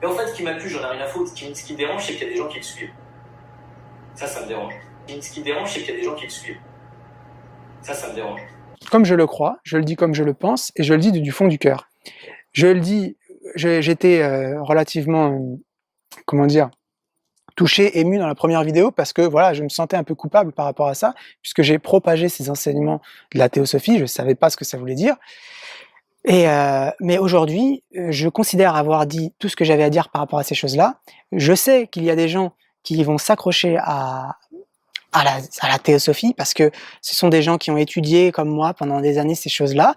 Mais en fait, ce qui m'accuse, j'en ai rien à foutre. Ce qui dérange, c'est qu'il y a des gens qui le suivent. Ça me dérange. Ce qui dérange, c'est qu'il y a des gens qui le suivent. Ça me dérange. Comme je le crois, je le dis comme je le pense, et je le dis du fond du cœur. Je le dis, j'étais relativement, comment dire, touché, ému dans la première vidéo, parce que voilà, je me sentais un peu coupable par rapport à ça, puisque j'ai propagé ces enseignements de la théosophie, je savais pas ce que ça voulait dire. Et mais aujourd'hui, je considère avoir dit tout ce que j'avais à dire par rapport à ces choses-là. Je sais qu'il y a des gens qui vont s'accrocher à la théosophie parce que ce sont des gens qui ont étudié comme moi pendant des années ces choses-là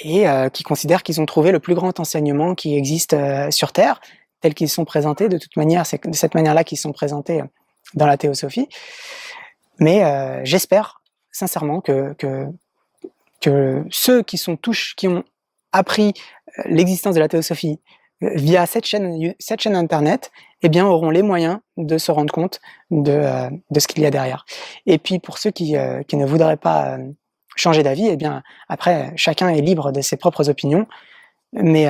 et qui considèrent qu'ils ont trouvé le plus grand enseignement qui existe sur Terre, tels qu'ils sont présentés. De toute manière, c'est de cette manière-là qu'ils sont présentés dans la théosophie. Mais j'espère sincèrement que ceux qui ont appris l'existence de la théosophie via cette chaîne internet, eh bien, auront les moyens de se rendre compte de ce qu'il y a derrière. Et puis, pour ceux qui ne voudraient pas changer d'avis, eh bien, après, chacun est libre de ses propres opinions, mais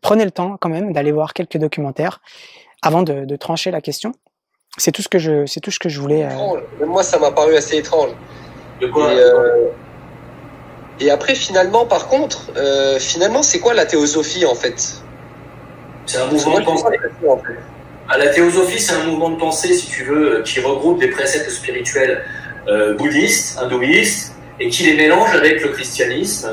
prenez le temps quand même d'aller voir quelques documentaires avant de trancher la question. C'est tout ce que je voulais. Moi, ça m'a paru assez étrange. De quoi? Et après, finalement, par contre, c'est quoi la théosophie, en fait? C'est un mouvement de pensée. En fait. La théosophie, c'est un mouvement de pensée, si tu veux, qui regroupe des préceptes spirituels bouddhistes, hindouistes, et qui les mélange avec le christianisme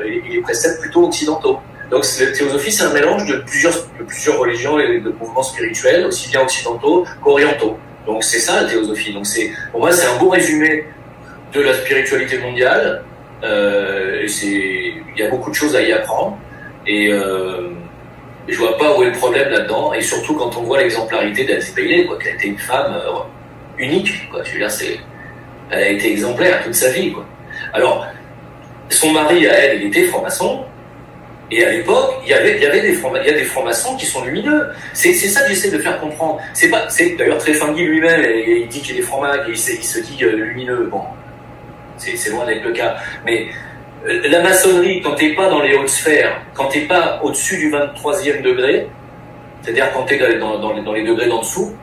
et les préceptes plutôt occidentaux. Donc la théosophie, c'est un mélange de plusieurs religions et de mouvements spirituels, aussi bien occidentaux qu'orientaux. Donc c'est ça la théosophie. Donc pour moi, c'est un beau résumé de la spiritualité mondiale. Il y a beaucoup de choses à y apprendre et je vois pas où est le problème là-dedans, et surtout quand on voit l'exemplarité d'Alice Bailey, quoi, qui a été une femme unique, quoi. Je veux dire, elle a été exemplaire toute sa vie, quoi. Alors, son mari à elle, il était franc-maçon, et à l'époque, il y a des francs-maçons qui sont lumineux. C'est ça que j'essaie de faire comprendre. C'est d'ailleurs Tréfingui lui-même, il dit qu'il est franc-mac, et il se dit lumineux. Bon, c'est loin d'être le cas, mais la maçonnerie, quand t'es pas dans les hautes sphères, quand t'es pas au-dessus du 23e degré, c'est-à-dire quand t'es dans les degrés d'en dessous,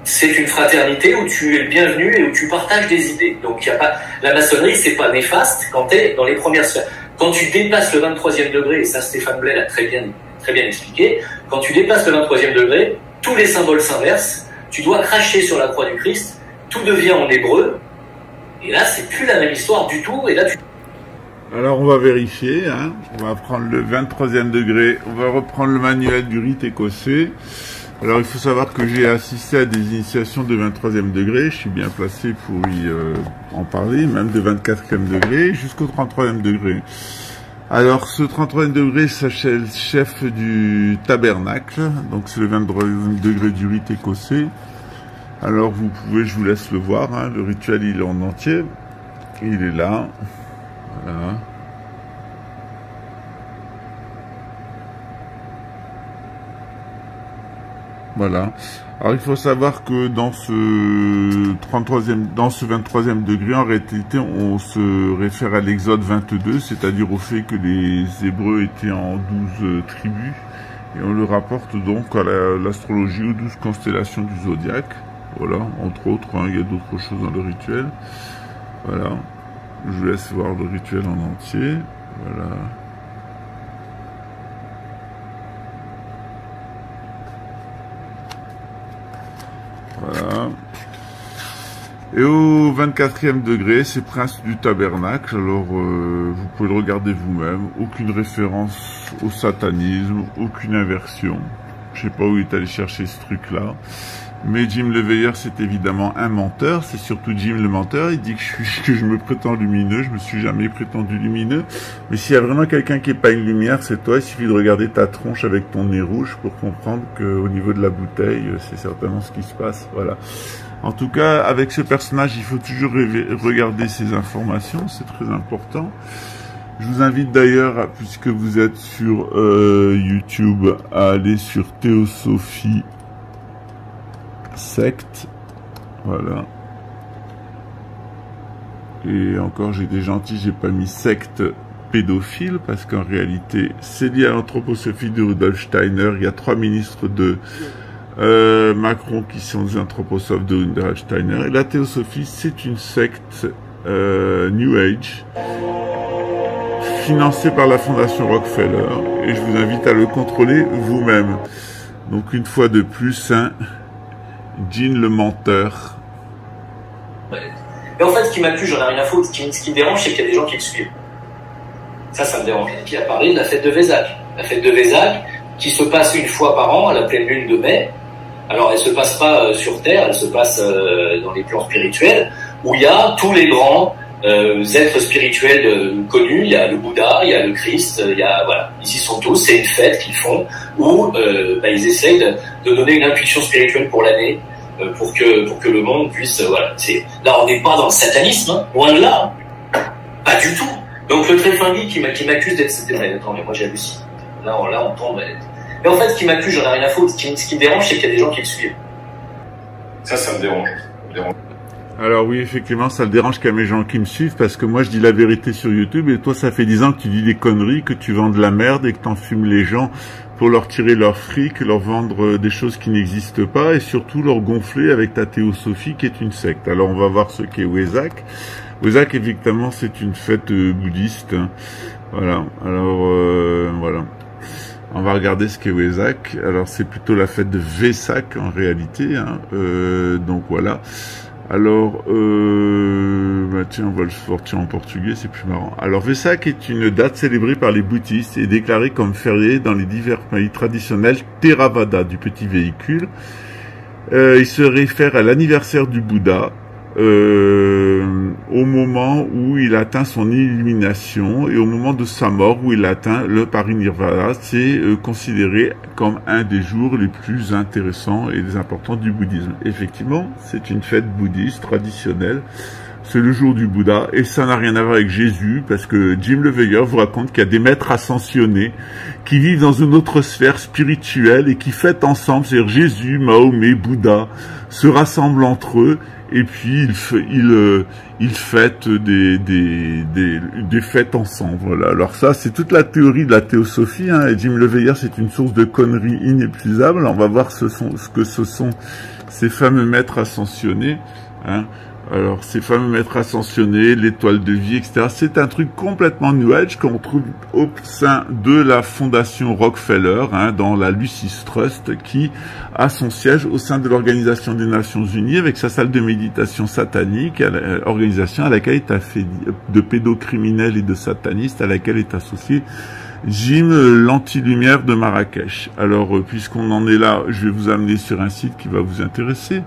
c'est une fraternité où tu es le bienvenu et où tu partages des idées. Donc la maçonnerie, c'est pas néfaste quand t'es dans les premières sphères. Quand tu dépasses le 23e degré, et ça Stéphane Blais l'a très bien expliqué, quand tu dépasses le 23e degré, tous les symboles s'inversent, tu dois cracher sur la croix du Christ, tout devient en hébreu, et là c'est plus la même histoire du tout, et là tu... Alors on va vérifier, hein. On va prendre le 23e degré, on va reprendre le manuel du rite écossais. Alors il faut savoir que j'ai assisté à des initiations de 23e degré, je suis bien placé pour y en parler, même de 24e degré jusqu'au 33e degré. Alors ce 33e degré s'appelle chef du tabernacle, donc c'est le 23e degré du rite écossais. Alors vous pouvez, je vous laisse le voir, hein. Le rituel il est en entier, il est là. Voilà. Voilà. Alors il faut savoir que dans ce 23e degré, en réalité, on se réfère à l'Exode 22, c'est-à-dire au fait que les Hébreux étaient en 12 tribus, et on le rapporte donc à l'astrologie aux 12 constellations du zodiaque. Voilà, entre autres, hein, il y a d'autres choses dans le rituel. Voilà. Je vous laisse voir le rituel en entier. Voilà. Voilà. Et au 24e degré, c'est Prince du Tabernacle. Alors, vous pouvez le regarder vous-même. Aucune référence au satanisme, aucune inversion. Je sais pas où il est allé chercher ce truc-là. Mais Jim le Veilleur, c'est évidemment un menteur. C'est surtout Jim le menteur. Il dit que je me prétends lumineux. Je me suis jamais prétendu lumineux. Mais s'il y a vraiment quelqu'un qui n'est pas une lumière, c'est toi. Il suffit de regarder ta tronche avec ton nez rouge pour comprendre qu'au niveau de la bouteille, c'est certainement ce qui se passe. Voilà. En tout cas, avec ce personnage, il faut toujours regarder ces informations. C'est très important. Je vous invite d'ailleurs, puisque vous êtes sur YouTube, à aller sur Théosophie secte, voilà. Et encore, j'ai été gentil, j'ai pas mis secte pédophile, parce qu'en réalité, c'est lié à l'anthroposophie de Rudolf Steiner. Il y a 3 ministres de Macron qui sont des anthroposophes de Rudolf Steiner. Et la théosophie, c'est une secte New Age, financée par la fondation Rockefeller, et je vous invite à le contrôler vous-même. Donc une fois de plus, hein, Jim le menteur. Mais en fait, ce qui m'a plu, j'en ai rien à foutre. Ce qui me dérange, c'est qu'il y a des gens qui le suivent. Ça me dérange. Et puis, il a parlé de la fête de Vézac. La fête de Vézac, qui se passe une fois par an, à la pleine lune de mai. Alors, elle se passe pas sur Terre, elle se passe dans les plans spirituels, où il y a tous les grands êtres spirituels connus. Il y a le Bouddha, il y a le Christ, il y a, voilà. Ils y sont tous. C'est une fête qu'ils font, où ils essayent de donner une impulsion spirituelle pour l'année. Pour que le monde puisse, voilà. Là, on n'est pas dans le satanisme, hein, loin de là, hein. Pas du tout. Donc le tréflinguis qui m'accuse d'être, attends, mais moi j'hallucine. Là on tombe. Mais en fait, ce qui m'accuse, j'en ai rien à foutre. Ce qui me dérange, c'est qu'il y a des gens qui le suivent. Ça me dérange. Alors oui, effectivement, ça le dérange qu'il y a des gens qui me suivent, parce que moi je dis la vérité sur YouTube, et toi ça fait 10 ans que tu dis des conneries, que tu vends de la merde et que t'enfumes les gens pour leur tirer leur fric, leur vendre des choses qui n'existent pas, et surtout leur gonfler avec ta théosophie qui est une secte. Alors on va voir ce qu'est Wesak. Wesak, effectivement, c'est une fête bouddhiste. Hein. Voilà. Alors voilà. On va regarder ce qu'est Wesak. Alors c'est plutôt la fête de Vesak en réalité. Hein. Donc voilà. Alors, tiens, on va le sortir en portugais, c'est plus marrant. Alors, Vesak est une date célébrée par les bouddhistes et déclarée comme fériée dans les divers pays traditionnels Theravada du petit véhicule. Il se réfère à l'anniversaire du Bouddha, au moment où il atteint son illumination et au moment de sa mort où il atteint le parinirvana. C'est considéré comme un des jours les plus intéressants et les importants du bouddhisme. Effectivement, c'est une fête bouddhiste traditionnelle. C'est le jour du Bouddha et ça n'a rien à voir avec Jésus, parce que Jim le Veilleur vous raconte qu'il y a des maîtres ascensionnés qui vivent dans une autre sphère spirituelle et qui fêtent ensemble, c'est-à-dire Jésus, Mahomet, Bouddha, se rassemblent entre eux. Et puis ils fêtent des fêtes ensemble. Voilà. Alors ça, c'est toute la théorie de la théosophie. Hein. Et Jim le Veilleur, c'est une source de conneries inépuisable. On va voir ce que ce sont ces fameux maîtres ascensionnés. Hein. Alors, ces fameux maîtres ascensionnés, l'étoile de vie, etc. C'est un truc complètement New Age qu'on trouve au sein de la fondation Rockefeller, hein, dans la Lucis Trust, qui a son siège au sein de l'Organisation des Nations Unies, avec sa salle de méditation satanique, organisation à laquelle est affilié, de pédocriminels et de satanistes, à laquelle est associé Jim l'anti-lumière de Marrakech. Alors, puisqu'on en est là, je vais vous amener sur un site qui va vous intéresser.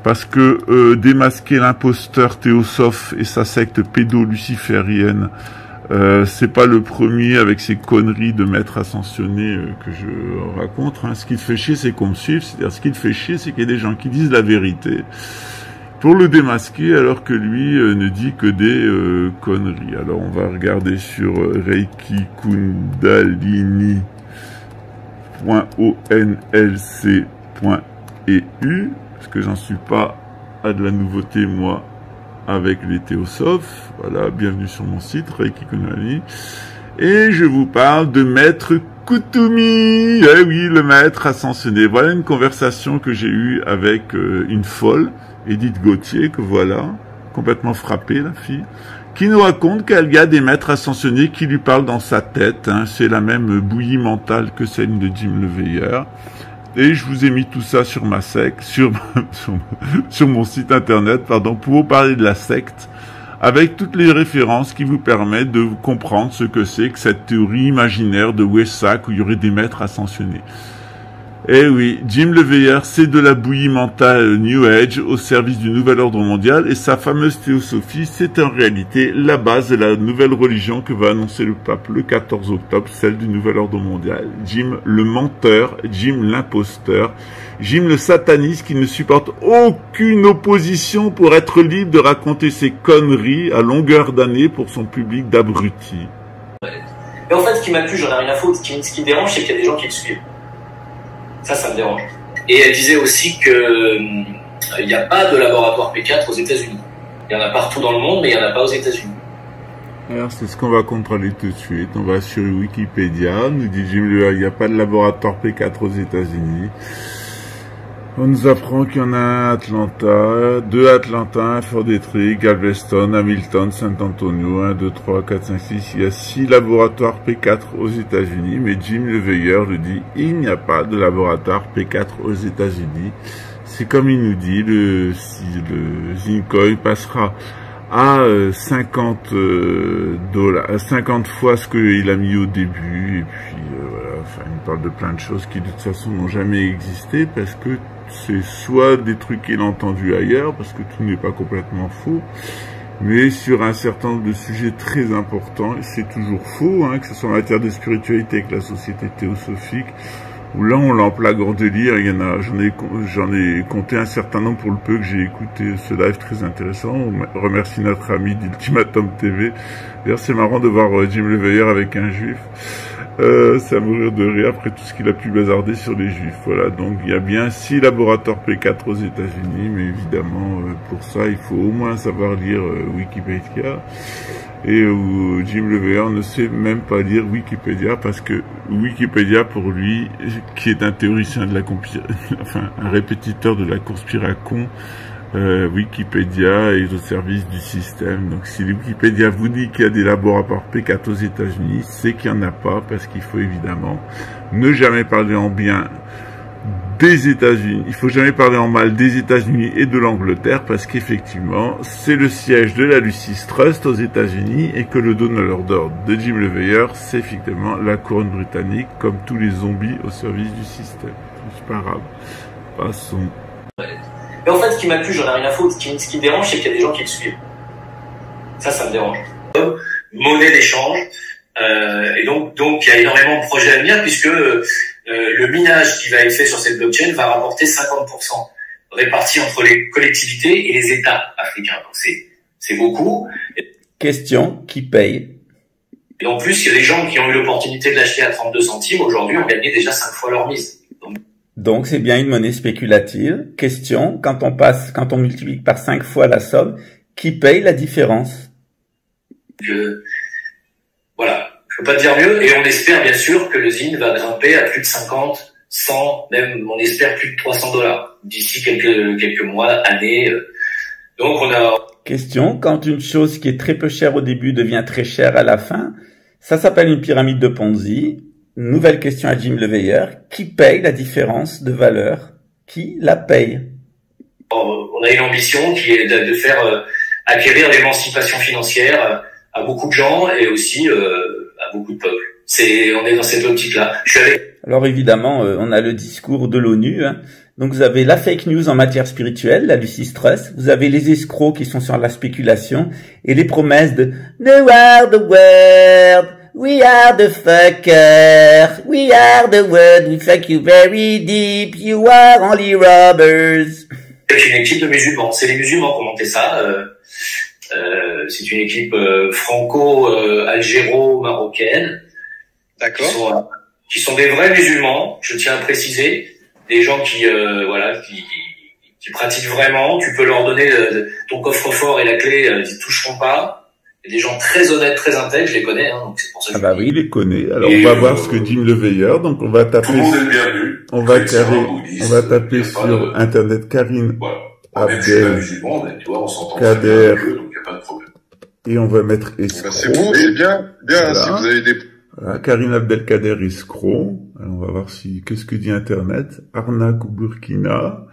Parce que démasquer l'imposteur théosophe et sa secte pédo-luciférienne, c'est pas le premier avec ses conneries de maître ascensionné que je raconte. Hein. Ce qui te fait chier, c'est qu'on me suive. C'est-à-dire, ce qui te fait chier, c'est qu'il y a des gens qui disent la vérité pour le démasquer, alors que lui ne dit que des conneries. Alors, on va regarder sur reikikundalini.onlc.eu. Parce que j'en suis pas à de la nouveauté, moi, avec les théosophes. Voilà, bienvenue sur mon site, Reiki Kundalini. Et je vous parle de Maître Kuthumi. Eh oui, le maître ascensionné. Voilà une conversation que j'ai eue avec une folle, Edith Gauthier, que voilà, complètement frappée, la fille, qui nous raconte qu'il y a des maîtres ascensionnés qui lui parlent dans sa tête. Hein. C'est la même bouillie mentale que celle de Jim le Veilleur. Et je vous ai mis tout ça sur ma secte, sur mon site internet, pardon, pour vous parler de la secte, avec toutes les références qui vous permettent de comprendre ce que c'est que cette théorie imaginaire de Wesak où il y aurait des maîtres ascensionnés. Eh oui, Jim le Veilleur, c'est de la bouillie mentale New Age au service du nouvel ordre mondial, et sa fameuse théosophie, c'est en réalité la base de la nouvelle religion que va annoncer le pape le 14 octobre, celle du nouvel ordre mondial. Jim le menteur, Jim l'imposteur, Jim le sataniste qui ne supporte aucune opposition pour être libre de raconter ses conneries à longueur d'année pour son public d'abrutis. Mais en fait, ce qui m'a plu, j'en ai rien à foutre. Ce qui dérange, c'est qu'il y a des gens qui le suivent. Ça me dérange. Et elle disait aussi que il n'y a pas de laboratoire P4 aux États-Unis. Il y en a partout dans le monde, mais il n'y en a pas aux États-Unis. Alors c'est ce qu'on va contrôler tout de suite. On va sur Wikipédia, nous dit Jim Leveilleur, il n'y a pas de laboratoire P4 aux États-Unis. On nous apprend qu'il y en a un à Atlanta, deux à Atlanta, un à Fort Detrick, Galveston, Hamilton, San Antonio, 1, 2, 3, 4, 5, 6. Il y a 6 laboratoires P4 aux États-Unis, mais Jim Leveilleur le dit, il n'y a pas de laboratoire P4 aux États-Unis. C'est comme il nous dit, si le Zincoin passera à 50 $, 50 fois ce qu'il a mis au début, et puis voilà, enfin, il parle de plein de choses qui de toute façon n'ont jamais existé, parce que c'est soit des trucs qu'il a entendus ailleurs, parce que tout n'est pas complètement faux, mais sur un certain nombre de sujets très importants, c'est toujours faux, hein, que ce soit en matière de spiritualité avec la société théosophique, où là on l'emplague hors délire. Il y en a, j'en ai compté un certain nombre pour le peu que j'ai écouté ce live très intéressant. On remercie notre ami d'Ultimatum TV. D'ailleurs c'est marrant de voir Jim Leveilleur avec un juif. C'est à mourir de rire après tout ce qu'il a pu bazarder sur les juifs. Voilà, donc il y a bien 6 laboratoires P4 aux États-Unis, mais évidemment pour ça il faut au moins savoir lire Wikipédia. Et où Jim Leveilleur ne sait même pas lire Wikipédia, parce que Wikipédia, pour lui, qui est un théoricien de la enfin, un répétiteur de la conspiracon, Wikipédia est au service du système. Donc si Wikipédia vous dit qu'il y a des laboratoires P4 aux États-Unis, c'est qu'il n'y en a pas, parce qu'il faut évidemment ne jamais parler en bien des États-Unis. Il faut jamais parler en mal des États-Unis et de l'Angleterre, parce qu'effectivement, c'est le siège de la Lucis Trust aux États-Unis, et que le donneur d'ordre de Jim Leveilleur, c'est effectivement la couronne britannique, comme tous les zombies au service du système. C'est pas grave. Passons. Mais en fait, ce qui m'a plu, j'en ai rien à foutre. Ce qui me dérange, c'est qu'il y a des gens qui le suivent. Ça me dérange. Monnaie d'échange. Et donc, il y a énormément de projets à venir, puisque le minage qui va être fait sur cette blockchain va rapporter 50%, répartis entre les collectivités et les États africains. Donc c'est beaucoup. Question, qui paye? Et en plus, il y a des gens qui ont eu l'opportunité de l'acheter à 32 centimes, aujourd'hui ont gagné déjà 5 fois leur mise. Donc c'est bien une monnaie spéculative. Question, quand on multiplie par 5 fois la somme, qui paye la différence? Voilà. Je peux pas te dire mieux, et on espère bien sûr que le ZIN va grimper à plus de 50, 100, même on espère plus de 300 $ d'ici quelques mois, années. Donc on a... Question, quand une chose qui est très peu chère au début devient très chère à la fin, ça s'appelle une pyramide de Ponzi. Nouvelle question à Jim Leveilleur, qui paye la différence de valeur? Qui la paye? On a une ambition qui est de faire acquérir l'émancipation financière à beaucoup de gens, et aussi à beaucoup de peuples. On est dans cette optique-là. Alors évidemment, on a le discours de l'ONU. Hein. Donc vous avez la fake news en matière spirituelle, la Lucis Trust. Vous avez les escrocs qui sont sur la spéculation et les promesses de "Nous are the world, we are the fucker, we are the world, we fuck you very deep, you are only robbers." C'est une équipe de musulmans. C'est les musulmans qui ont monté ça. C'est une équipe franco-algéro-marocaine. D'accord. Qui sont des vrais musulmans, je tiens à préciser. Des gens qui pratiquent vraiment. Tu peux leur donner ton coffre-fort et la clé, ils toucheront pas. Il y a des gens très honnêtes, très intègres, je les connais, hein, donc c'est pour ça que oui, il les connaît. Alors on va voir ce que dit Leveilleur. Donc on va taper. Tout le monde est bienvenu. On va taper sur internet Karine Abdel Kader. Et on va mettre escroc. C'est bon, c'est bien. Voilà. Si vous avez des... Voilà, Karine Abdelkader escroc. Alors, on va voir qu'est-ce que dit Internet. Arnaque au Burkina.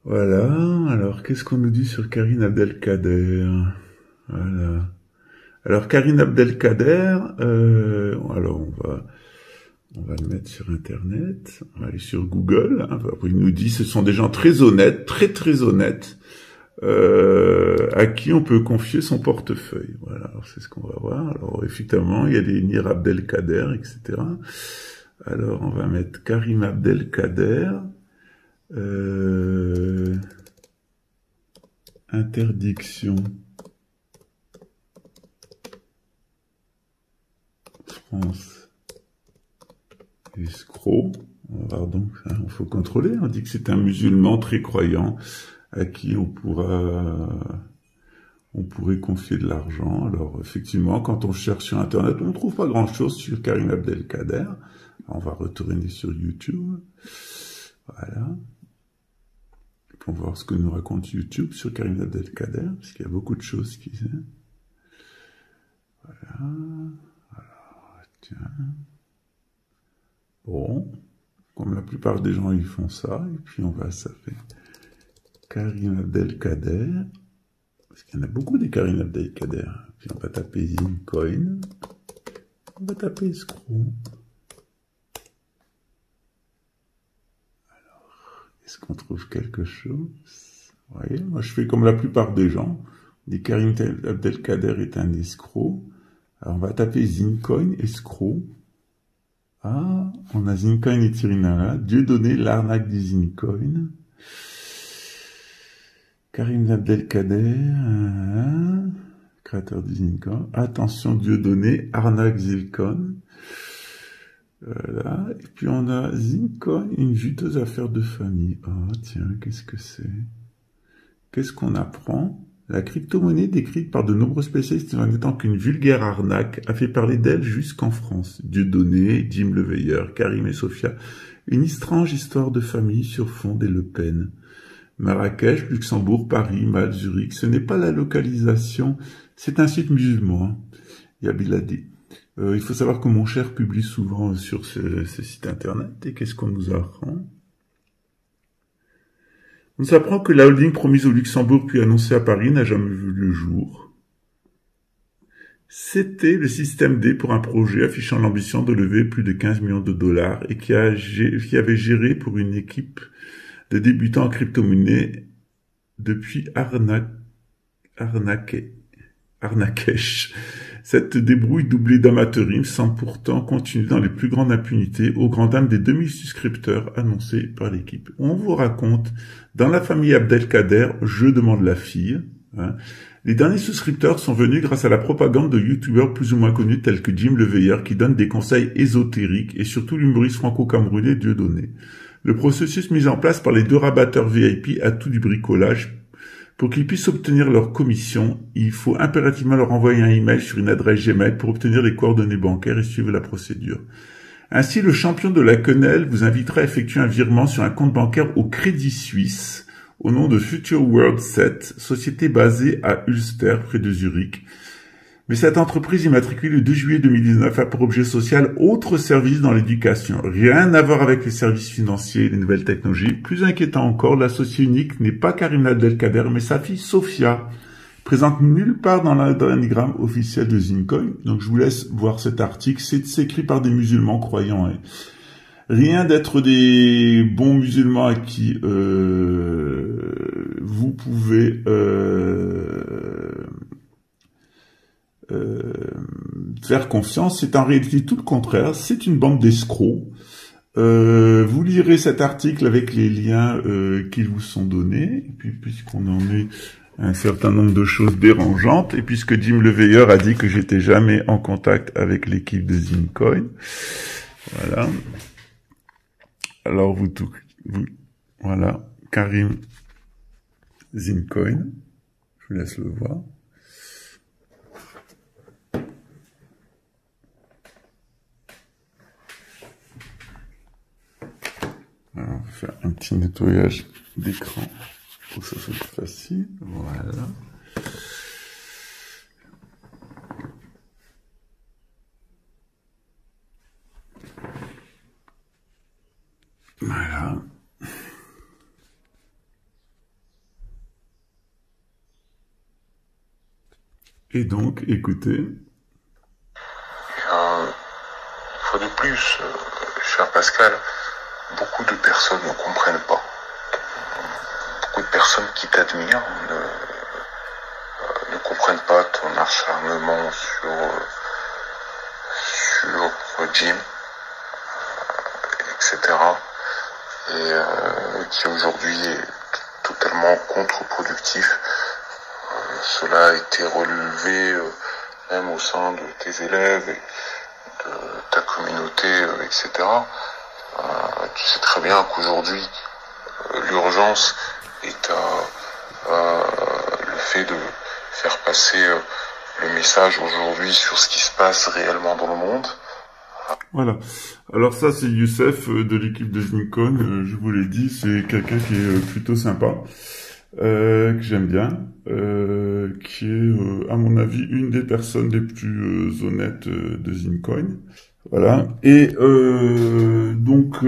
Voilà. Alors, qu'est-ce qu'on nous dit sur Karine Abdelkader? Voilà. Alors, Karine Abdelkader, alors on va le mettre sur Internet. On va aller sur Google. Hein. Il nous dit, ce sont des gens très honnêtes, très honnêtes. À qui on peut confier son portefeuille. Voilà, alors c'est ce qu'on va voir. Alors effectivement, il y a les Nir Abdelkader, etc. Alors on va mettre Karim Abdelkader, interdiction France escroc. On va voir donc, hein, il faut contrôler. On dit que c'est un musulman très croyant à qui on pourra on pourrait confier de l'argent. Alors, effectivement, quand on cherche sur Internet, on ne trouve pas grand-chose sur Karim Abdelkader. On va retourner sur YouTube. Voilà. Pour voir ce que nous raconte YouTube sur Karim Abdelkader, parce qu'il y a beaucoup de choses qui... Voilà. Alors, tiens. Bon. Comme la plupart des gens, ils font ça. Et puis, ça fait Karim Abdelkader. Parce qu'il y en a beaucoup des Karim Abdelkader. Puis, on va taper Zincoin. On va taper escroc. Est-ce qu'on trouve quelque chose? Vous voyez, moi je fais comme la plupart des gens. On dit Karim Abdelkader est un escroc. Alors on va taper Zincoin, escroc. Ah, on a Zincoin et Tirinala. Dieudonné, l'arnaque du Zincoin. Karim Abdelkader, créateur du Zincoin. Attention, Dieudonné, arnaque Zilcon. Voilà. Et puis on a Zincoin, une juteuse affaire de famille. Oh tiens, qu'est-ce que c'est? Qu'est-ce qu'on apprend? La crypto-monnaie décrite par de nombreux spécialistes en étant qu'une vulgaire arnaque a fait parler d'elle jusqu'en France. Dieudonné, Jim Leveilleur, Karim et Sophia. Une étrange histoire de famille sur fond des Le Pen. Marrakech, Luxembourg, Paris, Malte, Zurich. Ce n'est pas la localisation, c'est un site musulman. Yabiladi. Il faut savoir que mon cher publie souvent sur ce site internet. Et qu'est-ce qu'on nous apprend? On nous apprend que la holding promise au Luxembourg puis annoncée à Paris n'a jamais vu le jour. C'était le système D pour un projet affichant l'ambition de lever plus de 15 millions de dollars et qui avait géré pour une équipe de débutants en crypto-monnaie depuis Arnakesh. Cette débrouille doublée d'amateurisme semble pourtant continuer dans les plus grandes impunités aux grandes dames des 2000 souscripteurs annoncés par l'équipe. On vous raconte, dans la famille Abdelkader, je demande la fille, les derniers souscripteurs sont venus grâce à la propagande de youtubeurs plus ou moins connus tels que Jim Leveilleur qui donne des conseils ésotériques et surtout l'humoriste franco-camerounais Dieudonné. Le processus mis en place par les deux rabatteurs VIP a tout du bricolage. Pour qu'ils puissent obtenir leur commission, il faut impérativement leur envoyer un email sur une adresse Gmail pour obtenir les coordonnées bancaires et suivre la procédure. Ainsi, le champion de la quenelle vous invitera à effectuer un virement sur un compte bancaire au Crédit Suisse, au nom de Future World 7, société basée à Ulster, près de Zurich. Mais cette entreprise immatriculée le 2 juillet 2019 a pour objet social autre service dans l'éducation. Rien à voir avec les services financiers et les nouvelles technologies. Plus inquiétant encore, l'associé unique n'est pas Karim Abdelkader, mais sa fille Sophia, présente nulle part dans l'organigramme officiel de Zincoin. Donc je vous laisse voir cet article. C'est écrit par des musulmans croyants. Hein. Rien d'être des bons musulmans à qui vous pouvez faire confiance, c'est en réalité tout le contraire, c'est une bande d'escrocs. Vous lirez cet article avec les liens qui vous sont donnés, et puis puisqu'on en est un certain nombre de choses dérangeantes, et puisque Jim Leveilleur a dit que j'étais jamais en contact avec l'équipe de Zincoin, voilà. Alors voilà, Karim Zincoin, je vous laisse le voir. Alors, on va faire un petit nettoyage d'écran pour que ça soit plus facile. Voilà. Voilà. Et donc, écoutez. Une fois de plus, cher Pascal, beaucoup de personnes ne comprennent pas. Beaucoup de personnes qui t'admirent ne comprennent pas ton acharnement sur Jim, etc. Et qui aujourd'hui est totalement contre-productif. Cela a été relevé même au sein de tes élèves et de ta communauté, etc. Tu sais très bien qu'aujourd'hui, l'urgence est à le fait de faire passer le message aujourd'hui sur ce qui se passe réellement dans le monde. Voilà. Alors ça, c'est Youssef de l'équipe de Zincon. Je vous l'ai dit, c'est quelqu'un qui est plutôt sympa, que j'aime bien, qui est, à mon avis, une des personnes les plus honnêtes de Zincon. Voilà. Et donc,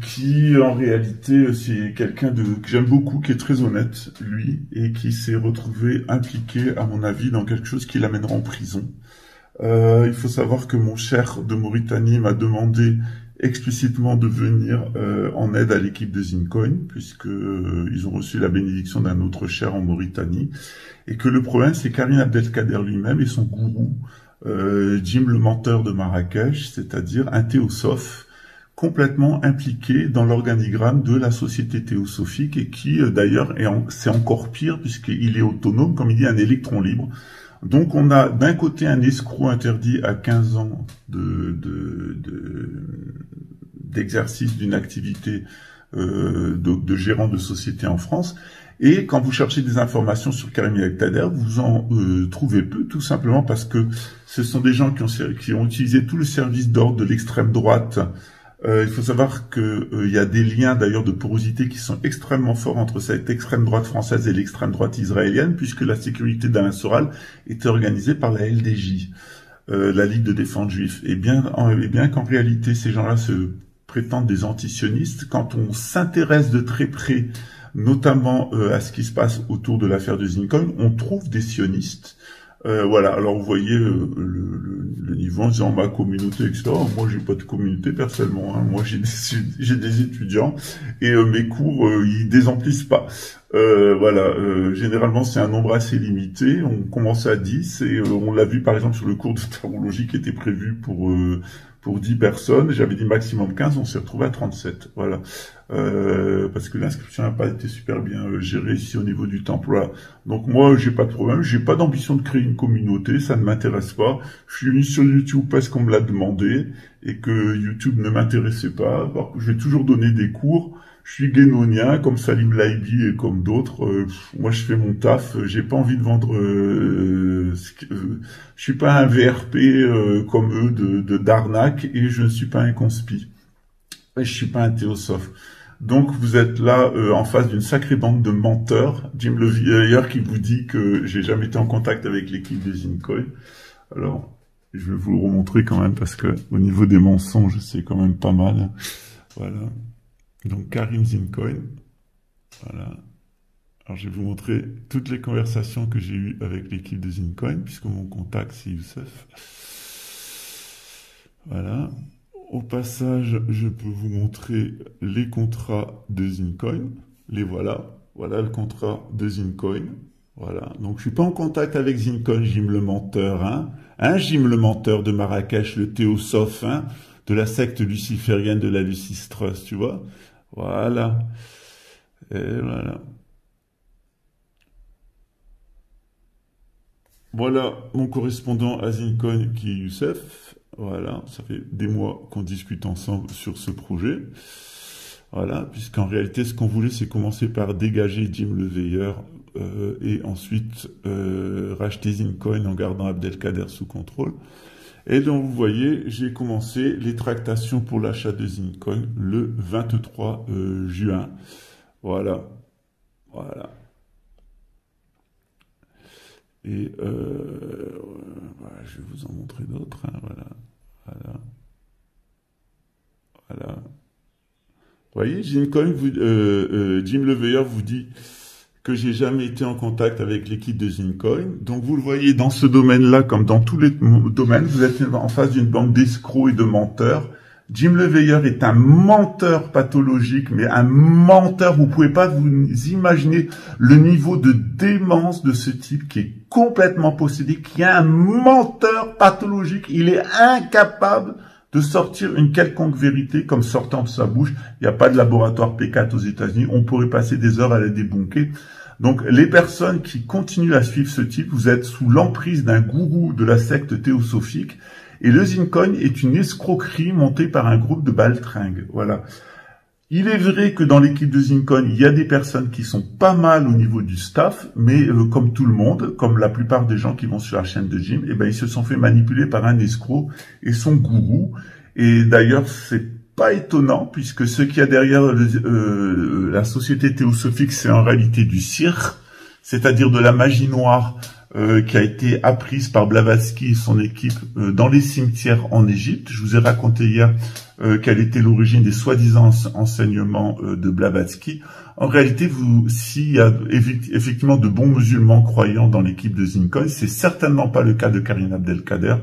qui en réalité, c'est quelqu'un que j'aime beaucoup, qui est très honnête, lui, et qui s'est retrouvé impliqué, à mon avis, dans quelque chose qui l'amènera en prison. Il faut savoir que mon cher de Mauritanie m'a demandé explicitement de venir en aide à l'équipe de Zincon, puisque ils ont reçu la bénédiction d'un autre cher en Mauritanie, et que le problème, c'est Karim Abdelkader lui-même et son gourou, Jim le menteur de Marrakech, c'est-à-dire un théosophe complètement impliqué dans l'organigramme de la société théosophique, et qui d'ailleurs, c'est encore pire, puisqu'il est autonome, comme il dit, un électron libre. Donc on a d'un côté un escroc interdit à 15 ans d'exercice d'une activité de gérant de société en France, et quand vous cherchez des informations sur Karim Abdelkader, vous en trouvez peu, tout simplement parce que ce sont des gens qui ont utilisé tout le service d'ordre de l'extrême droite. Il faut savoir que il y a des liens d'ailleurs de porosité qui sont extrêmement forts entre cette extrême droite française et l'extrême droite israélienne, puisque la sécurité d'Alain Soral était organisée par la LDJ, la Ligue de défense juive. Et bien qu'en réalité ces gens-là se prétendent des antisionistes, quand on s'intéresse de très près, notamment à ce qui se passe autour de l'affaire de Zincon, on trouve des sionistes. Voilà, alors vous voyez le niveau en disant ma communauté, etc. Moi, j'ai pas de communauté personnellement. Hein. Moi, j'ai des étudiants et mes cours, ils désemplissent pas. Voilà, généralement, c'est un nombre assez limité. On commence à 10 et on l'a vu par exemple sur le cours de tarologie qui était prévu pour 10 personnes. J'avais dit maximum 15, on s'est retrouvé à 37. Voilà. Parce que l'inscription n'a pas été super bien gérée ici au niveau du temple. Voilà. Donc moi, j'ai pas de problème, j'ai pas d'ambition de créer une communauté, ça ne m'intéresse pas. Je suis venu sur YouTube parce qu'on me l'a demandé et que YouTube ne m'intéressait pas. Alors que je vais toujours donner des cours. Je suis guénonien, comme Salim Laibi et comme d'autres. Moi, je fais mon taf. J'ai pas envie de vendre. Je suis pas un VRP comme eux d'arnaque et je ne suis pas un conspi. Je suis pas un théosophe. Donc vous êtes là en face d'une sacrée bande de menteurs. Jim le Vieillard qui vous dit que j'ai jamais été en contact avec l'équipe de Zincon. Alors, je vais vous le remontrer quand même parce que au niveau des mensonges, c'est quand même pas mal. Voilà. Donc Karim Zincon. Voilà. Alors je vais vous montrer toutes les conversations que j'ai eues avec l'équipe de Zincon, puisque mon contact c'est Youssef. Voilà. Au passage, je peux vous montrer les contrats de Zincon. Les voilà. Voilà le contrat de Zincon. Voilà. Donc, je suis pas en contact avec Zincon, Jim le menteur, hein. Jim le menteur de Marrakech, le théosophe, hein, de la secte luciférienne de la Lucis Trust, tu vois. Voilà. Et voilà. Voilà mon correspondant à Zincon qui est Youssef. Voilà, ça fait des mois qu'on discute ensemble sur ce projet. Voilà, puisqu'en réalité, ce qu'on voulait, c'est commencer par dégager Jim le Veilleur et ensuite racheter Zincon en gardant Abdelkader sous contrôle. Et donc, vous voyez, j'ai commencé les tractations pour l'achat de Zincon le 23 juin. Voilà. Voilà. Et voilà, je vais vous en montrer d'autres. Hein, voilà, voilà, voilà. Vous voyez, Jim le Veilleur vous dit que j'ai jamais été en contact avec l'équipe de Zincon. Donc vous le voyez dans ce domaine-là, comme dans tous les domaines, vous êtes en face d'une bande d'escrocs et de menteurs. Jim le Veilleur est un menteur pathologique, mais un menteur, vous pouvez pas vous imaginer le niveau de démence de ce type qui est complètement possédé, qui est un menteur pathologique. Il est incapable de sortir une quelconque vérité comme sortant de sa bouche. Il n'y a pas de laboratoire P4 aux États-Unis. On pourrait passer des heures à la débunker. Donc, les personnes qui continuent à suivre ce type, vous êtes sous l'emprise d'un gourou de la secte théosophique. Et le Zincon est une escroquerie montée par un groupe de baltringues. Voilà. Il est vrai que dans l'équipe de Zincoin, il y a des personnes qui sont pas mal au niveau du staff, mais comme tout le monde, comme la plupart des gens qui vont sur la chaîne de Jim, eh ben ils se sont fait manipuler par un escroc et son gourou. Et d'ailleurs, c'est pas étonnant, puisque ce qu'il y a derrière la société théosophique, c'est en réalité du cirque, c'est-à-dire de la magie noire qui a été apprise par Blavatsky et son équipe dans les cimetières en Égypte. Je vous ai raconté hier quelle était l'origine des soi-disant enseignements de Blavatsky. En réalité, s'il y a effectivement de bons musulmans croyants dans l'équipe de Zincoin, c'est certainement pas le cas de Karim Abdelkader,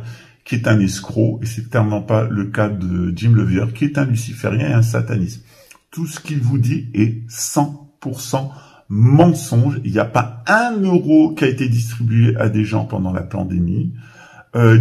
qui est un escroc, et c'est certainement pas le cas de Jim Levier, qui est un luciférien et un sataniste. Tout ce qu'il vous dit est 100% mensonge. Il n'y a pas 1 euro qui a été distribué à des gens pendant la pandémie.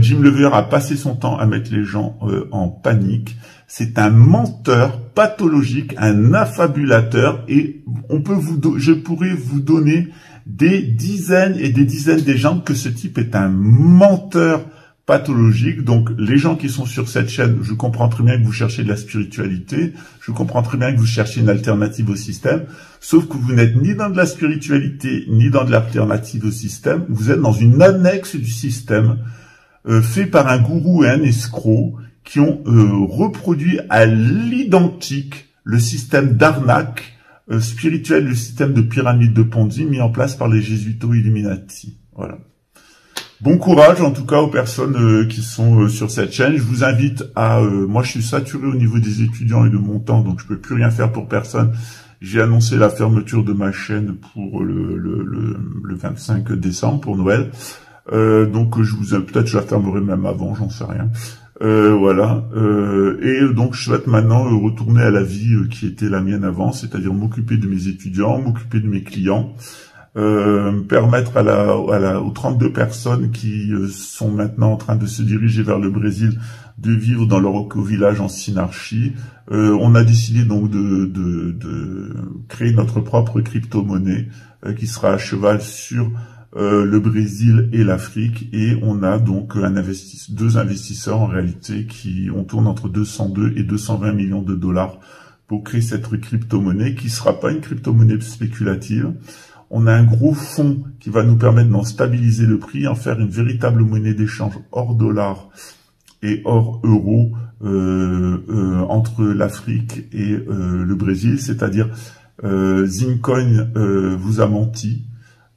Jim Levier a passé son temps à mettre les gens en panique. C'est un menteur pathologique, un affabulateur, et je pourrais vous donner des dizaines et des dizaines d'exemples que ce type est un menteur pathologique. Donc, les gens qui sont sur cette chaîne, je comprends très bien que vous cherchez de la spiritualité, je comprends très bien que vous cherchez une alternative au système, sauf que vous n'êtes ni dans de la spiritualité, ni dans de l'alternative au système, vous êtes dans une annexe du système, fait par un gourou et un escroc, qui ont reproduit à l'identique le système d'arnaque spirituel, le système de pyramide de Ponzi mis en place par les Jésuitos Illuminati. Voilà. Bon courage en tout cas aux personnes qui sont sur cette chaîne. Je vous invite à... moi je suis saturé au niveau des étudiants et de mon temps, donc je peux plus rien faire pour personne. J'ai annoncé la fermeture de ma chaîne pour le 25 décembre, pour Noël. Donc peut-être je la fermerai même avant, j'en sais rien. Voilà. Et donc je souhaite maintenant retourner à la vie qui était la mienne avant, c'est-à-dire m'occuper de mes étudiants, m'occuper de mes clients, permettre aux 32 personnes qui sont maintenant en train de se diriger vers le Brésil de vivre dans leur éco-village en synarchie. On a décidé donc de créer notre propre crypto-monnaie qui sera à cheval sur le Brésil et l'Afrique, et on a donc deux investisseurs en réalité on tourne entre 202 et 220 millions de dollars pour créer cette crypto-monnaie qui sera pas une crypto-monnaie spéculative. On a un gros fonds qui va nous permettre d'en stabiliser le prix, en faire une véritable monnaie d'échange hors dollar et hors euro entre l'Afrique et le Brésil, c'est-à-dire Zincoin vous a menti.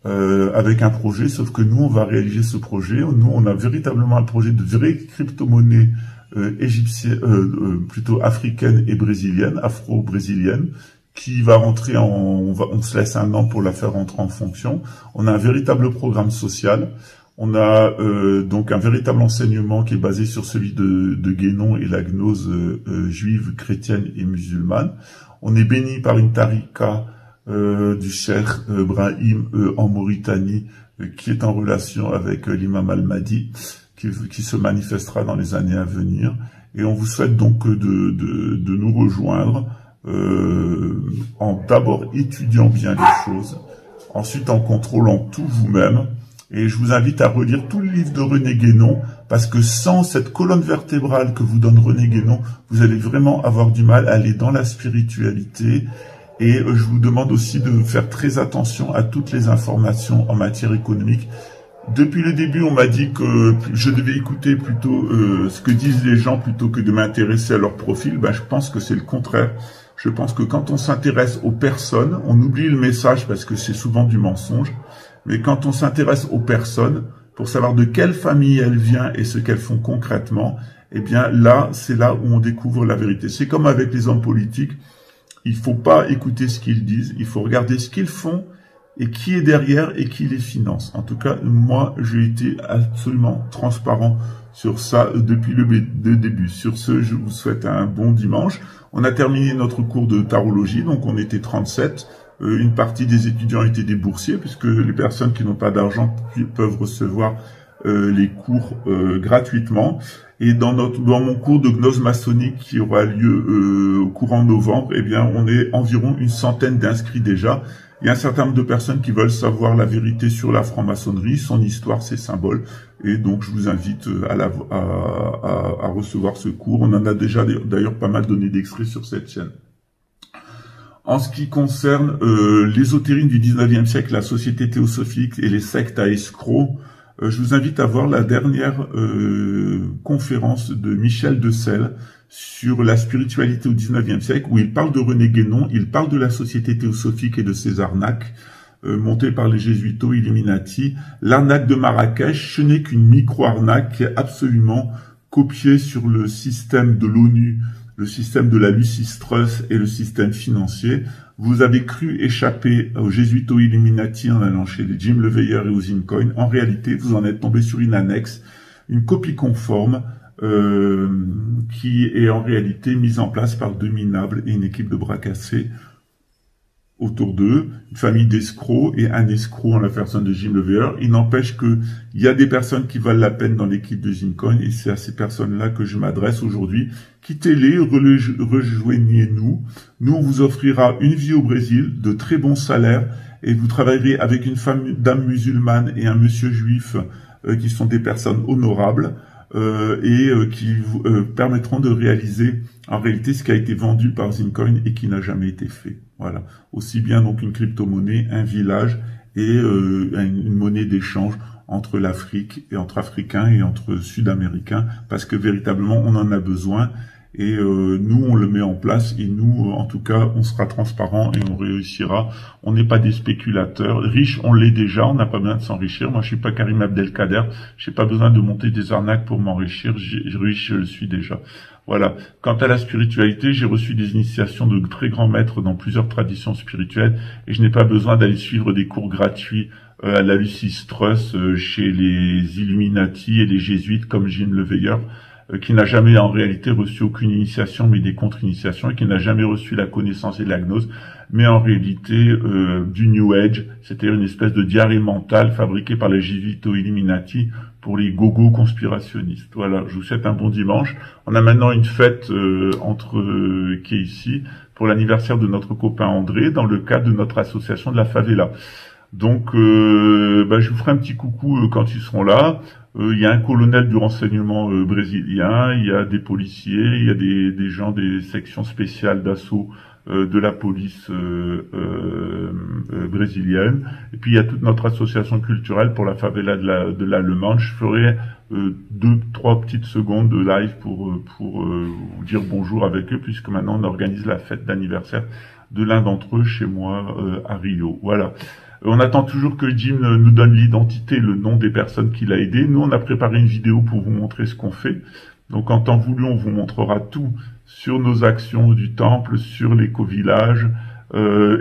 Avec un projet, sauf que nous, on va réaliser ce projet. Nous, on a véritablement un projet de vraie crypto-monnaie égyptienne, plutôt africaine et brésilienne, afro-brésilienne, qui va rentrer on se laisse 1 an pour la faire rentrer en fonction. On a un véritable programme social. On a donc un véritable enseignement qui est basé sur celui de Guénon et la gnose juive, chrétienne et musulmane. On est béni par une tarika du cheikh Brahim en Mauritanie, qui est en relation avec l'imam al-Mahdi, qui se manifestera dans les années à venir. Et on vous souhaite donc de nous rejoindre en d'abord étudiant bien les choses, ensuite en contrôlant tout vous-même. Et je vous invite à relire tout le livre de René Guénon, parce que sans cette colonne vertébrale que vous donne René Guénon, vous allez vraiment avoir du mal à aller dans la spiritualité. Et je vous demande aussi de faire très attention à toutes les informations en matière économique. Depuis le début, on m'a dit que je devais écouter plutôt ce que disent les gens plutôt que de m'intéresser à leur profil. Ben, je pense que c'est le contraire. Je pense que quand on s'intéresse aux personnes, on oublie le message parce que c'est souvent du mensonge. Mais quand on s'intéresse aux personnes, pour savoir de quelle famille elles viennent et ce qu'elles font concrètement, eh bien là, c'est là où on découvre la vérité. C'est comme avec les hommes politiques. Il faut pas écouter ce qu'ils disent, il faut regarder ce qu'ils font et qui est derrière et qui les finance. En tout cas, moi, j'ai été absolument transparent sur ça depuis le début. Sur ce, je vous souhaite un bon dimanche. On a terminé notre cours de tarologie, donc on était 37. Une partie des étudiants étaient des boursiers, puisque les personnes qui n'ont pas d'argent peuvent recevoir les cours gratuitement. Et dans mon cours de gnose maçonnique qui aura lieu au courant novembre, eh bien, on est environ une centaine d'inscrits déjà. Il y a un certain nombre de personnes qui veulent savoir la vérité sur la franc-maçonnerie, son histoire, ses symboles. Et donc, je vous invite à recevoir ce cours. On en a déjà d'ailleurs pas mal donné d'extraits sur cette chaîne. En ce qui concerne l'ésotérisme du 19e siècle, la société théosophique et les sectes à escrocs, je vous invite à voir la dernière conférence de Michel de Celles sur la spiritualité au 19e siècle, où il parle de René Guénon, il parle de la société théosophique et de ses arnaques, montées par les jésuitos Illuminati. L'arnaque de Marrakech, ce n'est qu'une micro-arnaque qui est absolument copiée sur le système de l'ONU, le système de la Lucis Trust et le système financier. Vous avez cru échapper aux jésuitos Illuminati en allant chez les Jim LeVeilleur et aux Incoin. En réalité, vous en êtes tombé sur une annexe, une copie conforme qui est en réalité mise en place par deux minables et une équipe de bras cassés autour d'eux, une famille d'escrocs et un escroc en la personne de Jim LeVeilleur. Il n'empêche que il y a des personnes qui valent la peine dans l'équipe de Zincoin et c'est à ces personnes-là que je m'adresse aujourd'hui. Quittez-les, rejoignez-nous. Nous, on vous offrira une vie au Brésil, de très bons salaires et vous travaillerez avec une femme, dame musulmane et un monsieur juif qui sont des personnes honorables qui vous permettront de réaliser en réalité ce qui a été vendu par Zincoin et qui n'a jamais été fait. Voilà. Aussi bien donc une crypto-monnaie, un village et une monnaie d'échange entre l'Afrique et entre Africains et entre Sud-Américains parce que véritablement on en a besoin et nous on le met en place et nous en tout cas on sera transparent et on réussira. On n'est pas des spéculateurs. Riches on l'est déjà, on n'a pas besoin de s'enrichir. Moi je suis pas Karim Abdelkader, j'ai pas besoin de monter des arnaques pour m'enrichir, riche je le suis déjà. Voilà. Quant à la spiritualité, j'ai reçu des initiations de très grands maîtres dans plusieurs traditions spirituelles et je n'ai pas besoin d'aller suivre des cours gratuits à la Lucis Trust chez les Illuminati et les jésuites comme Jim LeVeilleur qui n'a jamais en réalité reçu aucune initiation mais des contre-initiations et qui n'a jamais reçu la connaissance et la gnose mais en réalité du New Age, c'est-à-dire une espèce de diarrhée mentale fabriquée par les jésuitos Illuminati pour les gogos conspirationnistes. Voilà, je vous souhaite un bon dimanche. On a maintenant une fête qui est ici pour l'anniversaire de notre copain André dans le cadre de notre association de la favela. Donc, je vous ferai un petit coucou quand ils seront là. Il y a un colonel du renseignement brésilien, il y a des policiers, il y a des gens des sections spéciales d'assaut de la police brésilienne. Et puis il y a toute notre association culturelle pour la favela de l'Allemagne. Je ferai 2-3 petites secondes de live pour vous dire bonjour avec eux, puisque maintenant on organise la fête d'anniversaire de l'un d'entre eux chez moi à Rio. Voilà. On attend toujours que Jim nous donne l'identité, le nom des personnes qu'il a aidées. Nous, on a préparé une vidéo pour vous montrer ce qu'on fait. Donc, en temps voulu, on vous montrera tout sur nos actions du temple, sur l'éco-village,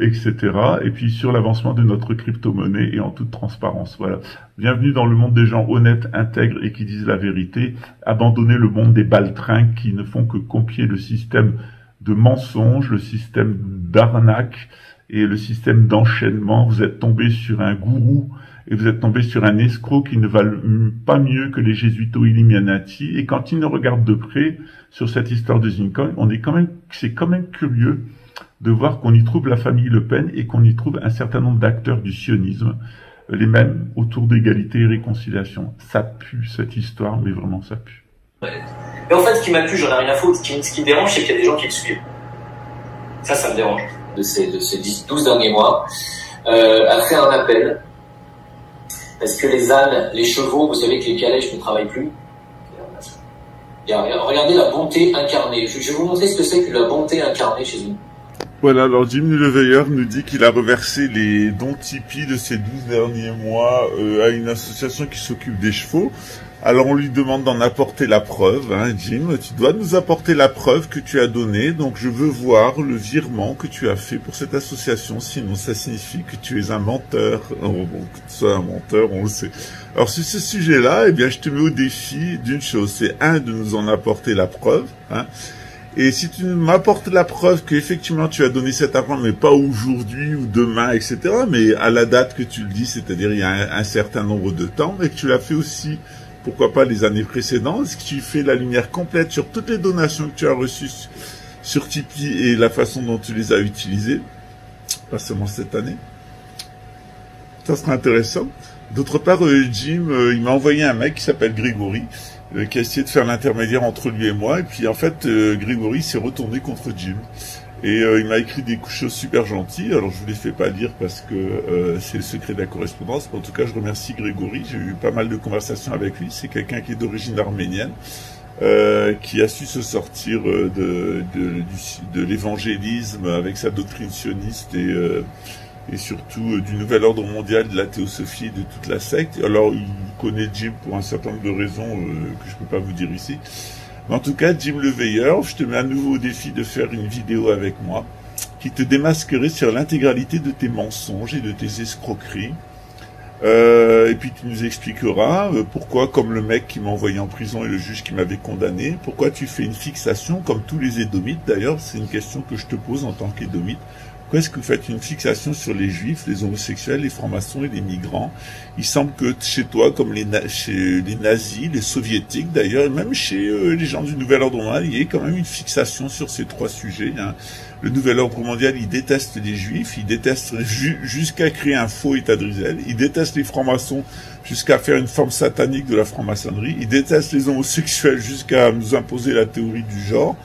etc. Et puis, sur l'avancement de notre crypto-monnaie et en toute transparence. Voilà. Bienvenue dans le monde des gens honnêtes, intègres et qui disent la vérité. Abandonnez le monde des baltringues qui ne font que copier le système de mensonges, le système d'arnaque, et le système d'enchaînement. Vous êtes tombé sur un gourou et vous êtes tombé sur un escroc qui ne valent pas mieux que les jésuitos Illuminati. Et quand ils nous regardent de près sur cette histoire de Zincoin, c'est quand même curieux de voir qu'on y trouve la famille Le Pen et qu'on y trouve un certain nombre d'acteurs du sionisme, les mêmes autour d'égalité et réconciliation. Ça pue cette histoire, mais vraiment ça pue. Ouais. Mais en fait, ce qui m'a plu, j'en ai rien à foutre. Ce qui me dérange, c'est qu'il y a des gens qui le suivent. Ça me dérange. De ces 12 derniers mois, a fait un appel, parce que les ânes, les chevaux, vous savez que les calèches ne travaillent plus. Regardez la bonté incarnée. Je vais vous montrer ce que c'est que la bonté incarnée chez nous. Voilà, alors Jim LeVeilleur nous dit qu'il a reversé les dons Tipeee de ces 12 derniers mois à une association qui s'occupe des chevaux. Alors on lui demande d'en apporter la preuve, hein, Jim, tu dois nous apporter la preuve que tu as donnée, donc je veux voir le virement que tu as fait pour cette association, sinon ça signifie que tu es un menteur. Oh, bon, que tu sois un menteur, on le sait. Alors sur ce sujet-là, eh bien je te mets au défi d'une chose, c'est de nous en apporter la preuve, hein. Et si tu m'apportes la preuve qu'effectivement tu as donné cet argent, mais pas aujourd'hui ou demain, etc., mais à la date que tu le dis, c'est-à-dire il y a un certain nombre de temps, et que tu l'as fait aussi, pourquoi pas les années précédentes, est-ce que tu fais la lumière complète sur toutes les donations que tu as reçues sur Tipeee et la façon dont tu les as utilisées, pas seulement cette année. Ça sera intéressant. D'autre part, Jim, il m'a envoyé un mec qui s'appelle Grégory, qui a essayé de faire l'intermédiaire entre lui et moi, et puis en fait, Grégory s'est retourné contre Jim. Et il m'a écrit des choses super gentilles. Alors je vous les fais pas lire parce que c'est le secret de la correspondance. Mais en tout cas, je remercie Grégory. J'ai eu pas mal de conversations avec lui. C'est quelqu'un qui est d'origine arménienne, qui a su se sortir de l'évangélisme avec sa doctrine sioniste et surtout du nouvel ordre mondial, de la théosophie et de toute la secte. Alors il connaît Jim pour un certain nombre de raisons que je peux pas vous dire ici. En tout cas, Jim le Veilleur, je te mets à nouveau au défi de faire une vidéo avec moi qui te démasquerait sur l'intégralité de tes mensonges et de tes escroqueries. Et puis tu nous expliqueras pourquoi, comme le mec qui m'a envoyé en prison et le juge qui m'avait condamné, pourquoi tu fais une fixation, comme tous les édomites d'ailleurs, c'est une question que je te pose en tant qu'édomite. Pourquoi est-ce que vous faites une fixation sur les juifs, les homosexuels, les francs-maçons et les migrants? Il semble que chez toi, comme chez les nazis, les soviétiques d'ailleurs, et même chez les gens du Nouvel Ordre Mondial, il y a quand même une fixation sur ces trois sujets. Hein. Le Nouvel Ordre Mondial, il déteste les juifs, il déteste jusqu'à créer un faux État d'Israël, il déteste les francs-maçons jusqu'à faire une forme satanique de la franc-maçonnerie, il déteste les homosexuels jusqu'à nous imposer la théorie du genre,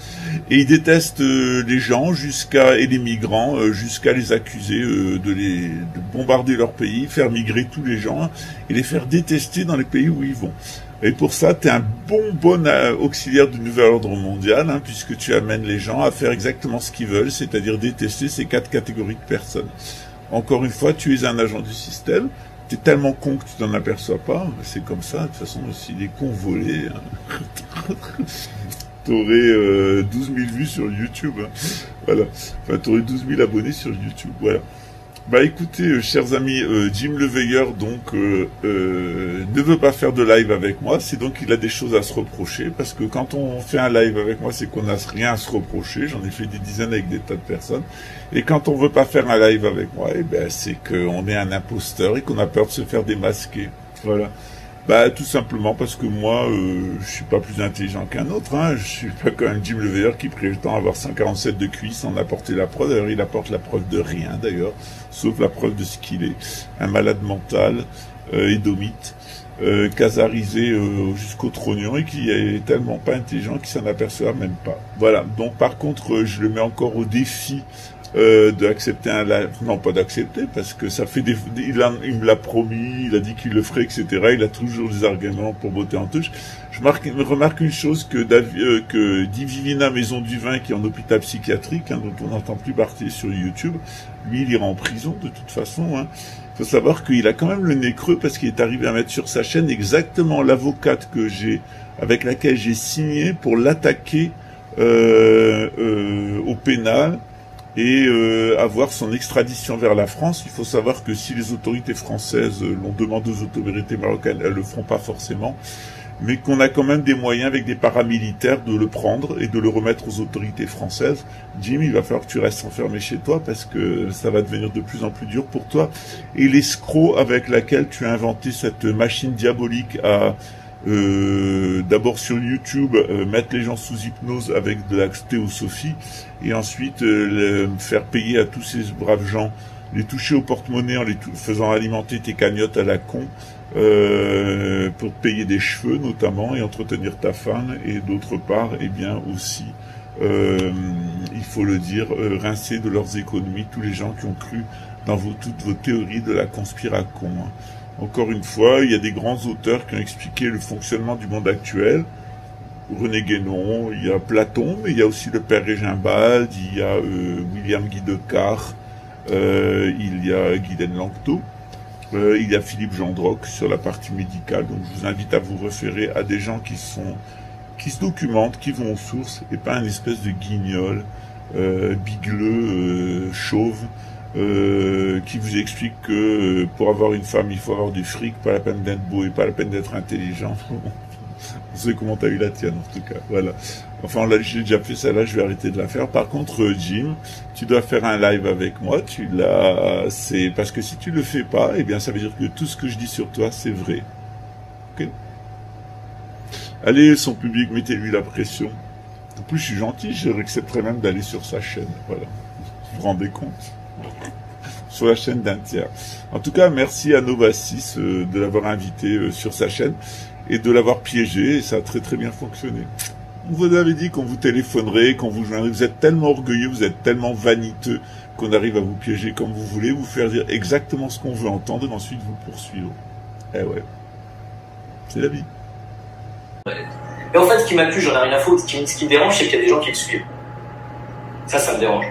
et il déteste les gens et les migrants jusqu'à les accuser de bombarder leur pays, faire migrer tous les gens et les faire détester dans les pays où ils vont. Et pour ça, tu es un bon auxiliaire du Nouvel Ordre Mondial, hein, puisque tu amènes les gens à faire exactement ce qu'ils veulent, c'est-à-dire détester ces 4 catégories de personnes. Encore une fois, tu es un agent du système, tu es tellement con que tu t'en aperçois pas, c'est comme ça, de toute façon, si les cons volaient, hein, t'aurais 12 000 vues sur YouTube, hein, voilà, enfin t'aurais 12 000 abonnés sur YouTube, voilà. Bah écoutez, chers amis, Jim le Veilleur donc ne veut pas faire de live avec moi, c'est donc qu'il a des choses à se reprocher, parce que quand on fait un live avec moi, c'est qu'on n'a rien à se reprocher, j'en ai fait des dizaines avec des tas de personnes, et quand on veut pas faire un live avec moi, eh ben c'est qu'on est un imposteur et qu'on a peur de se faire démasquer, voilà. Bah tout simplement parce que moi, je suis pas plus intelligent qu'un autre, hein. Je suis pas comme Jim le Veilleur qui prétend avoir 147 de QI sans apporter la preuve. D'ailleurs, il apporte la preuve de rien, d'ailleurs, sauf la preuve de ce qu'il est. Un malade mental, édomite, casarisé jusqu'au trognon et qui est tellement pas intelligent qu'il s'en aperçoit même pas. Voilà, donc par contre, je le mets encore au défi d'accepter un live, non pas d'accepter, parce que ça fait il me l'a promis, il a dit qu'il le ferait, etc. Il a toujours des arguments pour botter en touche. Je remarque une chose que dit Vivina Maison du Vin, qui est en hôpital psychiatrique, hein, dont on n'entend plus parler sur YouTube. Lui, il ira en prison de toute façon. Hein. Faut savoir qu'il a quand même le nez creux parce qu'il est arrivé à mettre sur sa chaîne exactement l'avocate avec laquelle j'ai signé pour l'attaquer au pénal et avoir son extradition vers la France. Il faut savoir que si les autorités françaises l'ont demandé aux autorités marocaines, elles le feront pas forcément, mais qu'on a quand même des moyens avec des paramilitaires de le prendre et de le remettre aux autorités françaises. Jim, il va falloir que tu restes enfermé chez toi parce que ça va devenir de plus en plus dur pour toi. Et l'escroc avec laquelle tu as inventé cette machine diabolique à d'abord sur YouTube mettre les gens sous hypnose avec de la théosophie et ensuite faire payer à tous ces braves gens, les toucher au porte-monnaie en les faisant alimenter tes cagnottes à la con pour te payer des cheveux notamment et entretenir ta femme, et d'autre part eh bien aussi il faut le dire, rincer de leurs économies tous les gens qui ont cru dans toutes vos théories de la conspiration. Hein. Encore une fois, il y a des grands auteurs qui ont expliqué le fonctionnement du monde actuel. René Guénon, il y a Platon, mais il y a aussi le père Régimbald, il y a William Guy de Cars, il y a Guylaine Lanctot, il y a Philippe Gendroc sur la partie médicale. Donc je vous invite à vous référer à des gens qui se documentent, qui vont aux sources, et pas une espèce de guignol, bigleux, chauve, qui vous explique que pour avoir une femme, il faut avoir du fric, pas la peine d'être beau et pas la peine d'être intelligent. On sait comment t'as eu la tienne, en tout cas. Voilà. Enfin, là, j'ai déjà fait ça, là, je vais arrêter de la faire. Par contre, Jim, tu dois faire un live avec moi. C'est parce que si tu le fais pas, eh bien, ça veut dire que tout ce que je dis sur toi, c'est vrai. Ok? Allez, son public, mettez-lui la pression. En plus, je suis gentil, je accepterais même d'aller sur sa chaîne. Voilà. Vous vous rendez compte? Sur la chaîne d'un tiers. En tout cas, merci à Nova6 de l'avoir invité sur sa chaîne et de l'avoir piégé, et ça a très très bien fonctionné. vous avez dit qu'on vous téléphonerait, qu'on vous joindrait. Vous êtes tellement orgueilleux, vous êtes tellement vaniteux qu'on arrive à vous piéger comme vous voulez, vous faire dire exactement ce qu'on veut entendre et ensuite vous poursuivre. Eh ouais. C'est la vie. Et en fait, ce qui m'a plu, j'en ai rien à foutre. Ce qui me dérange, c'est qu'il y a des gens qui le suivent. Ça me dérange.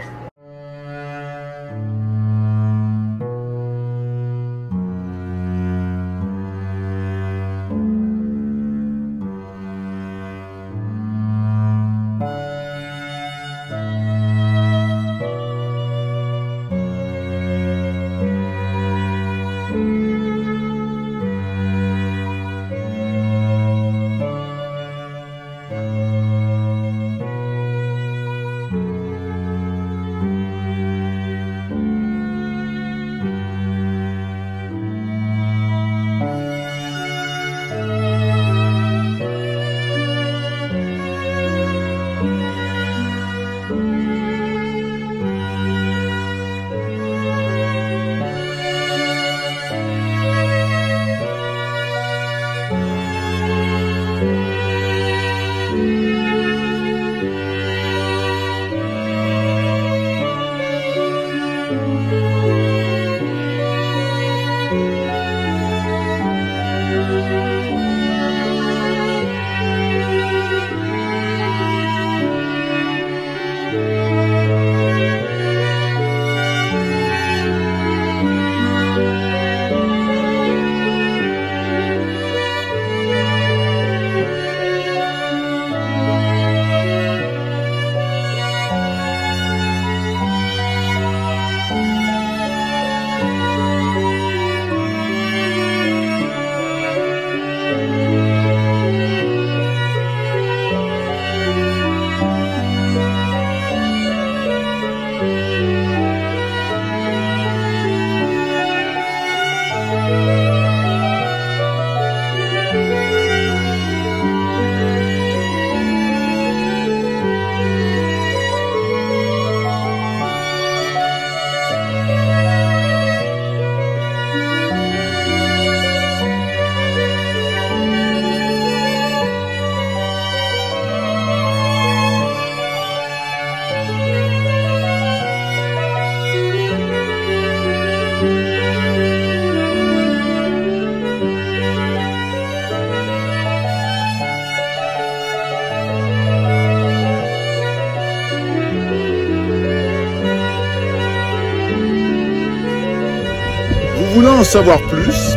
Vous voulez en savoir plus?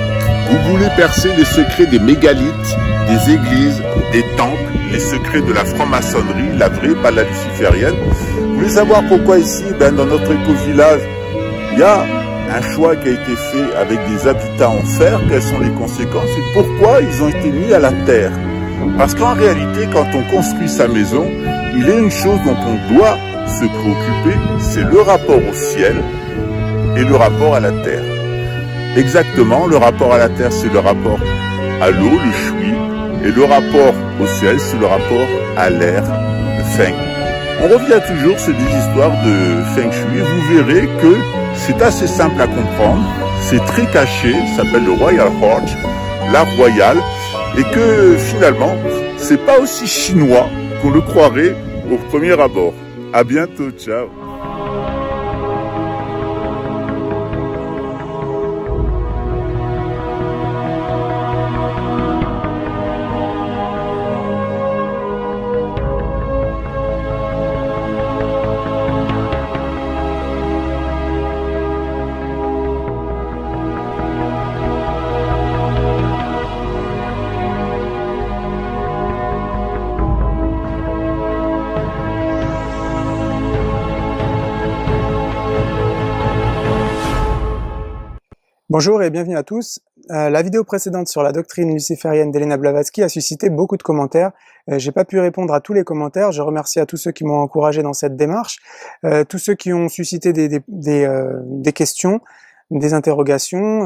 Vous voulez percer les secrets des mégalithes, des églises, des temples, les secrets de la franc-maçonnerie, la vraie, pas la luciférienne? Vous voulez savoir pourquoi ici, dans notre éco-village, il y a un choix qui a été fait avec des habitats en fer? Quelles sont les conséquences et pourquoi ils ont été mis à la terre? Parce qu'en réalité, quand on construit sa maison, il y a une chose dont on doit se préoccuper, c'est le rapport au ciel et le rapport à la terre. Exactement, le rapport à la terre, c'est le rapport à l'eau, le shui, et le rapport au ciel, c'est le rapport à l'air, le feng. On revient toujours sur des histoires de feng shui, vous verrez que c'est assez simple à comprendre, c'est très caché, ça s'appelle le Royal Horse, l'art royal, et que finalement, c'est pas aussi chinois qu'on le croirait au premier abord. À bientôt, ciao. Bonjour et bienvenue à tous. La vidéo précédente sur la doctrine luciférienne d'Elena Blavatsky a suscité beaucoup de commentaires. J'ai pas pu répondre à tous les commentaires. Je remercie à tous ceux qui m'ont encouragé dans cette démarche, tous ceux qui ont suscité des questions, des interrogations.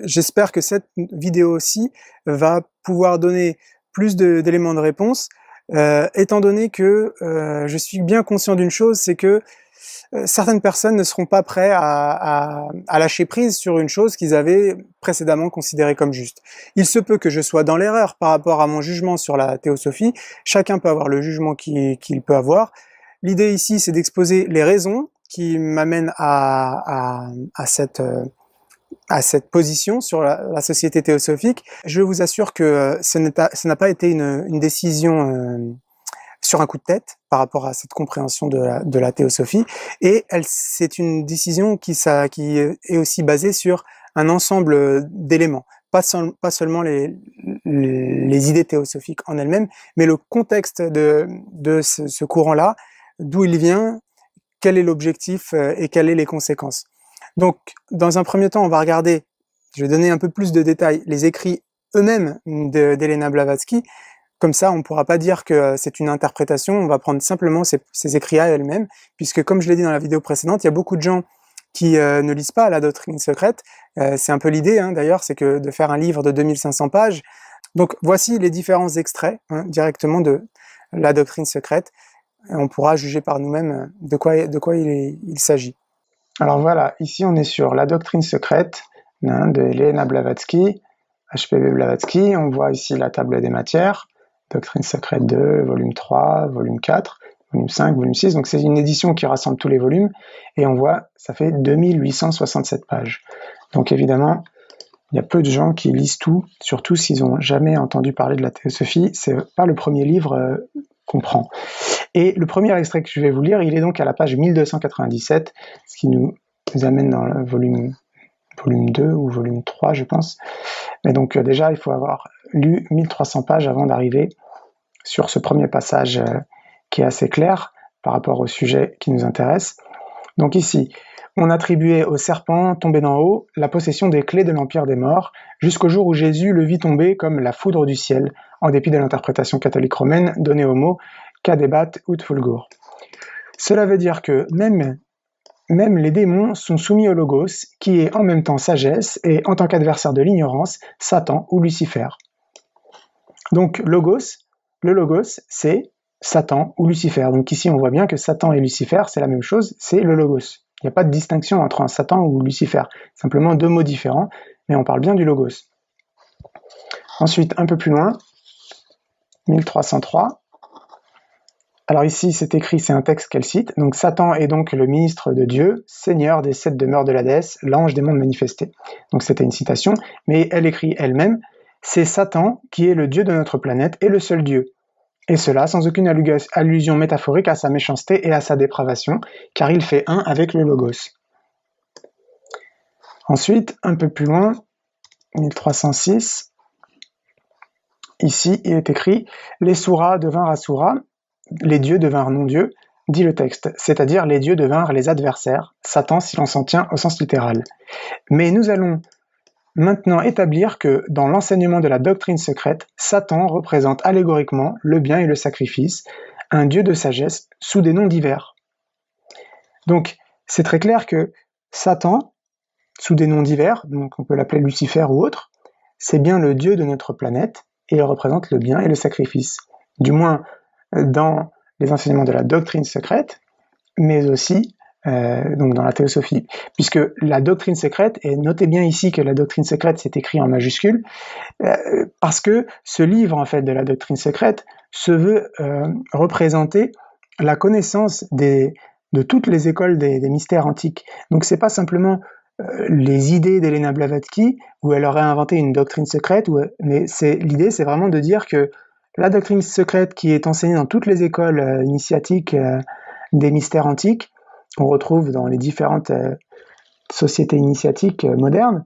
J'espère que cette vidéo aussi va pouvoir donner plus d'éléments de réponse, étant donné que je suis bien conscient d'une chose, c'est que certaines personnes ne seront pas prêtes à lâcher prise sur une chose qu'ils avaient précédemment considérée comme juste. Il se peut que je sois dans l'erreur par rapport à mon jugement sur la théosophie. Chacun peut avoir le jugement qu'il peut avoir. L'idée ici, c'est d'exposer les raisons qui m'amènent à cette position sur la société théosophique. Je vous assure que ça n'a pas été une décision sur un coup de tête par rapport à cette compréhension de la théosophie, et c'est une décision qui est aussi basée sur un ensemble d'éléments, pas seulement les idées théosophiques en elles-mêmes, mais le contexte de ce courant-là, d'où il vient, quel est l'objectif et quelles sont les conséquences. Donc, dans un premier temps, on va regarder, je vais donner un peu plus de détails, les écrits eux-mêmes d'Elena Blavatsky. Comme ça, on ne pourra pas dire que c'est une interprétation, on va prendre simplement ces écrits à elles-mêmes, puisque comme je l'ai dit dans la vidéo précédente, il y a beaucoup de gens qui ne lisent pas la doctrine secrète. C'est un peu l'idée, d'ailleurs, c'est que de faire un livre de 2500 pages. Donc, voici les différents extraits directement de la doctrine secrète. Et on pourra juger par nous-mêmes de quoi il s'agit. Alors voilà, ici on est sur la doctrine secrète de Elena Blavatsky, HPV Blavatsky. On voit ici la table des matières, doctrine secrète 2, volume 3, volume 4, volume 5, volume 6. Donc c'est une édition qui rassemble tous les volumes, et on voit, ça fait 2867 pages. Donc évidemment, il y a peu de gens qui lisent tout, surtout s'ils n'ont jamais entendu parler de la théosophie. C'est pas le premier livre qu'on prend. Et le premier extrait que je vais vous lire, il est donc à la page 1297, ce qui nous amène dans le volume 2 ou volume 3, je pense. Mais donc déjà, il faut avoir lu 1300 pages avant d'arriver sur ce premier passage qui est assez clair par rapport au sujet qui nous intéresse. Donc ici, on attribuait au serpent tombé d'en haut la possession des clés de l'Empire des morts, jusqu'au jour où Jésus le vit tomber comme la foudre du ciel, en dépit de l'interprétation catholique romaine donnée au mot cadebat ut fulgur. Cela veut dire que même les démons sont soumis au Logos, qui est en même temps sagesse et, en tant qu'adversaire de l'ignorance, Satan ou Lucifer. Donc le Logos, c'est Satan ou Lucifer. Donc ici, on voit bien que Satan et Lucifer, c'est la même chose, c'est le Logos. Il n'y a pas de distinction entre un Satan ou Lucifer, simplement deux mots différents, mais on parle bien du Logos. Ensuite, un peu plus loin, 1303. Alors ici, c'est écrit, c'est un texte qu'elle cite. Donc Satan est donc le ministre de Dieu, seigneur des 7 demeures de la déesse, l'ange des mondes manifestés. Donc c'était une citation, mais elle écrit elle-même, c'est Satan qui est le Dieu de notre planète et le seul Dieu. Et cela sans aucune allusion métaphorique à sa méchanceté et à sa dépravation, car il fait un avec le Logos. Ensuite, un peu plus loin, 1306, ici il est écrit « Les Suras devinrent Asuras », les dieux devinrent non-dieux, dit le texte, c'est-à-dire les dieux devinrent les adversaires, Satan si l'on s'en tient au sens littéral. Mais nous allons maintenant établir que, dans l'enseignement de la doctrine secrète, Satan représente allégoriquement le bien et le sacrifice, un dieu de sagesse sous des noms divers. Donc, c'est très clair que Satan, sous des noms divers, donc on peut l'appeler Lucifer ou autre, c'est bien le dieu de notre planète, et il représente le bien et le sacrifice. Du moins, dans les enseignements de la doctrine secrète, mais aussi donc dans la théosophie, puisque la doctrine secrète, et notez bien ici que la doctrine secrète c'est écrit en majuscule, parce que ce livre en fait de la doctrine secrète se veut représenter la connaissance de toutes les écoles des mystères antiques. Donc c'est pas simplement les idées d'Elena Blavatsky où elle aurait inventé une doctrine secrète, mais l'idée c'est vraiment de dire que la doctrine secrète qui est enseignée dans toutes les écoles initiatiques des mystères antiques, qu'on retrouve dans les différentes sociétés initiatiques modernes,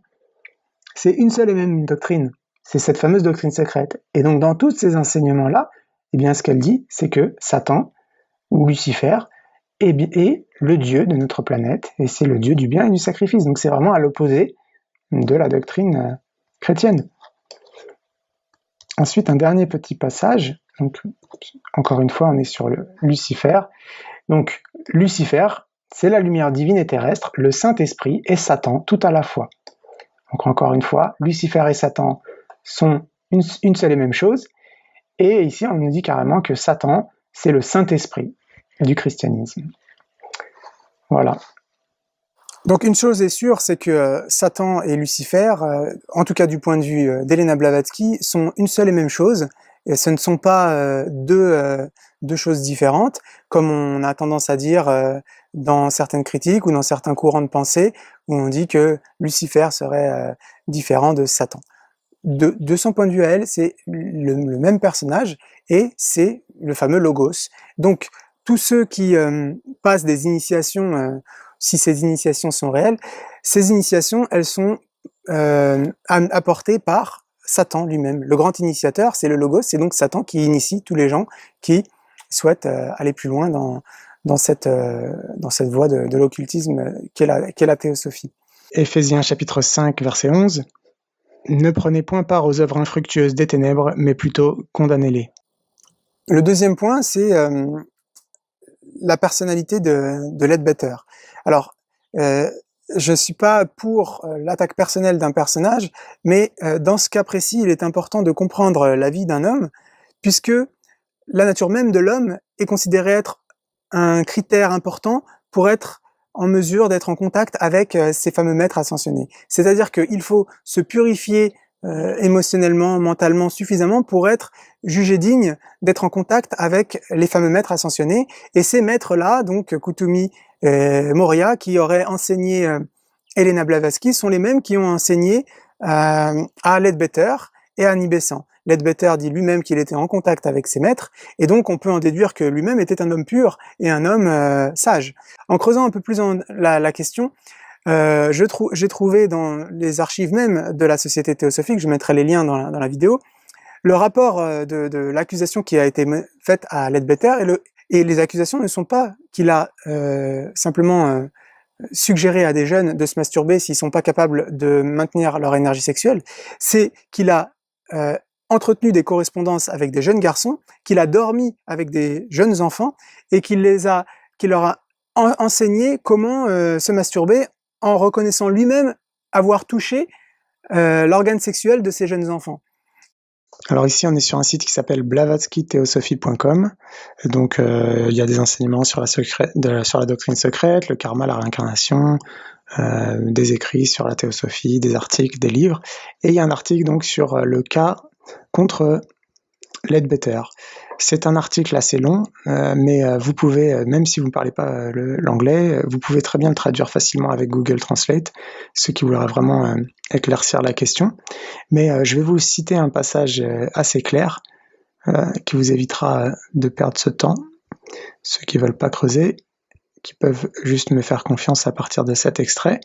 c'est une seule et même doctrine. C'est cette fameuse doctrine secrète. Et donc dans tous ces enseignements-là, eh bien ce qu'elle dit, c'est que Satan, ou Lucifer, est le dieu de notre planète, et c'est le dieu du bien et du sacrifice. Donc c'est vraiment à l'opposé de la doctrine chrétienne. Ensuite, un dernier petit passage, donc encore une fois, on est sur le Lucifer. Donc, Lucifer, c'est la lumière divine et terrestre, le Saint-Esprit et Satan tout à la fois. Donc encore une fois, Lucifer et Satan sont une seule et même chose, et ici on nous dit carrément que Satan, c'est le Saint-Esprit du christianisme. Voilà. Donc une chose est sûre, c'est que Satan et Lucifer, en tout cas du point de vue d'Elena Blavatsky, sont une seule et même chose, et ce ne sont pas deux choses différentes, comme on a tendance à dire dans certaines critiques ou dans certains courants de pensée, où on dit que Lucifer serait différent de Satan. De son point de vue à elle, c'est le même personnage, et c'est le fameux Logos. Donc tous ceux qui passent des initiations, si ces initiations sont réelles, ces initiations, elles sont apportées par Satan lui-même. Le grand initiateur, c'est le Logos, c'est donc Satan qui initie tous les gens qui souhaitent aller plus loin dans cette voie de l'occultisme qu'est la théosophie. Éphésiens chapitre 5, verset 11. Ne prenez point part aux œuvres infructueuses des ténèbres, mais plutôt condamnez-les. Le deuxième point, c'est la personnalité de Leadbetter. Alors, je suis pas pour l'attaque personnelle d'un personnage, mais dans ce cas précis, il est important de comprendre la vie d'un homme, puisque la nature même de l'homme est considérée être un critère important pour être en mesure d'être en contact avec ces fameux maîtres ascensionnés. C'est-à-dire qu'il faut se purifier émotionnellement, mentalement suffisamment pour être jugé digne d'être en contact avec les fameux maîtres ascensionnés. Et ces maîtres-là, donc Kuthumi et Moria, qui auraient enseigné Elena Blavatsky, sont les mêmes qui ont enseigné à Leadbetter et à Nibessan. Leadbetter dit lui-même qu'il était en contact avec ses maîtres, et donc on peut en déduire que lui-même était un homme pur et un homme sage. En creusant un peu plus la question, j'ai trouvé dans les archives même de la Société théosophique, je mettrai les liens dans la vidéo, le rapport de l'accusation qui a été faite à Leadbetter, et les accusations ne sont pas qu'il a simplement suggéré à des jeunes de se masturber s'ils sont pas capables de maintenir leur énergie sexuelle, c'est qu'il a entretenu des correspondances avec des jeunes garçons, qu'il a dormi avec des jeunes enfants, et qu'il leur a enseigné comment se masturber en reconnaissant lui-même avoir touché l'organe sexuel de ces jeunes enfants. Alors ici, on est sur un site qui s'appelle blavatskytheosophy.com. Donc, il y a des enseignements sur la doctrine secrète, le karma, la réincarnation, des écrits sur la théosophie, des articles, des livres. Et il y a un article donc sur le cas contre Leadbetter. C'est un article assez long, mais vous pouvez, même si vous ne parlez pas l'anglais, vous pouvez très bien le traduire facilement avec Google Translate, ce qui voudra vraiment éclaircir la question. Mais je vais vous citer un passage assez clair qui vous évitera de perdre ce temps. Ceux qui ne veulent pas creuser, qui peuvent juste me faire confiance à partir de cet extrait.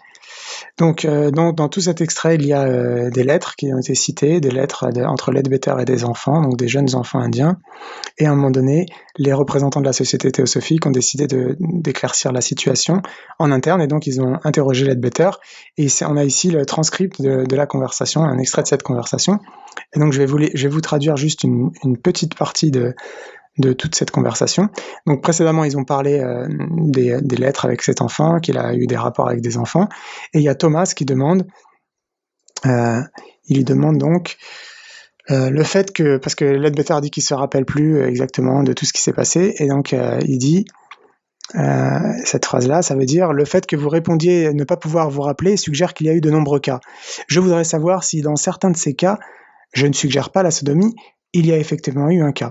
Donc, dans tout cet extrait, il y a des lettres qui ont été citées, des lettres entre Leadbetter et des enfants, donc des jeunes enfants indiens. Et à un moment donné, les représentants de la Société théosophique ont décidé d'éclaircir la situation en interne, et donc ils ont interrogé Leadbetter. Et on a ici le transcript de la conversation, un extrait de cette conversation. Et donc je vais vous traduire juste une petite partie de toute cette conversation. Donc précédemment, ils ont parlé des lettres avec cet enfant, qu'il a eu des rapports avec des enfants, et il y a Thomas qui demande, il lui demande donc le fait que, parce que Leadbetter dit qu'il se rappelle plus exactement de tout ce qui s'est passé, et donc il dit cette phrase-là, ça veut dire le fait que vous répondiez ne pas pouvoir vous rappeler suggère qu'il y a eu de nombreux cas. Je voudrais savoir si dans certains de ces cas, je ne suggère pas la sodomie, il y a effectivement eu un cas.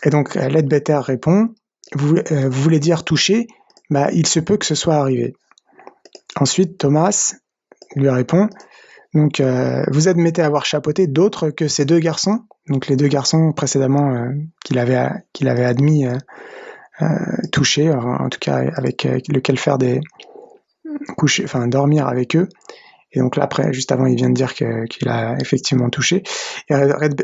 Et donc, Leadbetter répond, vous voulez dire toucher, bah, il se peut que ce soit arrivé. Ensuite, Thomas lui répond, donc, vous admettez avoir chapeauté d'autres que ces deux garçons, donc les deux garçons précédemment qu'il avait admis toucher, en tout cas avec lequel faire des coucher, enfin dormir avec eux. Et donc là, après, juste avant, il vient de dire qu'il a effectivement touché. Et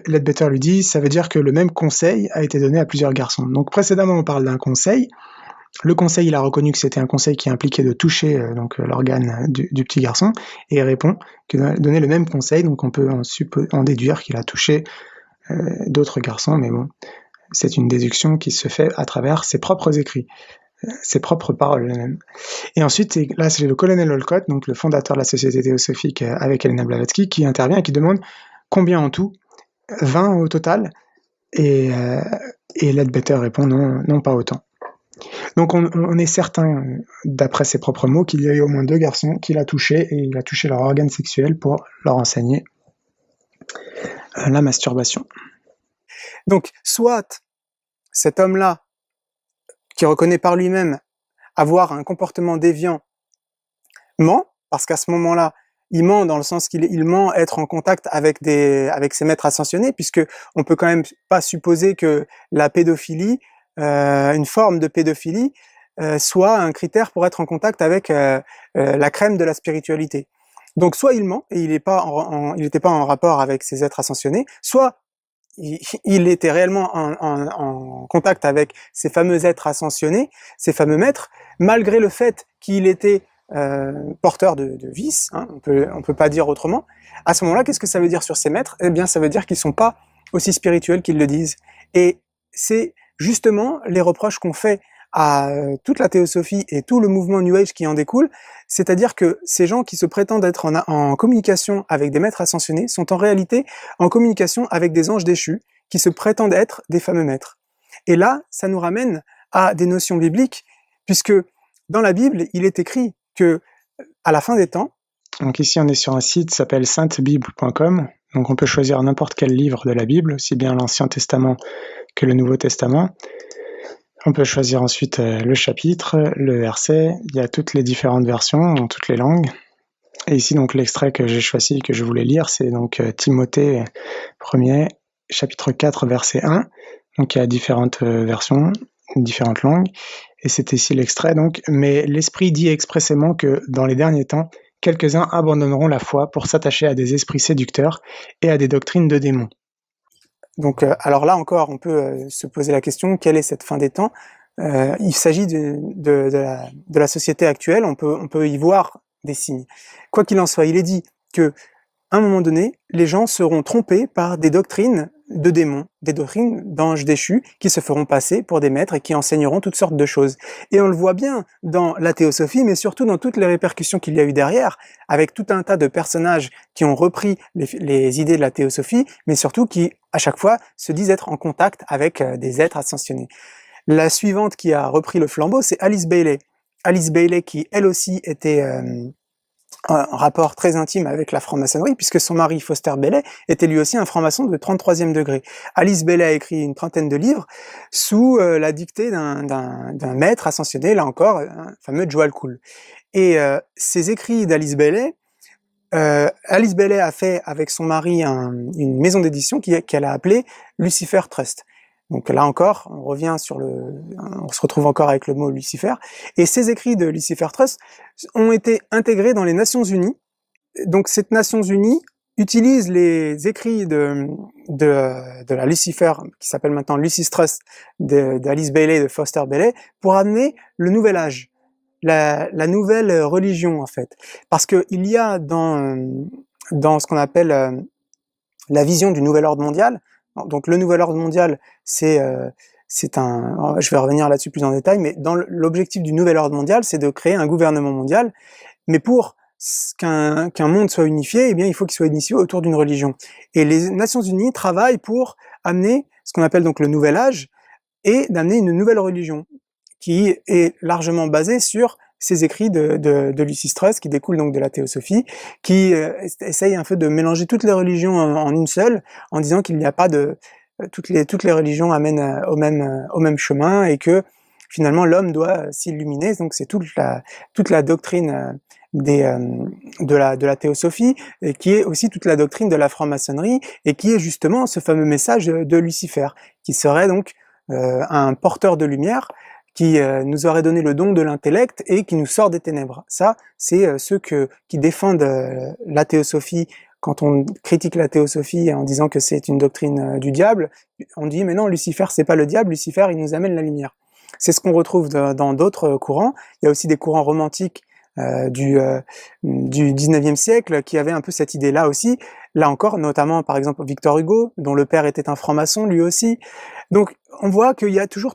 Leadbetter lui dit, ça veut dire que le même conseil a été donné à plusieurs garçons. Donc précédemment, on parle d'un conseil. Le conseil, il a reconnu que c'était un conseil qui impliquait de toucher l'organe du petit garçon. Et il répond qu'il a donné le même conseil. Donc on peut en déduire qu'il a touché d'autres garçons. Mais bon, c'est une déduction qui se fait à travers ses propres écrits. Ses propres paroles même. Et ensuite, là c'est le colonel Olcott, donc le fondateur de la Société théosophique avec Elena Blavatsky, qui intervient et qui demande combien en tout, 20 au total, et Leadbetter répond non pas autant. Donc on est certain, d'après ses propres mots, qu'il y a eu au moins 2 garçons qu'il a touchés, et il a touché leur organe sexuel pour leur enseigner la masturbation. Donc, soit cet homme-là, qui reconnaît par lui-même avoir un comportement déviant, ment, parce qu'à ce moment-là, il ment dans le sens qu'il ment être en contact avec ses maîtres ascensionnés, puisque on peut quand même pas supposer que la pédophilie, une forme de pédophilie, soit un critère pour être en contact avec la crème de la spiritualité. Donc soit il ment et il n'était pas en rapport avec ses êtres ascensionnés, soit il était réellement en contact avec ces fameux êtres ascensionnés, ces fameux maîtres, malgré le fait qu'il était porteur de vices, hein, on peut pas dire autrement. À ce moment-là, qu'est-ce que ça veut dire sur ces maîtres? Eh bien, ça veut dire qu'ils sont pas aussi spirituels qu'ils le disent. Et c'est justement les reproches qu'on fait à toute la théosophie et tout le mouvement New Age qui en découle, c'est-à-dire que ces gens qui se prétendent être en communication avec des maîtres ascensionnés sont en réalité en communication avec des anges déchus qui se prétendent être des fameux maîtres. Et là, ça nous ramène à des notions bibliques, puisque dans la Bible, il est écrit que à la fin des temps, donc ici on est sur un site qui s'appelle saintebible.com, donc on peut choisir n'importe quel livre de la Bible, aussi bien l'Ancien Testament que le Nouveau Testament. On peut choisir ensuite le chapitre, le verset, il y a toutes les différentes versions dans toutes les langues. Et ici donc l'extrait que j'ai choisi, que je voulais lire, c'est donc Timothée 1er, chapitre 4, verset 1. Donc il y a différentes versions, différentes langues, et c'est ici l'extrait donc. Mais l'Esprit dit expressément que dans les derniers temps, quelques-uns abandonneront la foi pour s'attacher à des esprits séducteurs et à des doctrines de démons. Donc, alors là encore, on peut se poser la question, quelle est cette fin des temps? Il s'agit de la société actuelle, on peut y voir des signes. Quoi qu'il en soit, il est dit que, à un moment donné, les gens seront trompés par des doctrines de démons, des doctrines d'anges déchus qui se feront passer pour des maîtres et qui enseigneront toutes sortes de choses. Et on le voit bien dans la théosophie, mais surtout dans toutes les répercussions qu'il y a eu derrière, avec tout un tas de personnages qui ont repris les idées de la théosophie, mais surtout qui, à chaque fois, se disent être en contact avec des êtres ascensionnés. La suivante qui a repris le flambeau, c'est Alice Bailey. Alice Bailey qui, elle aussi, était un rapport très intime avec la franc-maçonnerie, puisque son mari Foster Bailey était lui aussi un franc-maçon de 33e degré. Alice Bailey a écrit une trentaine de livres sous la dictée d'un maître ascensionné, là encore, un fameux Joel Kuhl. Et ces écrits d'Alice Bailey, Alice Bailey a fait avec son mari une maison d'édition qu'elle a appelée Lucifer Trust. Donc là encore, on se retrouve encore avec le mot Lucifer. Et ces écrits de Lucifer Trust ont été intégrés dans les Nations Unies. Donc cette Nations Unies utilise les écrits de la Lucifer, qui s'appelle maintenant Lucis Trust, d'Alice Bailey et de Foster Bailey, pour amener le nouvel âge, la nouvelle religion en fait. Parce que il y a dans ce qu'on appelle la vision du nouvel ordre mondial. Donc le nouvel ordre mondial, c'est je vais revenir là-dessus plus en détail, mais dans l'objectif du nouvel ordre mondial, c'est de créer un gouvernement mondial, mais pour qu'un monde soit unifié, eh bien il faut qu'il soit unifié autour d'une religion. Et les Nations Unies travaillent pour amener ce qu'on appelle donc le nouvel âge et d'amener une nouvelle religion qui est largement basée sur ces écrits de Lucis Trust, qui découlent donc de la théosophie, qui essaye un peu de mélanger toutes les religions en une seule, en disant qu'il n'y a pas toutes les religions amènent au même chemin, et que finalement l'homme doit s'illuminer. Donc c'est toute la doctrine de la théosophie, et qui est aussi toute la doctrine de la franc-maçonnerie, et qui est justement ce fameux message de Lucifer, qui serait donc un porteur de lumière, qui nous aurait donné le don de l'intellect et qui nous sort des ténèbres. Ça, c'est ceux qui défendent la théosophie. Quand on critique la théosophie en disant que c'est une doctrine du diable, on dit mais non, Lucifer c'est pas le diable, Lucifer il nous amène la lumière. C'est ce qu'on retrouve dans d'autres courants. Il y a aussi des courants romantiques du 19e siècle qui avaient un peu cette idée-là aussi. Là encore, notamment par exemple Victor Hugo, dont le père était un franc-maçon lui aussi. Donc on voit qu'il y a toujours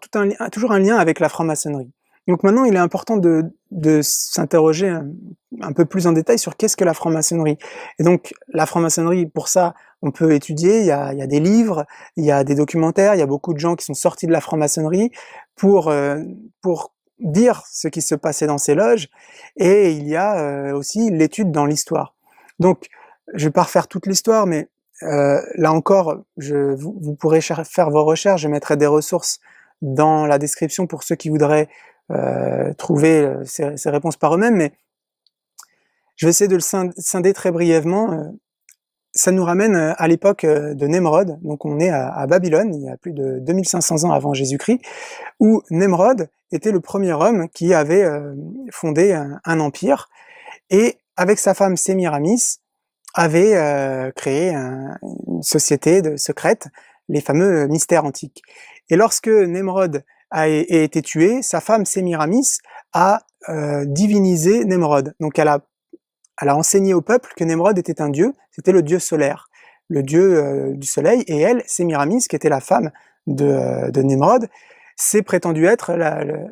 toujours un lien avec la franc-maçonnerie. Donc maintenant, il est important de s'interroger un peu plus en détail sur qu'est-ce que la franc-maçonnerie. Et donc la franc-maçonnerie, pour ça, on peut étudier, il y a des livres, il y a des documentaires, il y a beaucoup de gens qui sont sortis de la franc-maçonnerie pour dire ce qui se passait dans ces loges, et il y a aussi l'étude dans l'histoire. Donc, je vais pas refaire toute l'histoire, mais là encore, vous pourrez faire vos recherches, je mettrai des ressources dans la description pour ceux qui voudraient trouver ces réponses par eux-mêmes, mais je vais essayer de le scinder très brièvement. Ça nous ramène à l'époque de Nemrod, donc on est à Babylone, il y a plus de 2500 ans avant Jésus-Christ, où Nemrod était le premier homme qui avait fondé un empire, et avec sa femme Sémiramis, avait créé une société secrète, les fameux mystères antiques. Et lorsque Nemrod a été tué, sa femme Sémiramis a divinisé Nemrod. Donc elle a enseigné au peuple que Nemrod était un dieu, c'était le dieu solaire, le dieu du soleil, et elle, Sémiramis, qui était la femme de Nemrod, s'est prétendue être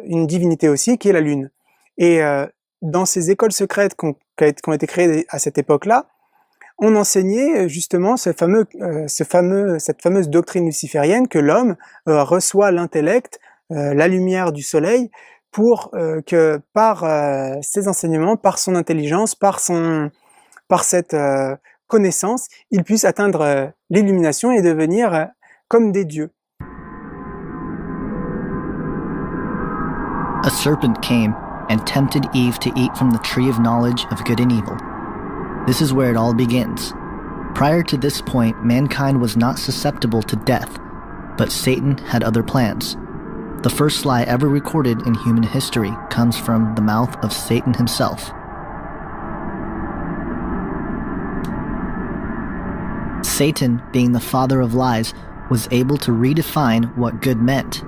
une divinité aussi, qui est la lune. Et dans ces écoles secrètes qui ont été créées à cette époque-là, on enseignait justement cette fameuse doctrine luciférienne que l'homme reçoit l'intellect, la lumière du soleil, pour que par ses enseignements, par son intelligence, par cette connaissance, il puisse atteindre l'illumination et devenir comme des dieux. A serpent came and tempted Eve to eat from the tree of knowledge of good and evil. This is where it all begins. Prior to this point, mankind was not susceptible to death, but Satan had other plans. The first lie ever recorded in human history comes from the mouth of Satan himself. Satan, being the father of lies, was able to redefine what good meant.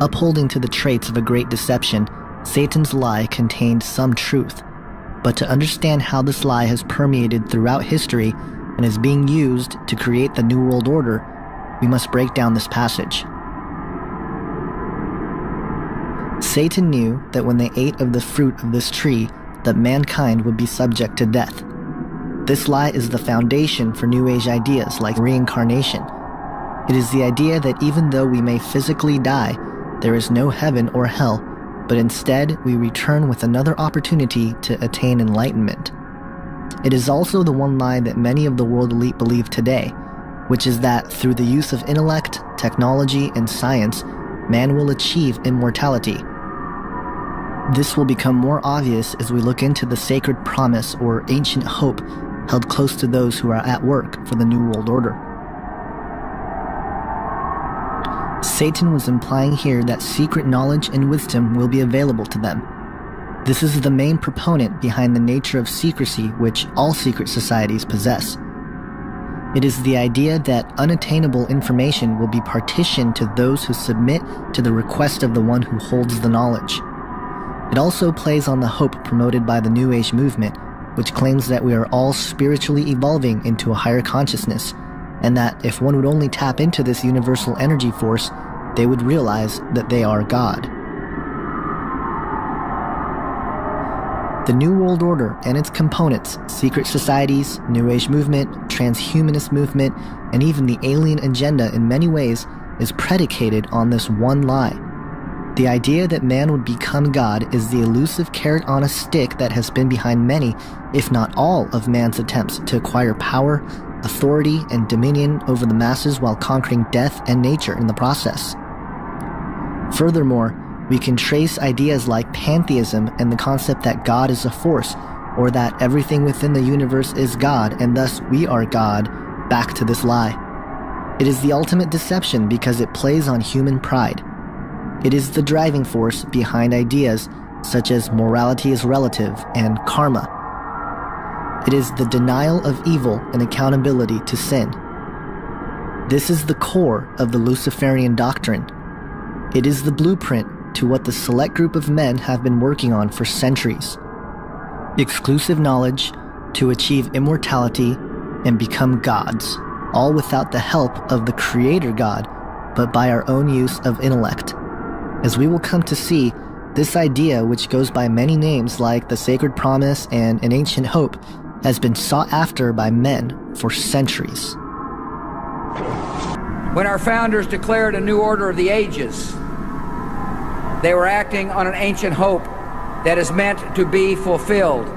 Upholding to the traits of a great deception, Satan's lie contained some truth. But to understand how this lie has permeated throughout history and is being used to create the New World Order, we must break down this passage. Satan knew that when they ate of the fruit of this tree, that mankind would be subject to death. This lie is the foundation for New Age ideas like reincarnation. It is the idea that even though we may physically die, there is no heaven or hell, but instead we return with another opportunity to attain enlightenment. It is also the one lie that many of the world elite believe today, which is that through the use of intellect, technology, and science, man will achieve immortality. This will become more obvious as we look into the sacred promise or ancient hope held close to those who are at work for the New World Order. Satan was implying here that secret knowledge and wisdom will be available to them. This is the main proponent behind the nature of secrecy which all secret societies possess. It is the idea that unattainable information will be partitioned to those who submit to the request of the one who holds the knowledge. It also plays on the hope promoted by the New Age movement, which claims that we are all spiritually evolving into a higher consciousness, and that if one would only tap into this universal energy force, they would realize that they are God. The New World Order and its components, secret societies, New Age movement, transhumanist movement, and even the alien agenda in many ways is predicated on this one lie. The idea that man would become God is the elusive carrot on a stick that has been behind many, if not all, of man's attempts to acquire power, authority, and dominion over the masses while conquering death and nature in the process. Furthermore, we can trace ideas like pantheism and the concept that God is a force, or that everything within the universe is God and thus we are God, back to this lie. It is the ultimate deception because it plays on human pride. It is the driving force behind ideas such as morality is relative and karma. It is the denial of evil and accountability to sin. This is the core of the Luciferian doctrine. It is the blueprint to what the select group of men have been working on for centuries. Exclusive knowledge to achieve immortality and become gods, all without the help of the Creator God, but by our own use of intellect. As we will come to see, this idea, which goes by many names like the Sacred Promise and an Ancient Hope, has been sought after by men for centuries. When our founders declared a new order of the ages, They were acting on an ancient hope that is meant to be fulfilled.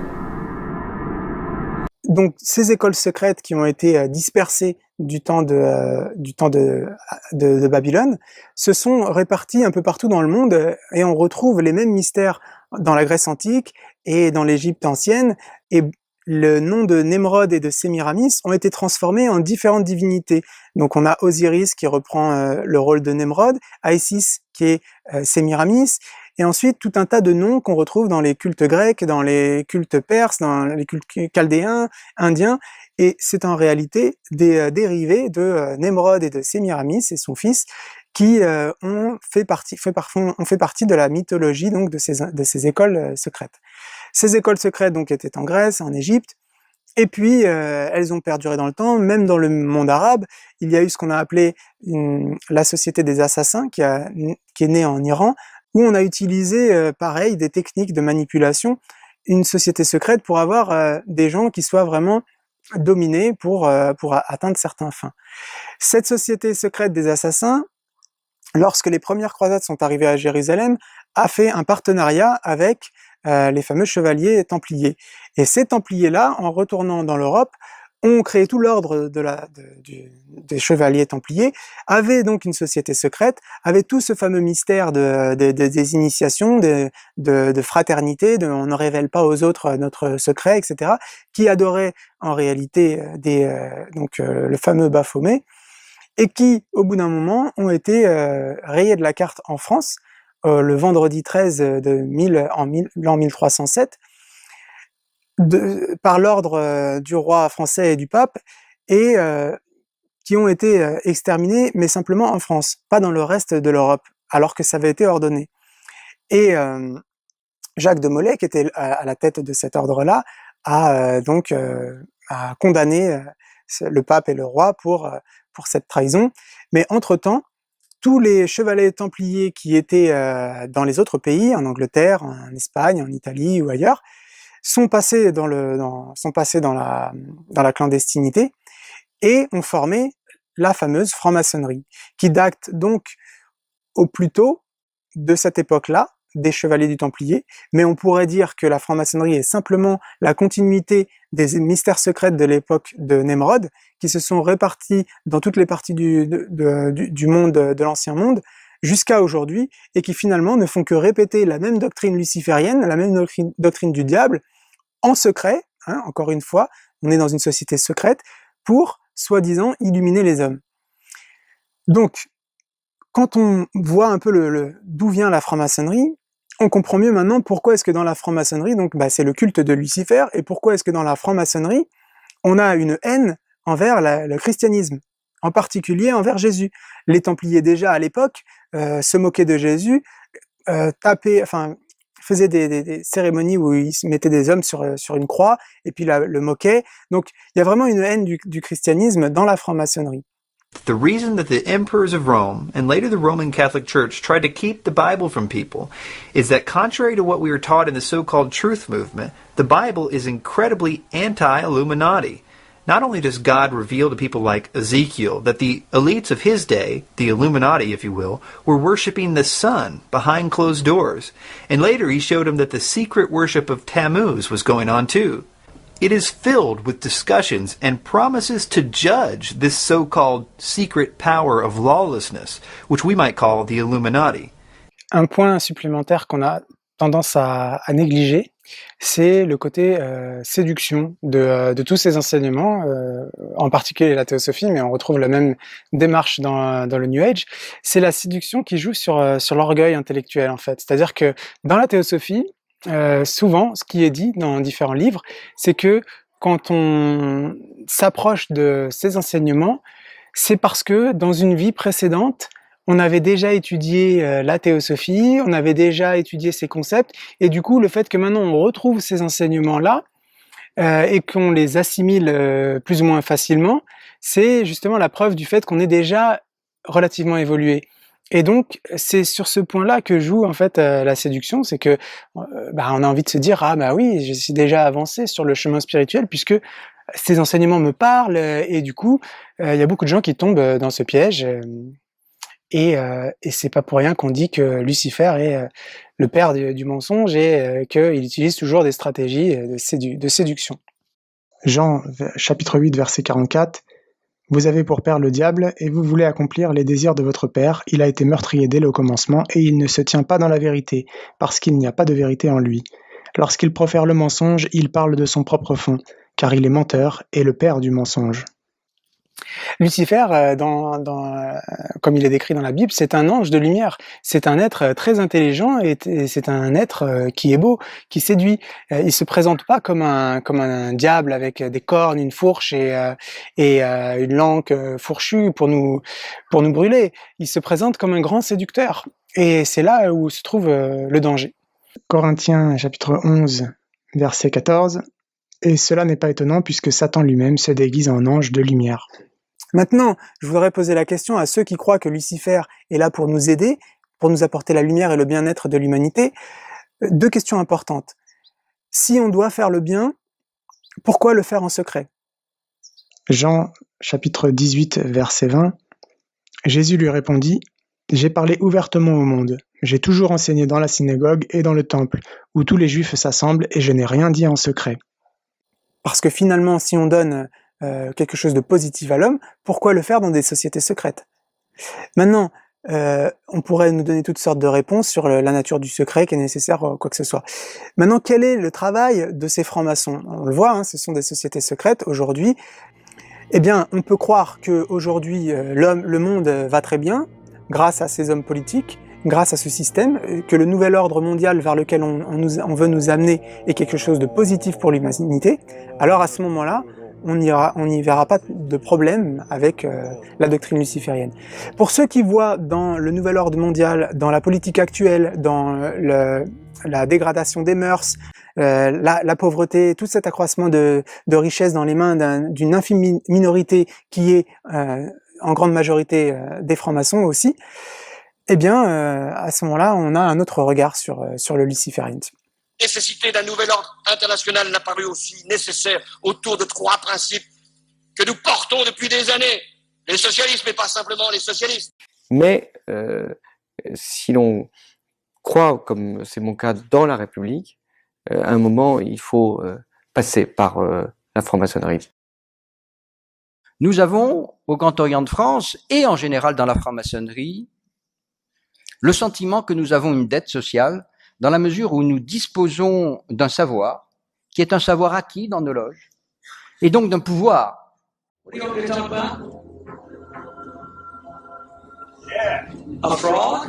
Donc, ces écoles secrètes qui ont été dispersées du temps de Babylone se sont réparties un peu partout dans le monde et on retrouve les mêmes mystères dans la Grèce antique et dans l'Égypte ancienne, et le nom de Nemrod et de Sémiramis ont été transformés en différentes divinités. Donc on a Osiris qui reprend le rôle de Nemrod, Isis qui est Sémiramis, et ensuite tout un tas de noms qu'on retrouve dans les cultes grecs, dans les cultes perses, dans les cultes chaldéens, indiens, et c'est en réalité des dérivés de Nemrod et de Sémiramis et son fils qui ont fait partie de la mythologie donc de ces écoles secrètes. Ces écoles secrètes donc étaient en Grèce, en Égypte, et puis elles ont perduré dans le temps, même dans le monde arabe. Il y a eu ce qu'on a appelé la société des assassins qui est née en Iran, où on a utilisé pareil des techniques de manipulation, une société secrète pour avoir des gens qui soient vraiment dominés pour atteindre certains fins. Cette société secrète des assassins, lorsque les premières croisades sont arrivées à Jérusalem, a fait un partenariat avec les fameux chevaliers templiers. Et ces templiers-là, en retournant dans l'Europe, ont créé tout l'ordre des chevaliers templiers, avaient donc une société secrète, avaient tout ce fameux mystère des initiations, de fraternité, on ne révèle pas aux autres notre secret, etc., qui adoraient en réalité le fameux Baphomet, et qui, au bout d'un moment, ont été rayés de la carte en France, le vendredi 13 en l'an 1307, par l'ordre du roi français et du pape, et qui ont été exterminés, mais simplement en France, pas dans le reste de l'Europe, alors que ça avait été ordonné. Et Jacques de Molay, qui était à la tête de cet ordre-là, a condamné le pape et le roi pour cette trahison. Mais entre-temps, tous les chevaliers templiers qui étaient dans les autres pays, en Angleterre, en Espagne, en Italie ou ailleurs, sont passés dans la clandestinité et ont formé la fameuse franc-maçonnerie, qui date donc au plus tôt de cette époque-là, des chevaliers du Templier, mais on pourrait dire que la franc-maçonnerie est simplement la continuité des mystères secrets de l'époque de Nemrod, qui se sont répartis dans toutes les parties du monde, de l'ancien monde, jusqu'à aujourd'hui, et qui finalement ne font que répéter la même doctrine luciférienne, la même doctrine du diable, en secret, encore une fois, on est dans une société secrète, pour, soi-disant, illuminer les hommes. Donc, quand on voit un peu d'où vient la franc-maçonnerie, on comprend mieux maintenant pourquoi est-ce que dans la franc-maçonnerie, donc c'est le culte de Lucifer, et pourquoi est-ce que dans la franc-maçonnerie, on a une haine envers le christianisme, en particulier envers Jésus. Les Templiers déjà à l'époque se moquaient de Jésus, faisaient des cérémonies où ils mettaient des hommes sur une croix, et puis le moquaient. Donc il y a vraiment une haine du christianisme dans la franc-maçonnerie. The reason that the emperors of Rome and later the Roman Catholic Church tried to keep the Bible from people is that contrary to what we were taught in the so-called truth movement, the Bible is incredibly anti-Illuminati. Not only does God reveal to people like Ezekiel that the elites of his day, the Illuminati if you will, were worshipping the sun behind closed doors, and later he showed him that the secret worship of Tammuz was going on too. It is filled with discussions and promises to judge this so-called secret power of lawlessness, which we might call the Illuminati. Un point supplémentaire qu'on a tendance à négliger, c'est le côté séduction de tous ces enseignements, en particulier la théosophie, mais on retrouve la même démarche dans le New Age. C'est la séduction qui joue sur l'orgueil intellectuel, en fait. C'est-à-dire que dans la théosophie, souvent, ce qui est dit dans différents livres, c'est que quand on s'approche de ces enseignements, c'est parce que dans une vie précédente, on avait déjà étudié la théosophie, on avait déjà étudié ces concepts, et du coup, le fait que maintenant on retrouve ces enseignements-là et qu'on les assimile plus ou moins facilement, c'est justement la preuve du fait qu'on est déjà relativement évolué. Et donc, c'est sur ce point-là que joue en fait la séduction, c'est que on a envie de se dire oui, je suis déjà avancé sur le chemin spirituel puisque ces enseignements me parlent et du coup, il y a beaucoup de gens qui tombent dans ce piège et c'est pas pour rien qu'on dit que Lucifer est le père du mensonge et qu'il utilise toujours des stratégies de séduction. Jean, chapitre 8, verset 44. Vous avez pour père le diable, et vous voulez accomplir les désirs de votre père. Il a été meurtrier dès le commencement, et il ne se tient pas dans la vérité, parce qu'il n'y a pas de vérité en lui. Lorsqu'il profère le mensonge, il parle de son propre fond, car il est menteur et le père du mensonge. Lucifer, comme il est décrit dans la Bible, c'est un ange de lumière. C'est un être très intelligent et c'est un être qui est beau, qui séduit. Il se présente pas comme un diable avec des cornes, une fourche et une langue fourchue pour nous brûler. Il se présente comme un grand séducteur. Et c'est là où se trouve le danger. Corinthiens chapitre 11, verset 14. Et cela n'est pas étonnant puisque Satan lui-même se déguise en ange de lumière. Maintenant, je voudrais poser la question à ceux qui croient que Lucifer est là pour nous aider, pour nous apporter la lumière et le bien-être de l'humanité. Deux questions importantes. Si on doit faire le bien, pourquoi le faire en secret? Jean chapitre 18, verset 20. Jésus lui répondit, « J'ai parlé ouvertement au monde. J'ai toujours enseigné dans la synagogue et dans le temple, où tous les Juifs s'assemblent, et je n'ai rien dit en secret. » Parce que finalement, si on donne quelque chose de positif à l'homme, pourquoi le faire dans des sociétés secrètes? Maintenant, on pourrait nous donner toutes sortes de réponses sur la nature du secret qui est nécessaire, quoi que ce soit. Maintenant, quel est le travail de ces francs-maçons? On le voit, hein, ce sont des sociétés secrètes aujourd'hui. Eh bien, on peut croire qu'aujourd'hui, le monde va très bien, grâce à ces hommes politiques, grâce à ce système, que le nouvel ordre mondial vers lequel on veut nous amener est quelque chose de positif pour l'humanité. Alors à ce moment-là, on n'y verra pas de problème avec la doctrine luciférienne. Pour ceux qui voient dans le nouvel ordre mondial, dans la politique actuelle, dans la dégradation des mœurs, la pauvreté, tout cet accroissement de richesse dans les mains d'une infime minorité qui est en grande majorité des francs-maçons aussi, eh bien, à ce moment-là, on a un autre regard sur le luciférisme. La nécessité d'un nouvel ordre international n'a paru aussi nécessaire autour de trois principes que nous portons depuis des années. Les socialistes, mais pas simplement les socialistes. Mais si l'on croit, comme c'est mon cas, dans la République, à un moment, il faut passer par la franc-maçonnerie. Nous avons, au Grand Orient de France, et en général dans la franc-maçonnerie, le sentiment que nous avons une dette sociale dans la mesure où nous disposons d'un savoir, qui est un savoir acquis dans nos loges, et donc d'un pouvoir. A fraud?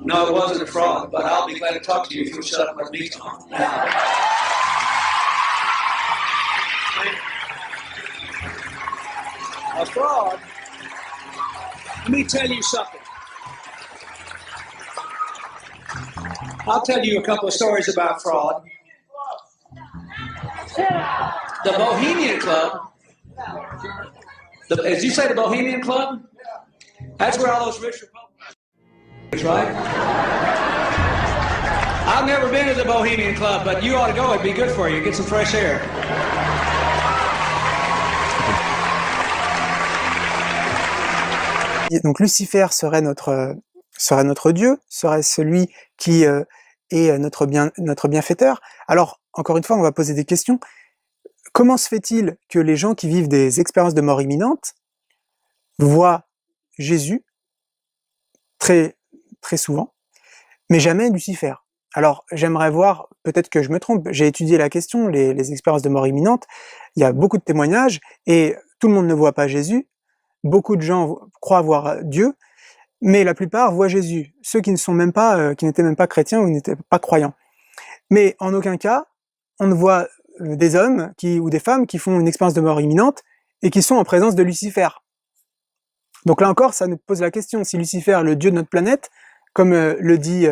No, it wasn't a fraud, but I'll be glad to talk to you if you'll shut up and let me talk. A fraud? Let me tell you something. I'll tell you a couple of stories about fraud. The Bohemian Club. As you say, the Bohemian Club? That's where all those rich Republicans, right? I've never been to the Bohemian Club, but you ought to go. It'd be good for you. Get some fresh air. Donc Lucifer serait notre Dieu, serait celui qui est notre bienfaiteur. Alors, encore une fois, on va poser des questions. Comment se fait-il que les gens qui vivent des expériences de mort imminente voient Jésus très, très souvent, mais jamais Lucifer? Alors, j'aimerais voir, peut-être que je me trompe, j'ai étudié la question, les expériences de mort imminente, il y a beaucoup de témoignages, et tout le monde ne voit pas Jésus, beaucoup de gens croient voir Dieu, mais la plupart voient Jésus, ceux qui n'étaient même pas chrétiens ou n'étaient pas croyants. Mais en aucun cas, on ne voit des hommes ou des femmes qui font une expérience de mort imminente et qui sont en présence de Lucifer. Donc là encore, ça nous pose la question, si Lucifer, le dieu de notre planète, comme le dit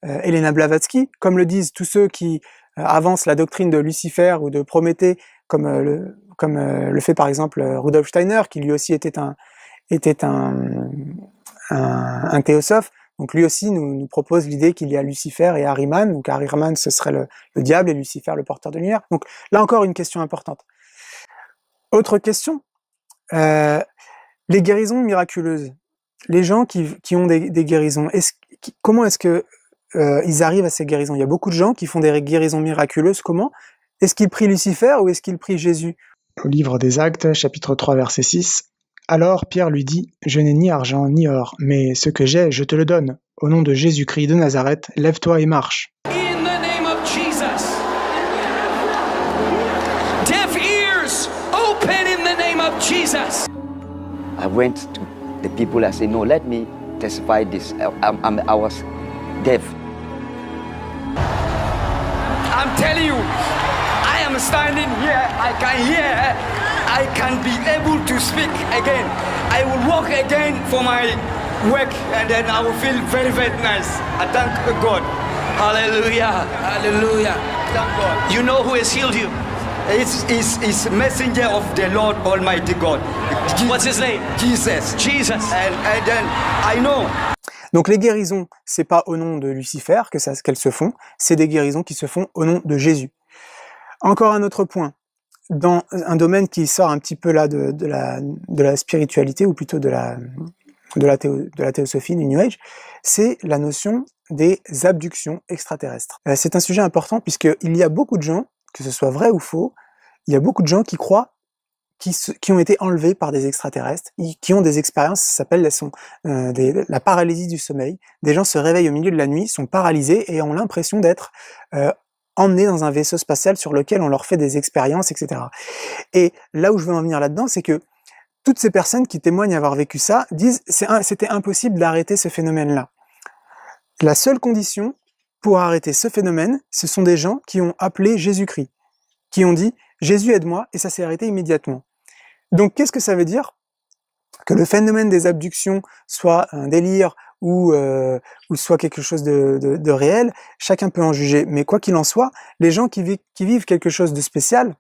Elena Blavatsky, comme le disent tous ceux qui avancent la doctrine de Lucifer ou de Prométhée, comme le fait par exemple Rudolf Steiner, qui lui aussi était un théosophe. Donc lui aussi nous propose l'idée qu'il y a Lucifer et Ahriman. Donc Ahriman, ce serait le diable et Lucifer le porteur de lumière. Donc là encore une question importante. Autre question, les guérisons miraculeuses. les gens qui ont des guérisons, comment est-ce que ils arrivent à ces guérisons? Il y a beaucoup de gens qui font des guérisons miraculeuses. Comment? Est-ce qu'ils prient Lucifer ou est-ce qu'ils prient Jésus? Au livre des Actes, chapitre 3, verset 6, « Alors Pierre lui dit, « Je n'ai ni argent ni or, mais ce que j'ai, je te le donne. Au nom de Jésus-Christ de Nazareth, lève-toi et marche. » In the name of Jesus. Deaf ears, open in the name of Jesus. I went to the people and said, no, let me testify this. I was deaf. I'm telling you, I am standing here, I can hear, I can be able to speak again. I will walk again for my work and then I will feel very, very nice. I thank God. Hallelujah. Hallelujah. Thank God. You know who has healed you? It's messenger of the Lord Almighty God. What's his name? Jesus. Jesus. And then I know. Donc les guérisons, c'est pas au nom de Lucifer qu'elles se font, c'est des guérisons qui se font au nom de Jésus. Encore un autre point, dans un domaine qui sort un petit peu là de la spiritualité, ou plutôt de la théosophie, du New Age, c'est la notion des abductions extraterrestres. C'est un sujet important puisqu'il y a beaucoup de gens, que ce soit vrai ou faux, il y a beaucoup de gens qui croient qui ont été enlevés par des extraterrestres, qui ont des expériences, ça s'appelle la paralysie du sommeil. Des gens se réveillent au milieu de la nuit, sont paralysés et ont l'impression d'être emmenés dans un vaisseau spatial sur lequel on leur fait des expériences, etc. Et là où je veux en venir là-dedans, c'est que toutes ces personnes qui témoignent avoir vécu ça disent c'était impossible d'arrêter ce phénomène-là. La seule condition pour arrêter ce phénomène, ce sont des gens qui ont appelé Jésus-Christ, qui ont dit « Jésus aide-moi » et ça s'est arrêté immédiatement. Donc qu'est-ce que ça veut dire? Que le phénomène des abductions soit un délire ou soit quelque chose de réel, chacun peut en juger. Mais quoi qu'il en soit, les gens qui vivent quelque chose de spécial,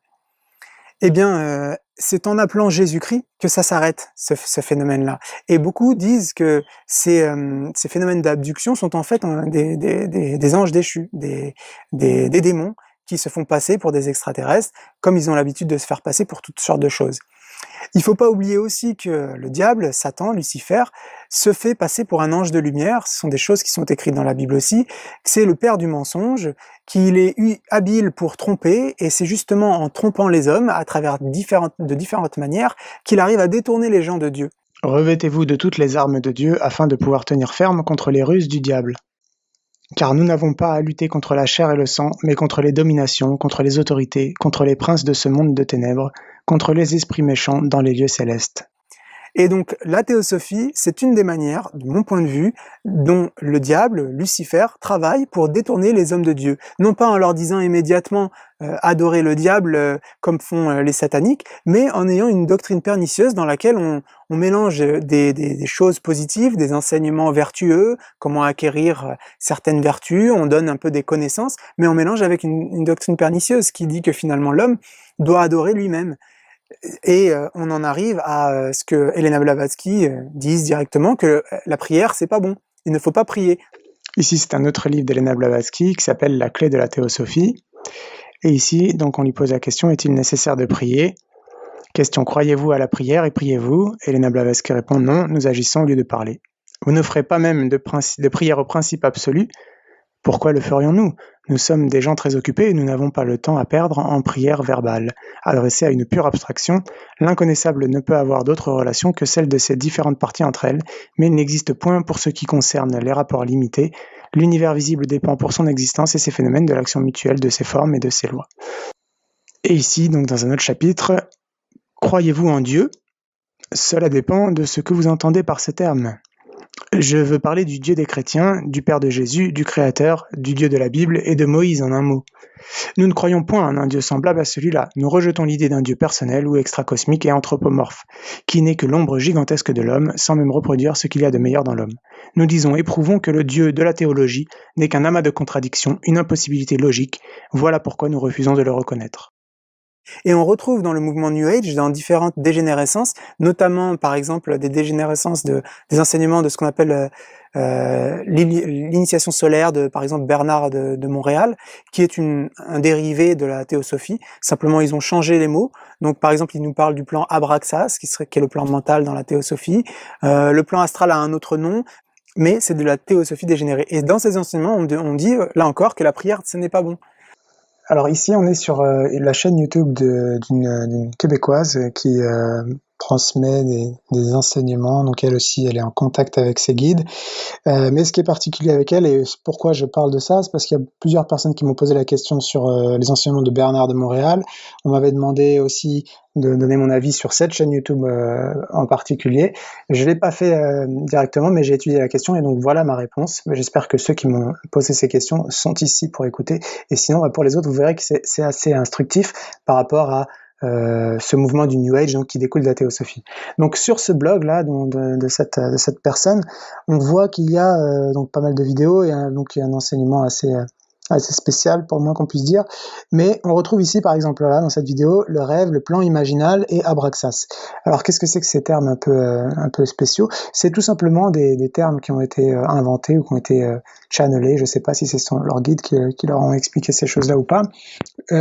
eh bien, c'est en appelant Jésus-Christ que ça s'arrête, ce phénomène-là. Et beaucoup disent que ces phénomènes d'abduction sont en fait des anges déchus, des démons qui se font passer pour des extraterrestres, comme ils ont l'habitude de se faire passer pour toutes sortes de choses. Il faut pas oublier aussi que le diable, Satan, Lucifer, se fait passer pour un ange de lumière. Ce sont des choses qui sont écrites dans la Bible aussi. C'est le père du mensonge, qu'il est habile pour tromper, et c'est justement en trompant les hommes, à travers de différentes manières, qu'il arrive à détourner les gens de Dieu. Revêtez-vous de toutes les armes de Dieu afin de pouvoir tenir ferme contre les ruses du diable. Car nous n'avons pas à lutter contre la chair et le sang, mais contre les dominations, contre les autorités, contre les princes de ce monde de ténèbres, contre les esprits méchants dans les lieux célestes. Et donc, la théosophie, c'est une des manières, de mon point de vue, dont le diable, Lucifer, travaille pour détourner les hommes de Dieu. Non pas en leur disant immédiatement adorer le diable comme font les sataniques, mais en ayant une doctrine pernicieuse dans laquelle on mélange des choses positives, des enseignements vertueux, comment acquérir certaines vertus, on donne un peu des connaissances, mais on mélange avec une doctrine pernicieuse qui dit que finalement l'homme doit adorer lui-même. Et on en arrive à ce que Helena Blavatsky dise directement, que la prière, c'est pas bon. Il ne faut pas prier. Ici, c'est un autre livre d'Helena Blavatsky qui s'appelle La clé de la théosophie. Et ici, donc, on lui pose la question, est-il nécessaire de prier? Question, croyez-vous à la prière et priez-vous? Helena Blavatsky répond, non, nous agissons au lieu de parler. Vous ne ferez pas même de prière au principe absolu. Pourquoi le ferions-nous? Nous sommes des gens très occupés et nous n'avons pas le temps à perdre en prière verbale. Adressée à une pure abstraction, l'inconnaissable ne peut avoir d'autre relation que celle de ces différentes parties entre elles, mais il n'existe point pour ce qui concerne les rapports limités. L'univers visible dépend pour son existence et ses phénomènes de l'action mutuelle de ses formes et de ses lois. Et ici, donc dans un autre chapitre, croyez-vous en Dieu? Cela dépend de ce que vous entendez par ce terme. Je veux parler du Dieu des chrétiens, du Père de Jésus, du Créateur, du Dieu de la Bible et de Moïse en un mot. Nous ne croyons point en un Dieu semblable à celui-là. Nous rejetons l'idée d'un Dieu personnel ou extracosmique et anthropomorphe, qui n'est que l'ombre gigantesque de l'homme, sans même reproduire ce qu'il y a de meilleur dans l'homme. Nous disons et prouvons que le Dieu de la théologie n'est qu'un amas de contradictions, une impossibilité logique. Voilà pourquoi nous refusons de le reconnaître. Et on retrouve dans le mouvement New Age, dans différentes dégénérescences, notamment par exemple des dégénérescences des enseignements de ce qu'on appelle l'initiation solaire de par exemple Bernard de Montréal, qui est un dérivé de la théosophie. Simplement ils ont changé les mots. Donc par exemple il nous parle du plan Abraxas, qui est le plan mental dans la théosophie. Le plan astral a un autre nom, mais c'est de la théosophie dégénérée. Et dans ces enseignements on dit là encore que la prière ce n'est pas bon. Alors ici, on est sur la chaîne YouTube d'une Québécoise qui transmet des enseignements. Donc elle aussi, elle est en contact avec ses guides. Mais ce qui est particulier avec elle, et pourquoi je parle de ça, c'est parce qu'il y a plusieurs personnes qui m'ont posé la question sur les enseignements de Bernard de Montréal. On m'avait demandé aussi de donner mon avis sur cette chaîne YouTube en particulier. Je l'ai pas fait directement, mais j'ai étudié la question et donc voilà ma réponse. J'espère que ceux qui m'ont posé ces questions sont ici pour écouter. Et sinon, pour les autres, vous verrez que c'est assez instructif par rapport à ce mouvement du New Age donc qui découle de la théosophie. Donc sur ce blog là de cette personne, on voit qu'il y a donc pas mal de vidéos et donc il y a un enseignement assez spécial pour le moins qu'on puisse dire, mais on retrouve ici par exemple là dans cette vidéo le rêve, le plan imaginal et Abraxas. Alors qu'est-ce que c'est que ces termes un peu spéciaux? C'est tout simplement des termes qui ont été inventés ou qui ont été channelés, je sais pas si c'est leur guide qui leur ont expliqué ces choses-là ou pas,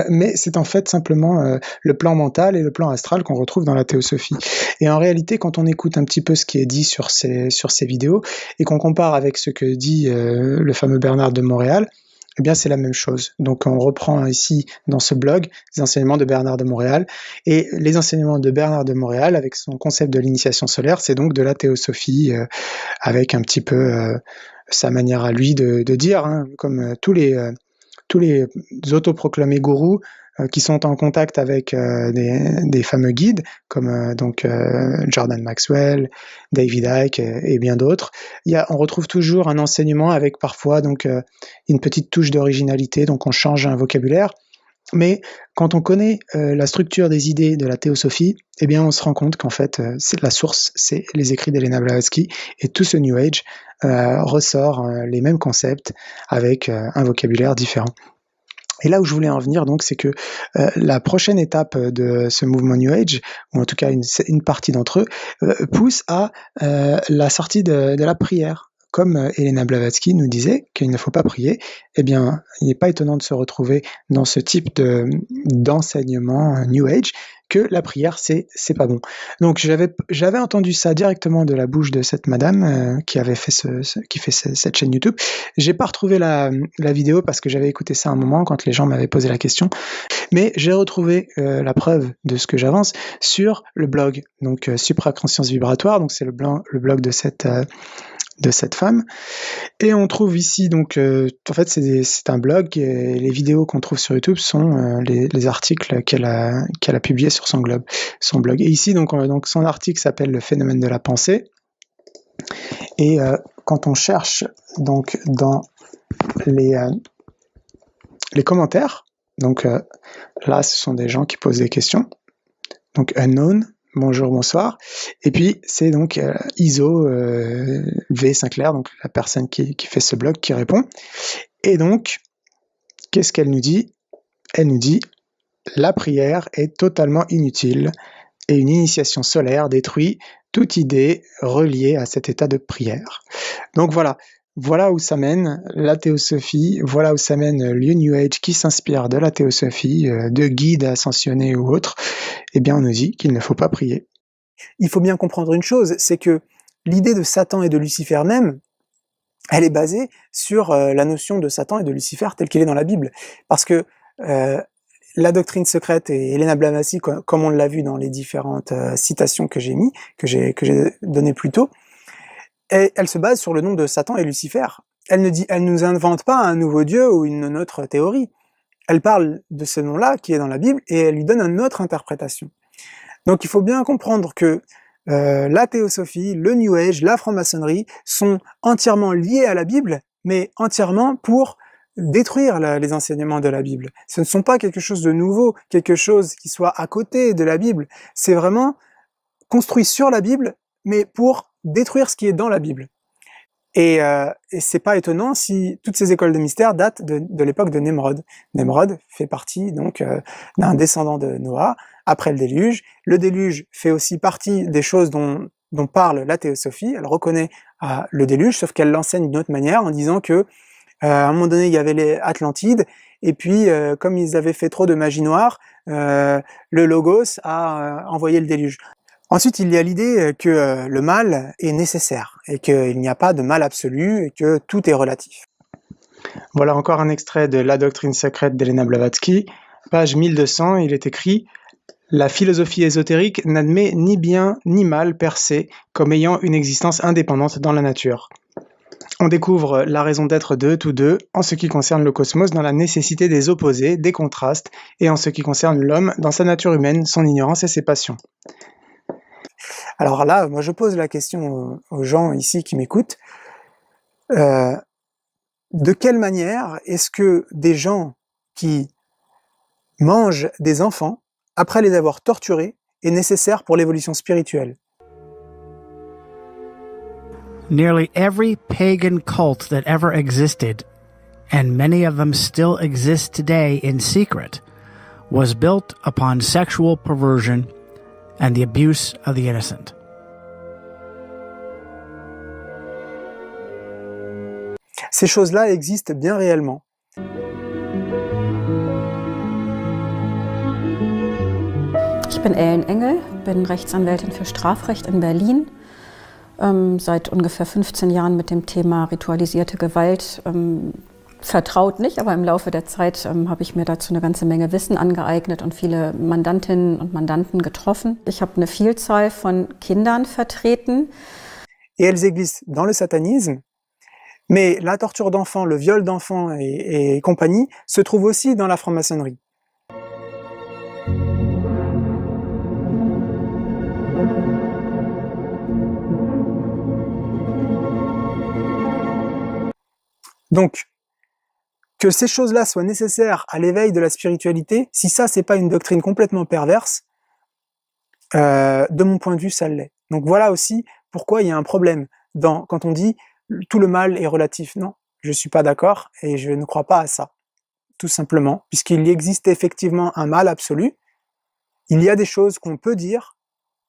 mais c'est en fait simplement le plan mental et le plan astral qu'on retrouve dans la théosophie. Et en réalité, quand on écoute un petit peu ce qui est dit sur ces vidéos et qu'on compare avec ce que dit le fameux Bernard de Montréal, eh bien c'est la même chose. Donc on reprend ici dans ce blog les enseignements de Bernard de Montréal, et les enseignements de Bernard de Montréal avec son concept de l'initiation solaire, c'est donc de la théosophie avec un petit peu sa manière à lui de dire, hein, comme tous les autoproclamés gourous qui sont en contact avec des fameux guides comme Jordan Maxwell, David Icke et bien d'autres. On retrouve toujours un enseignement avec parfois donc une petite touche d'originalité, donc on change un vocabulaire. Mais quand on connaît la structure des idées de la théosophie, eh bien on se rend compte qu'en fait c'est la source, c'est les écrits d'Elena Blavatsky, et tout ce New Age ressort les mêmes concepts avec un vocabulaire différent. Et là où je voulais en venir, donc, c'est que la prochaine étape de ce mouvement New Age, ou en tout cas une partie d'entre eux, pousse à la sortie de la prière. Comme Elena Blavatsky nous disait qu'il ne faut pas prier, eh bien, il n'est pas étonnant de se retrouver dans ce type d'enseignement New Age, que la prière, c'est pas bon. Donc j'avais entendu ça directement de la bouche de cette madame qui avait fait cette chaîne YouTube. J'ai pas retrouvé la vidéo parce que j'avais écouté ça un moment quand les gens m'avaient posé la question, mais j'ai retrouvé la preuve de ce que j'avance sur le blog, donc Supraconscience Vibratoire. Donc c'est le blog de cette femme, et on trouve ici donc en fait c'est un blog, et les vidéos qu'on trouve sur YouTube sont les articles qu'elle a publiés sur son blog. Et ici donc son article s'appelle Le phénomène de la pensée, et quand on cherche donc dans les commentaires, donc là ce sont des gens qui posent des questions, donc unknown, bonjour, bonsoir. Et puis, c'est donc Iso V. Sinclair, donc la personne qui fait ce blog, qui répond. Et donc, qu'est-ce qu'elle nous dit? Elle nous dit « La prière est totalement inutile et une initiation solaire détruit toute idée reliée à cet état de prière. » Donc voilà où ça mène la théosophie, voilà où ça mène le New Age qui s'inspire de la théosophie, de guides ascensionnés ou autres. Eh bien, on nous dit qu'il ne faut pas prier. Il faut bien comprendre une chose, c'est que l'idée de Satan et de Lucifer même, elle est basée sur la notion de Satan et de Lucifer telle qu'elle est dans la Bible. Parce que la doctrine secrète et Elena Blavatsky, comme on l'a vu dans les différentes citations que j'ai données plus tôt, elle se base sur le nom de Satan et Lucifer. Elle nous invente pas un nouveau dieu ou une autre théorie. Elle parle de ce nom-là qui est dans la Bible et elle lui donne une autre interprétation. Donc il faut bien comprendre que la théosophie, le New Age, la franc-maçonnerie sont entièrement liés à la Bible, mais entièrement pour détruire les enseignements de la Bible. Ce ne sont pas quelque chose de nouveau, quelque chose qui soit à côté de la Bible. C'est vraiment construit sur la Bible, mais pour détruire ce qui est dans la Bible. Et c'est pas étonnant si toutes ces écoles de mystère datent de l'époque de Nemrod. Nemrod fait partie donc d'un descendant de Noah après le déluge. Le déluge fait aussi partie des choses dont parle la théosophie. Elle reconnaît le déluge, sauf qu'elle l'enseigne d'une autre manière en disant que à un moment donné il y avait les Atlantides et puis comme ils avaient fait trop de magie noire, le Logos a envoyé le déluge. Ensuite, il y a l'idée que le mal est nécessaire et qu'il n'y a pas de mal absolu et que tout est relatif. Voilà encore un extrait de La doctrine secrète d'Elena Blavatsky, page 1200, il est écrit « La philosophie ésotérique n'admet ni bien ni mal per se comme ayant une existence indépendante dans la nature. On découvre la raison d'être de tous deux en ce qui concerne le cosmos dans la nécessité des opposés, des contrastes, et en ce qui concerne l'homme dans sa nature humaine, son ignorance et ses passions. » Alors là, moi je pose la question aux gens ici qui m'écoutent, de quelle manière est-ce que des gens qui mangent des enfants, après les avoir torturés, est nécessaire pour l'évolution spirituelle? Nearly every pagan cult that ever existed, and many of them still exist today in secret, was built upon sexual perversion and the abuse of the innocent. Ces choses-là existent bien réellement. Ich bin Ellen Engel, bin Rechtsanwältin für Strafrecht in Berlin. Seit ungefähr 15 Jahren mit dem Thema ritualisierte Gewalt vertraut nicht, aber im Laufe der Zeit habe ich mir dazu eine ganze Menge Wissen angeeignet und viele Mandantinnen und Mandanten getroffen. Ich habe eine Vielzahl von Kindern vertreten. Et elles existent dans le satanisme, mais la torture d'enfants, le viol d'enfants et compagnie se trouve aussi dans la franc-maçonnerie. Donc, que ces choses-là soient nécessaires à l'éveil de la spiritualité, si ça, c'est pas une doctrine complètement perverse, de mon point de vue, ça l'est. Donc voilà aussi pourquoi il y a un problème quand on dit tout le mal est relatif. Non, je suis pas d'accord et je ne crois pas à ça. Tout simplement, puisqu'il existe effectivement un mal absolu, il y a des choses qu'on peut dire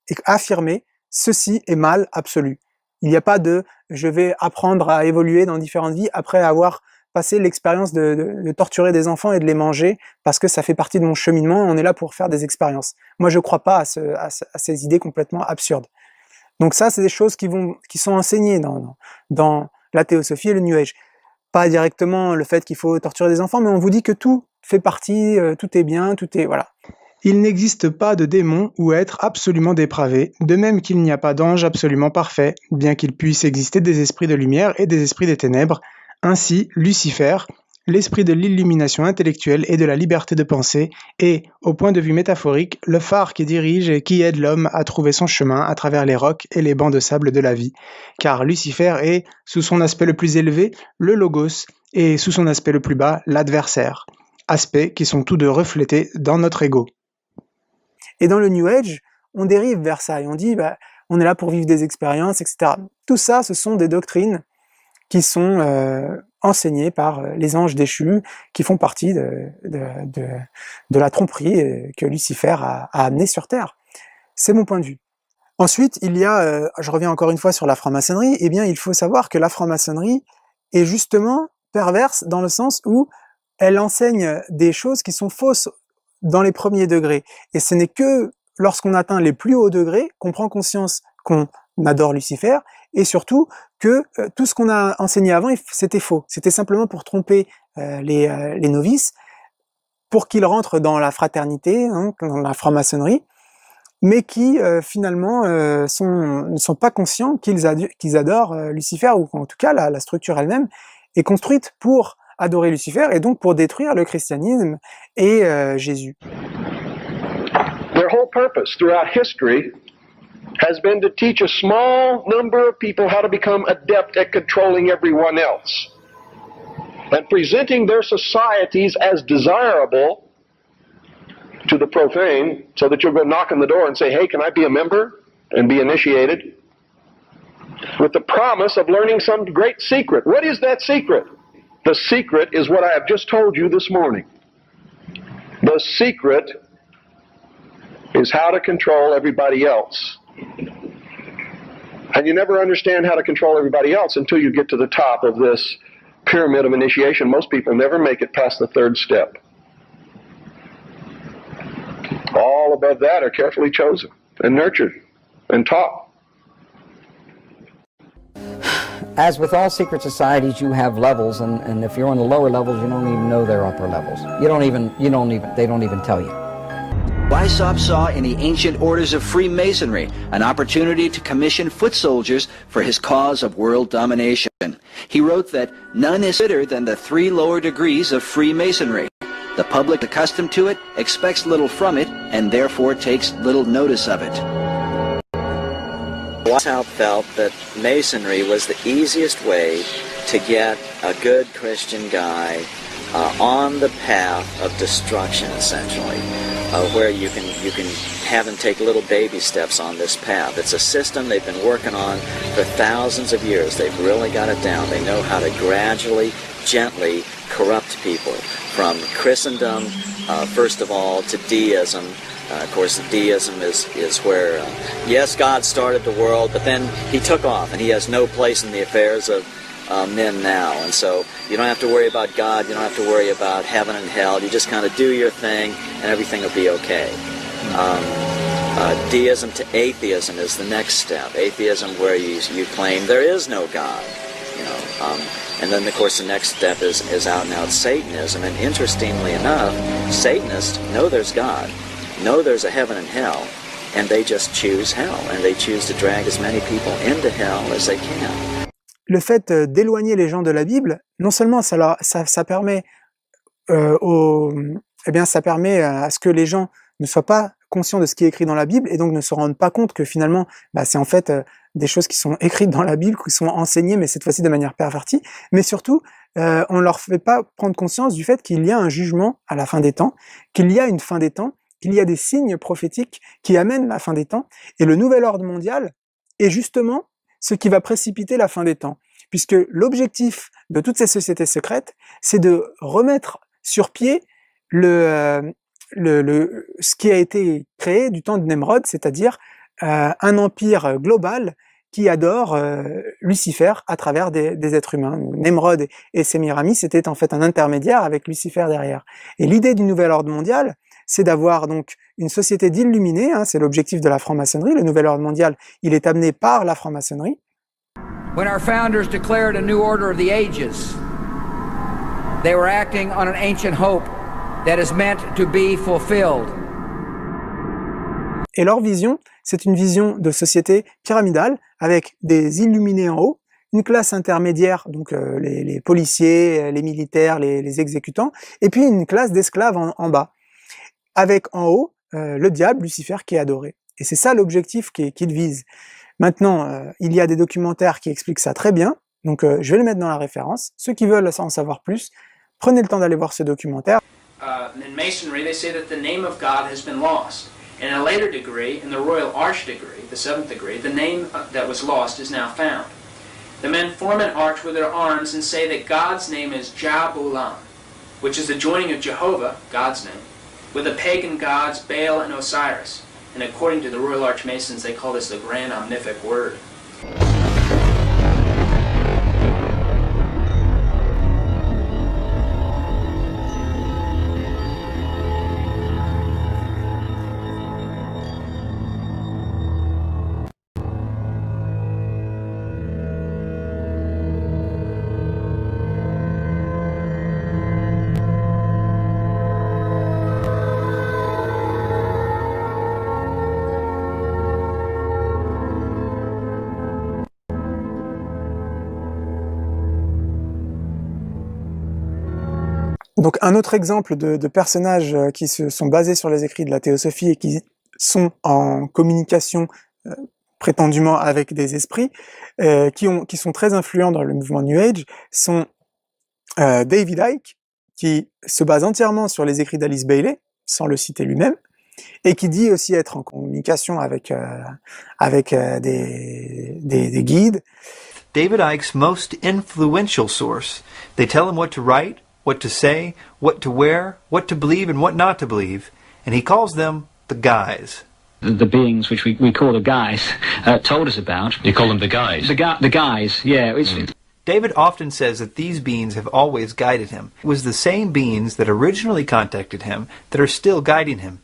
et affirmer, ceci est mal absolu. Il n'y a pas de « je vais apprendre à évoluer dans différentes vies après avoir passé l'expérience de torturer des enfants et de les manger parce que ça fait partie de mon cheminement, on est là pour faire des expériences ». Moi, je ne crois pas à ces idées complètement absurdes. Donc ça, c'est des choses qui sont enseignées dans la théosophie et le New Age. Pas directement le fait qu'il faut torturer des enfants, mais on vous dit que tout fait partie, tout est bien, tout est... voilà. Il n'existe pas de démon ou être absolument dépravé, de même qu'il n'y a pas d'ange absolument parfait, bien qu'il puisse exister des esprits de lumière et des esprits des ténèbres. Ainsi, Lucifer, l'esprit de l'illumination intellectuelle et de la liberté de penser, est, au point de vue métaphorique, le phare qui dirige et qui aide l'homme à trouver son chemin à travers les rocs et les bancs de sable de la vie. Car Lucifer est, sous son aspect le plus élevé, le logos, et sous son aspect le plus bas, l'adversaire. Aspects qui sont tous deux reflétés dans notre ego. Et dans le New Age, on dérive vers ça et on dit on est là pour vivre des expériences, etc. Tout ça, ce sont des doctrines qui sont enseignées par les anges déchus, qui font partie de la tromperie que Lucifer a amenée sur Terre. C'est mon point de vue. Ensuite, il y a, je reviens encore une fois sur la franc-maçonnerie, eh bien il faut savoir que la franc-maçonnerie est justement perverse dans le sens où elle enseigne des choses qui sont fausses dans les premiers degrés. Et ce n'est que lorsqu'on atteint les plus hauts degrés qu'on prend conscience qu'on adore Lucifer et surtout que tout ce qu'on a enseigné avant, c'était faux. C'était simplement pour tromper les novices, pour qu'ils rentrent dans la fraternité, dans la franc-maçonnerie, mais qui finalement ne sont pas conscients qu'ils adorent Lucifer, ou en tout cas la structure elle-même est construite pour adorer Lucifer et donc pour détruire le christianisme et Jésus. Their whole purpose throughout history has been to teach a small number of people how to become adept at controlling everyone else and presenting their societies as desirable to the profane so that you'll go knock on the door and say, hey, can I be a member and be initiated? with the promise of learning some great secret. What is that secret? The secret is what I have just told you this morning. The secret is how to control everybody else. And you never understand how to control everybody else until you get to the top of this pyramid of initiation. Most people never make it past the third step. All above that are carefully chosen and nurtured and taught. As with all secret societies, you have levels, and if you're on the lower levels, you don't even know they're upper levels. They don't even tell you. Weishaupt saw in the ancient orders of Freemasonry an opportunity to commission foot soldiers for his cause of world domination. He wrote that none is fitter than the 3 lower degrees of Freemasonry. The public accustomed to it expects little from it and therefore takes little notice of it. Weishaupt felt that Masonry was the easiest way to get a good Christian guy on the path of destruction, essentially, where you can have him take little baby steps on this path. It's a system they've been working on for thousands of years. They've really got it down. They know how to gradually, gently corrupt people from Christendom, first of all, to deism. Of course, deism is where, yes, God started the world, but then he took off, and he has no place in the affairs of men now. And so you don't have to worry about God, you don't have to worry about heaven and hell. You just kind of do your thing, and everything will be okay. Deism to atheism is the next step. Atheism, where you claim there is no God, and then, of course, the next step is out and out Satanism. And interestingly enough, Satanists know there's God, know there's a heaven and hell, and they just choose hell, and they choose to drag as many people into hell as they can. Le fait d'éloigner les gens de la Bible, non seulement ça permet ça permet à ce que les gens ne soient pas conscients de ce qui est écrit dans la Bible et donc ne se rendent pas compte que finalement, c'est en fait des choses qui sont écrites dans la Bible, qui sont enseignées, mais cette fois-ci de manière pervertie. Mais surtout, on leur fait pas prendre conscience du fait qu'il y a un jugement à la fin des temps, qu'il y a une fin des temps, qu'il y a des signes prophétiques qui amènent la fin des temps, et le nouvel ordre mondial est justement ce qui va précipiter la fin des temps. Puisque l'objectif de toutes ces sociétés secrètes, c'est de remettre sur pied ce qui a été créé du temps de Nemrod, c'est-à-dire un empire global qui adore Lucifer à travers des êtres humains. Nemrod et Sémiramis, c'était en fait un intermédiaire avec Lucifer derrière. Et l'idée du nouvel ordre mondial, c'est d'avoir donc une société d'illuminés, c'est l'objectif de la franc-maçonnerie. Le nouvel ordre mondial, il est amené par la franc-maçonnerie. When our founders declared a new order of the ages, they were acting on an ancient hope that is meant to be fulfilled. Et leur vision, c'est une vision de société pyramidale avec des illuminés en haut, une classe intermédiaire, donc les policiers, les militaires, les exécutants, et puis une classe d'esclaves en bas, avec en haut le diable, Lucifer, qui est adoré. Et c'est ça l'objectif qu'ils visent. Maintenant, il y a des documentaires qui expliquent ça très bien, donc je vais le mettre dans la référence. Ceux qui veulent en savoir plus, prenez le temps d'aller voir ce documentaire. In Masonry, they say that the name of God has been lost. In a later degree, in the Royal Arch degree, the 7th degree, the name that was lost is now found. The men form an arch with their arms and say that God's name is Jabulam, which is the joining of Jehovah, God's name, with the pagan gods Baal and Osiris. And according to the Royal Arch Masons, they call this the Grand Omnific Word. Donc un autre exemple de personnages qui se sont basés sur les écrits de la théosophie et qui sont en communication prétendument avec des esprits, qui sont très influents dans le mouvement New Age, sont David Icke, qui se base entièrement sur les écrits d'Alice Bailey, sans le citer lui-même, et qui dit aussi être en communication avec des guides. David Icke's most influential source. They tell him what to write, what to say, what to wear, what to believe and what not to believe, and he calls them the guys. The beings which we call the guys told us about. You call them the guys? The guys, yeah. David often says that these beings have always guided him. It was the same beings that originally contacted him that are still guiding him.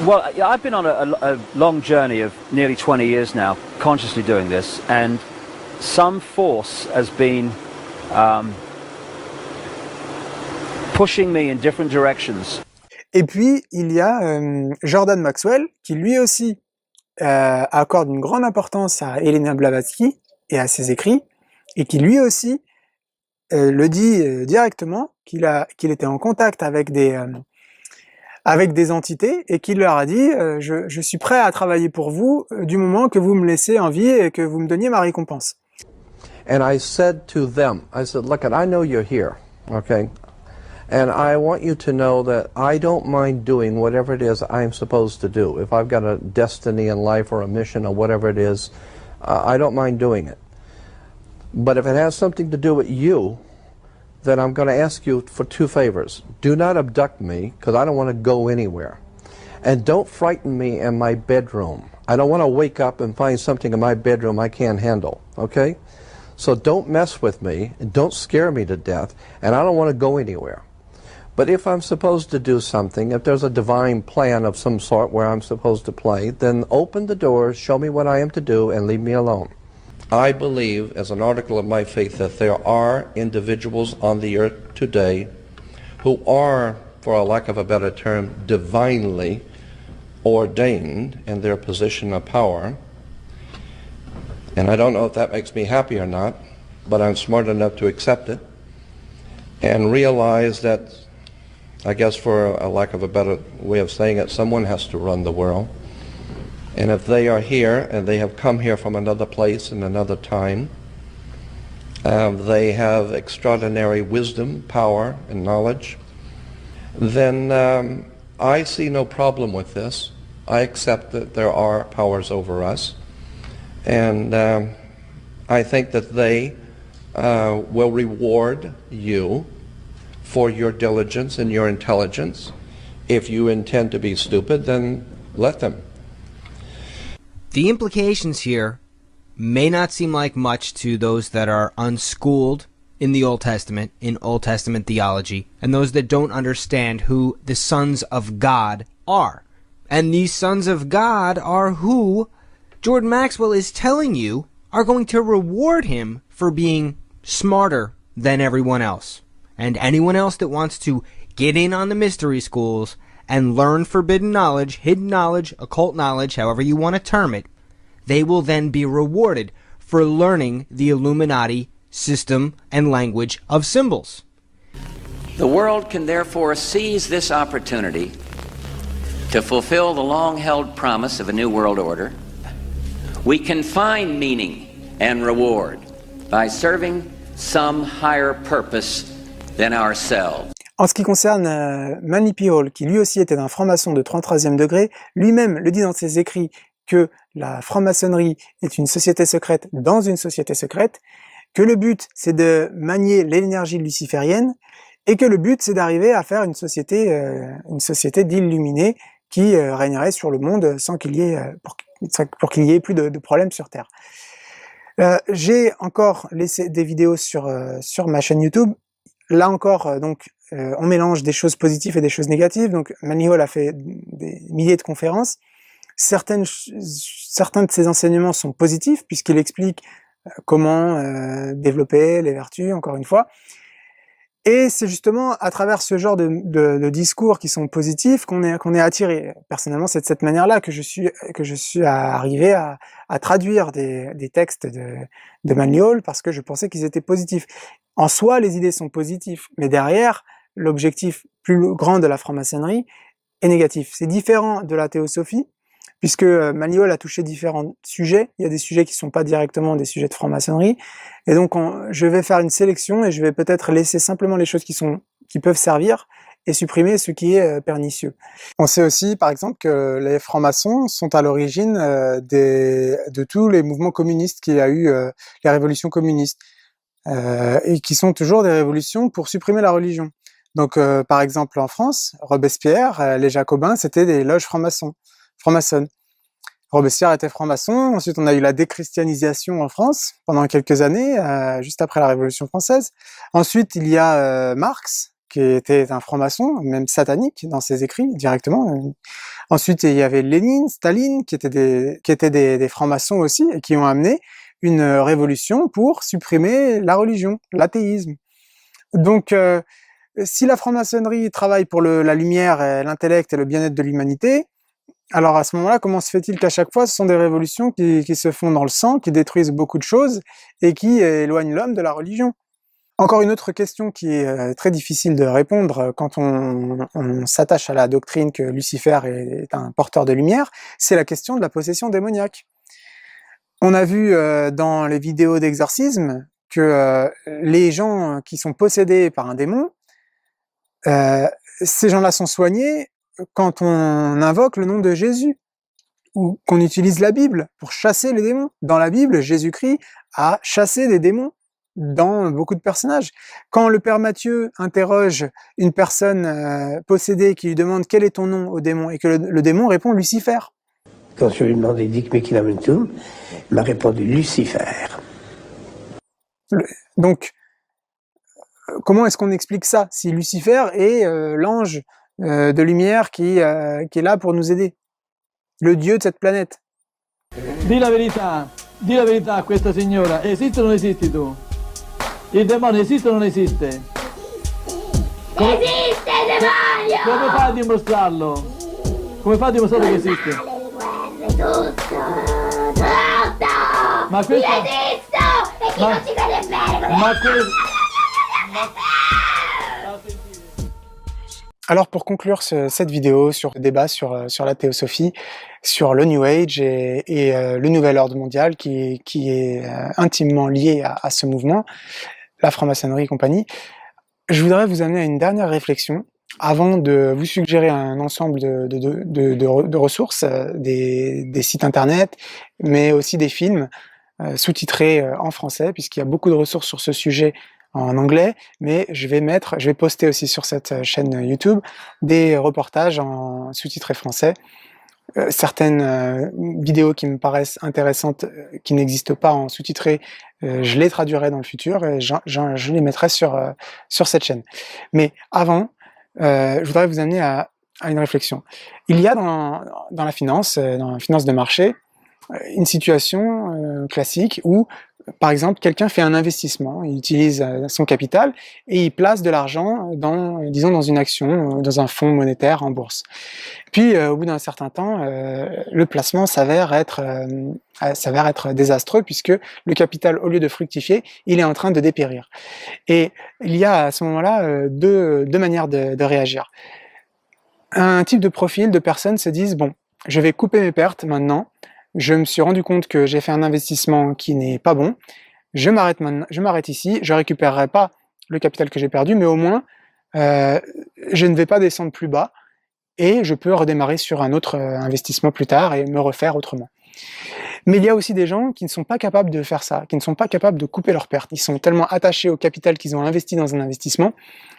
Well, I've been on a long journey of nearly 20 years now, consciously doing this, and some force has been pushing me in different directions. Et puis, il y a Jordan Maxwell, qui lui aussi accorde une grande importance à Elena Blavatsky et à ses écrits, et qui lui aussi le dit directement, qu'il était en contact avec des entités, et qu'il leur a dit je suis prêt à travailler pour vous du moment que vous me laissez en vie et que vous me donniez ma récompense. And I said to them, I said, look, I know you're here, okay? And I want you to know that I don't mind doing whatever it is I'm supposed to do. If I've got a destiny in life or a mission or whatever it is, I don't mind doing it. But if it has something to do with you, then I'm going to ask you for two favors. Do not abduct me, because I don't want to go anywhere. And don't frighten me in my bedroom. I don't want to wake up and find something in my bedroom I can't handle, okay? So don't mess with me, and don't scare me to death, and I don't want to go anywhere. But if I'm supposed to do something, if there's a divine plan of some sort where I'm supposed to play, then open the doors, show me what I am to do, and leave me alone. I believe, as an article of my faith, that there are individuals on the earth today who are, for a lack of a better term, divinely ordained in their position of power. And I don't know if that makes me happy or not, but I'm smart enough to accept it and realize that, I guess for a lack of a better way of saying it, someone has to run the world. And if they are here, and they have come here from another place and another time, they have extraordinary wisdom, power, and knowledge, then I see no problem with this. I accept that there are powers over us, and I think that they will reward you for your diligence and your intelligence. If you intend to be stupid, then let them. The implications here may not seem like much to those that are unschooled in the Old Testament, in Old Testament theology, and those that don't understand who the sons of God are. And these sons of God are who Jordan Maxwell is telling you are going to reward him for being smarter than everyone else. And anyone else that wants to get in on the mystery schools and learn forbidden knowledge, hidden knowledge, occult knowledge, however you want to term it, they will then be rewarded for learning the Illuminati system and language of symbols. The world can therefore seize this opportunity to fulfill the long-held promise of a new world order. We can find meaning and reward by serving some higher purpose than ourselves. En ce qui concerne Manly Hall, qui lui aussi était un franc-maçon de 33e degré, lui-même le dit dans ses écrits que la franc-maçonnerie est une société secrète dans une société secrète, que le but c'est de manier l'énergie luciférienne, et que le but c'est d'arriver à faire une société d'illuminés qui régnerait sur le monde sans qu'il y ait, pour qu'il y ait plus de problèmes sur Terre. J'ai encore laissé des vidéos sur ma chaîne YouTube. Là encore, donc, on mélange des choses positives et des choses négatives. Donc, Manly Hall a fait des milliers de conférences. Certains de ses enseignements sont positifs, puisqu'il explique comment développer les vertus, encore une fois. Et c'est justement à travers ce genre de discours qui sont positifs qu'on est attiré. Personnellement, c'est de cette manière-là que je suis arrivé à traduire des textes de Manly Hall, parce que je pensais qu'ils étaient positifs. En soi, les idées sont positives, mais derrière, l'objectif plus grand de la franc-maçonnerie est négatif. C'est différent de la théosophie, puisque Manly Hall a touché différents sujets. Il y a des sujets qui ne sont pas directement des sujets de franc-maçonnerie. Et donc, je vais faire une sélection et je vais peut-être laisser simplement les choses qui peuvent servir et supprimer ce qui est pernicieux. On sait aussi, par exemple, que les francs-maçons sont à l'origine de tous les mouvements communistes qu'il y a eu, les révolutions communistes, et qui sont toujours des révolutions pour supprimer la religion. Donc, par exemple, en France, Robespierre, les Jacobins, c'était des loges franc-maçonnes. Robespierre était franc-maçon. Ensuite, on a eu la déchristianisation en France pendant quelques années, juste après la Révolution française. Ensuite, il y a Marx, qui était un franc-maçon, même satanique dans ses écrits directement. Ensuite, il y avait Lénine, Staline, qui étaient des francs-maçons aussi, et qui ont amené une révolution pour supprimer la religion, l'athéisme. Donc, si la franc-maçonnerie travaille pour la lumière, l'intellect et le bien-être de l'humanité, alors à ce moment-là, comment se fait-il qu'à chaque fois, ce sont des révolutions qui se font dans le sang, qui détruisent beaucoup de choses et qui éloignent l'homme de la religion? Encore une autre question qui est très difficile de répondre quand on s'attache à la doctrine que Lucifer est un porteur de lumière, c'est la question de la possession démoniaque. On a vu dans les vidéos d'exorcisme que les gens qui sont possédés par un démon, ces gens-là sont soignés quand on invoque le nom de Jésus, ou qu'on utilise la Bible pour chasser les démons. Dans la Bible, Jésus-Christ a chassé des démons dans beaucoup de personnages. Quand le père Matthieu interroge une personne possédée qui lui demande quel est ton nom au démon, et que le démon répond Lucifer. Quand je lui ai demandé Dic Mequinamentum, il m'a répondu Lucifer. Donc, comment est-ce qu'on explique ça, si Lucifer est l'ange de lumière qui est là pour nous aider, le dieu de cette planète? Dis la verità a questa signora, esiste o non esisti tu? Il demonio esiste o non esiste? Esiste il demonio! Come fai a dimostrarlo? Come fai a dimostrare che esiste? Tutto! Ma questo... Io esisto! E chi non ci crede bene! Ma questo... Alors pour conclure cette vidéo sur le débat sur la théosophie, sur le New Age et le nouvel ordre mondial qui est intimement lié à ce mouvement, la franc-maçonnerie et compagnie, je voudrais vous amener à une dernière réflexion avant de vous suggérer un ensemble de ressources, des sites internet, mais aussi des films sous-titrés en français, puisqu'il y a beaucoup de ressources sur ce sujet en anglais, mais je vais poster aussi sur cette chaîne YouTube des reportages en sous-titrés français, certaines vidéos qui me paraissent intéressantes, qui n'existent pas en sous-titré, je les traduirai dans le futur et je les mettrai sur cette chaîne. Mais avant, je voudrais vous amener à une réflexion. Il y a dans la finance de marché, une situation classique où, par exemple, quelqu'un fait un investissement, il utilise son capital et il place de l'argent disons dans une action, dans un fonds monétaire en bourse. Puis, au bout d'un certain temps, le placement s'avère être désastreux puisque le capital, au lieu de fructifier, il est en train de dépérir. Et il y a à ce moment-là deux manières de réagir. Un type de profil de personnes se disent, bon, je vais couper mes pertes maintenant, je me suis rendu compte que j'ai fait un investissement qui n'est pas bon, je m'arrête ici, je récupérerai pas le capital que j'ai perdu, mais au moins, je ne vais pas descendre plus bas, et je peux redémarrer sur un autre investissement plus tard et me refaire autrement. Mais il y a aussi des gens qui ne sont pas capables de faire ça, qui ne sont pas capables de couper leurs pertes. Ils sont tellement attachés au capital qu'ils ont investi dans un investissement,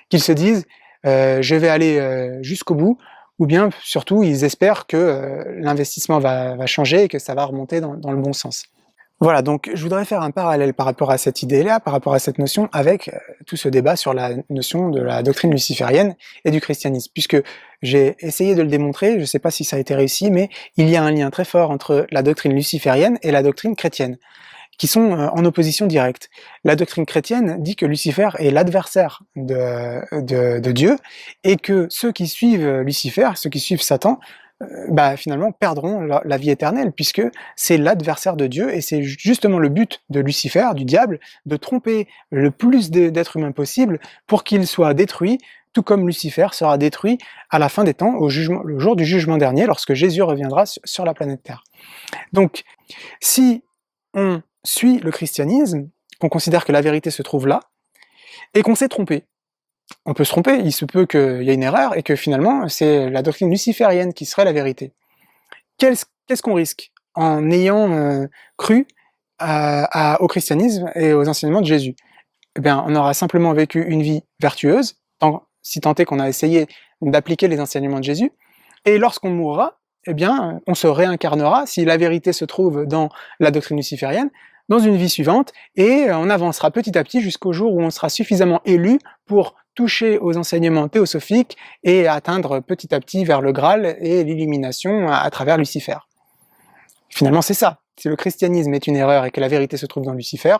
qu'ils se disent, je vais aller jusqu'au bout, ou bien surtout ils espèrent que l'investissement va changer et que ça va remonter dans le bon sens. Voilà, donc je voudrais faire un parallèle par rapport à cette idée-là, par rapport à cette notion, avec tout ce débat sur la notion de la doctrine luciférienne et du christianisme, puisque j'ai essayé de le démontrer, je ne sais pas si ça a été réussi, mais il y a un lien très fort entre la doctrine luciférienne et la doctrine chrétienne, qui sont en opposition directe. La doctrine chrétienne dit que Lucifer est l'adversaire de Dieu, et que ceux qui suivent Lucifer, ceux qui suivent Satan, finalement perdront la vie éternelle, puisque c'est l'adversaire de Dieu, et c'est justement le but de Lucifer, du diable, de tromper le plus d'êtres humains possible pour qu'ils soient détruits, tout comme Lucifer sera détruit à la fin des temps, le jour du jugement dernier, lorsque Jésus reviendra sur la planète Terre. Donc, si on suit le christianisme, qu'on considère que la vérité se trouve là, et qu'on s'est trompé, on peut se tromper, il se peut qu'il y ait une erreur et que finalement c'est la doctrine luciférienne qui serait la vérité. Qu'est-ce qu'on risque en ayant cru au christianisme et aux enseignements de Jésus? Eh bien, on aura simplement vécu une vie vertueuse, si tant est qu'on a essayé d'appliquer les enseignements de Jésus, et lorsqu'on mourra, eh bien, on se réincarnera, si la vérité se trouve dans la doctrine luciférienne, dans une vie suivante, et on avancera petit à petit jusqu'au jour où on sera suffisamment élu pour toucher aux enseignements théosophiques et atteindre petit à petit vers le Graal et l'illumination à travers Lucifer. Finalement, c'est ça. Si le christianisme est une erreur et que la vérité se trouve dans Lucifer,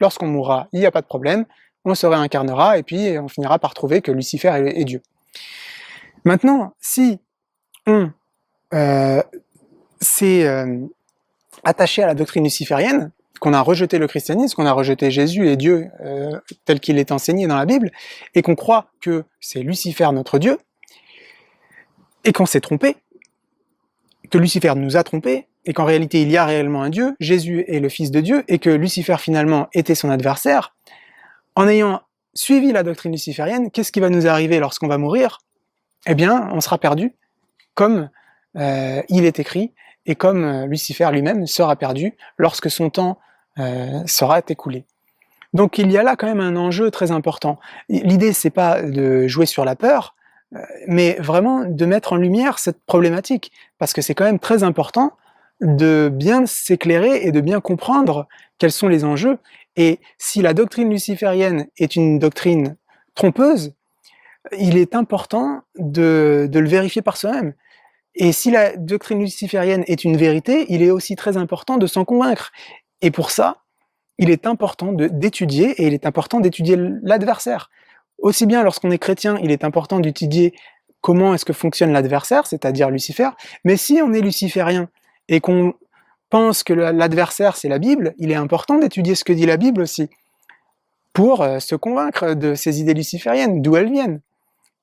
lorsqu'on mourra, il n'y a pas de problème, on se réincarnera et puis on finira par trouver que Lucifer est Dieu. Maintenant, si on s'est attaché à la doctrine luciférienne, qu'on a rejeté le christianisme, qu'on a rejeté Jésus et Dieu tel qu'il est enseigné dans la Bible, et qu'on croit que c'est Lucifer notre Dieu, et qu'on s'est trompé, que Lucifer nous a trompés, et qu'en réalité il y a réellement un Dieu, Jésus est le Fils de Dieu, et que Lucifer finalement était son adversaire, en ayant suivi la doctrine luciférienne, qu'est-ce qui va nous arriver lorsqu'on va mourir? Eh bien, on sera perdu, comme il est écrit, et comme Lucifer lui-même sera perdu lorsque son temps sera écoulé. Donc il y a là quand même un enjeu très important. L'idée, c'est pas de jouer sur la peur, mais vraiment de mettre en lumière cette problématique, parce que c'est quand même très important de bien s'éclairer et de bien comprendre quels sont les enjeux. Et si la doctrine luciférienne est une doctrine trompeuse, il est important de le vérifier par soi-même. Et si la doctrine luciférienne est une vérité, il est aussi très important de s'en convaincre. Et pour ça, il est important d'étudier, et il est important d'étudier l'adversaire. Aussi bien lorsqu'on est chrétien, il est important d'étudier comment est-ce que fonctionne l'adversaire, c'est-à-dire Lucifer, mais si on est luciférien et qu'on pense que l'adversaire c'est la Bible, il est important d'étudier ce que dit la Bible aussi, pour se convaincre de ces idées lucifériennes, d'où elles viennent.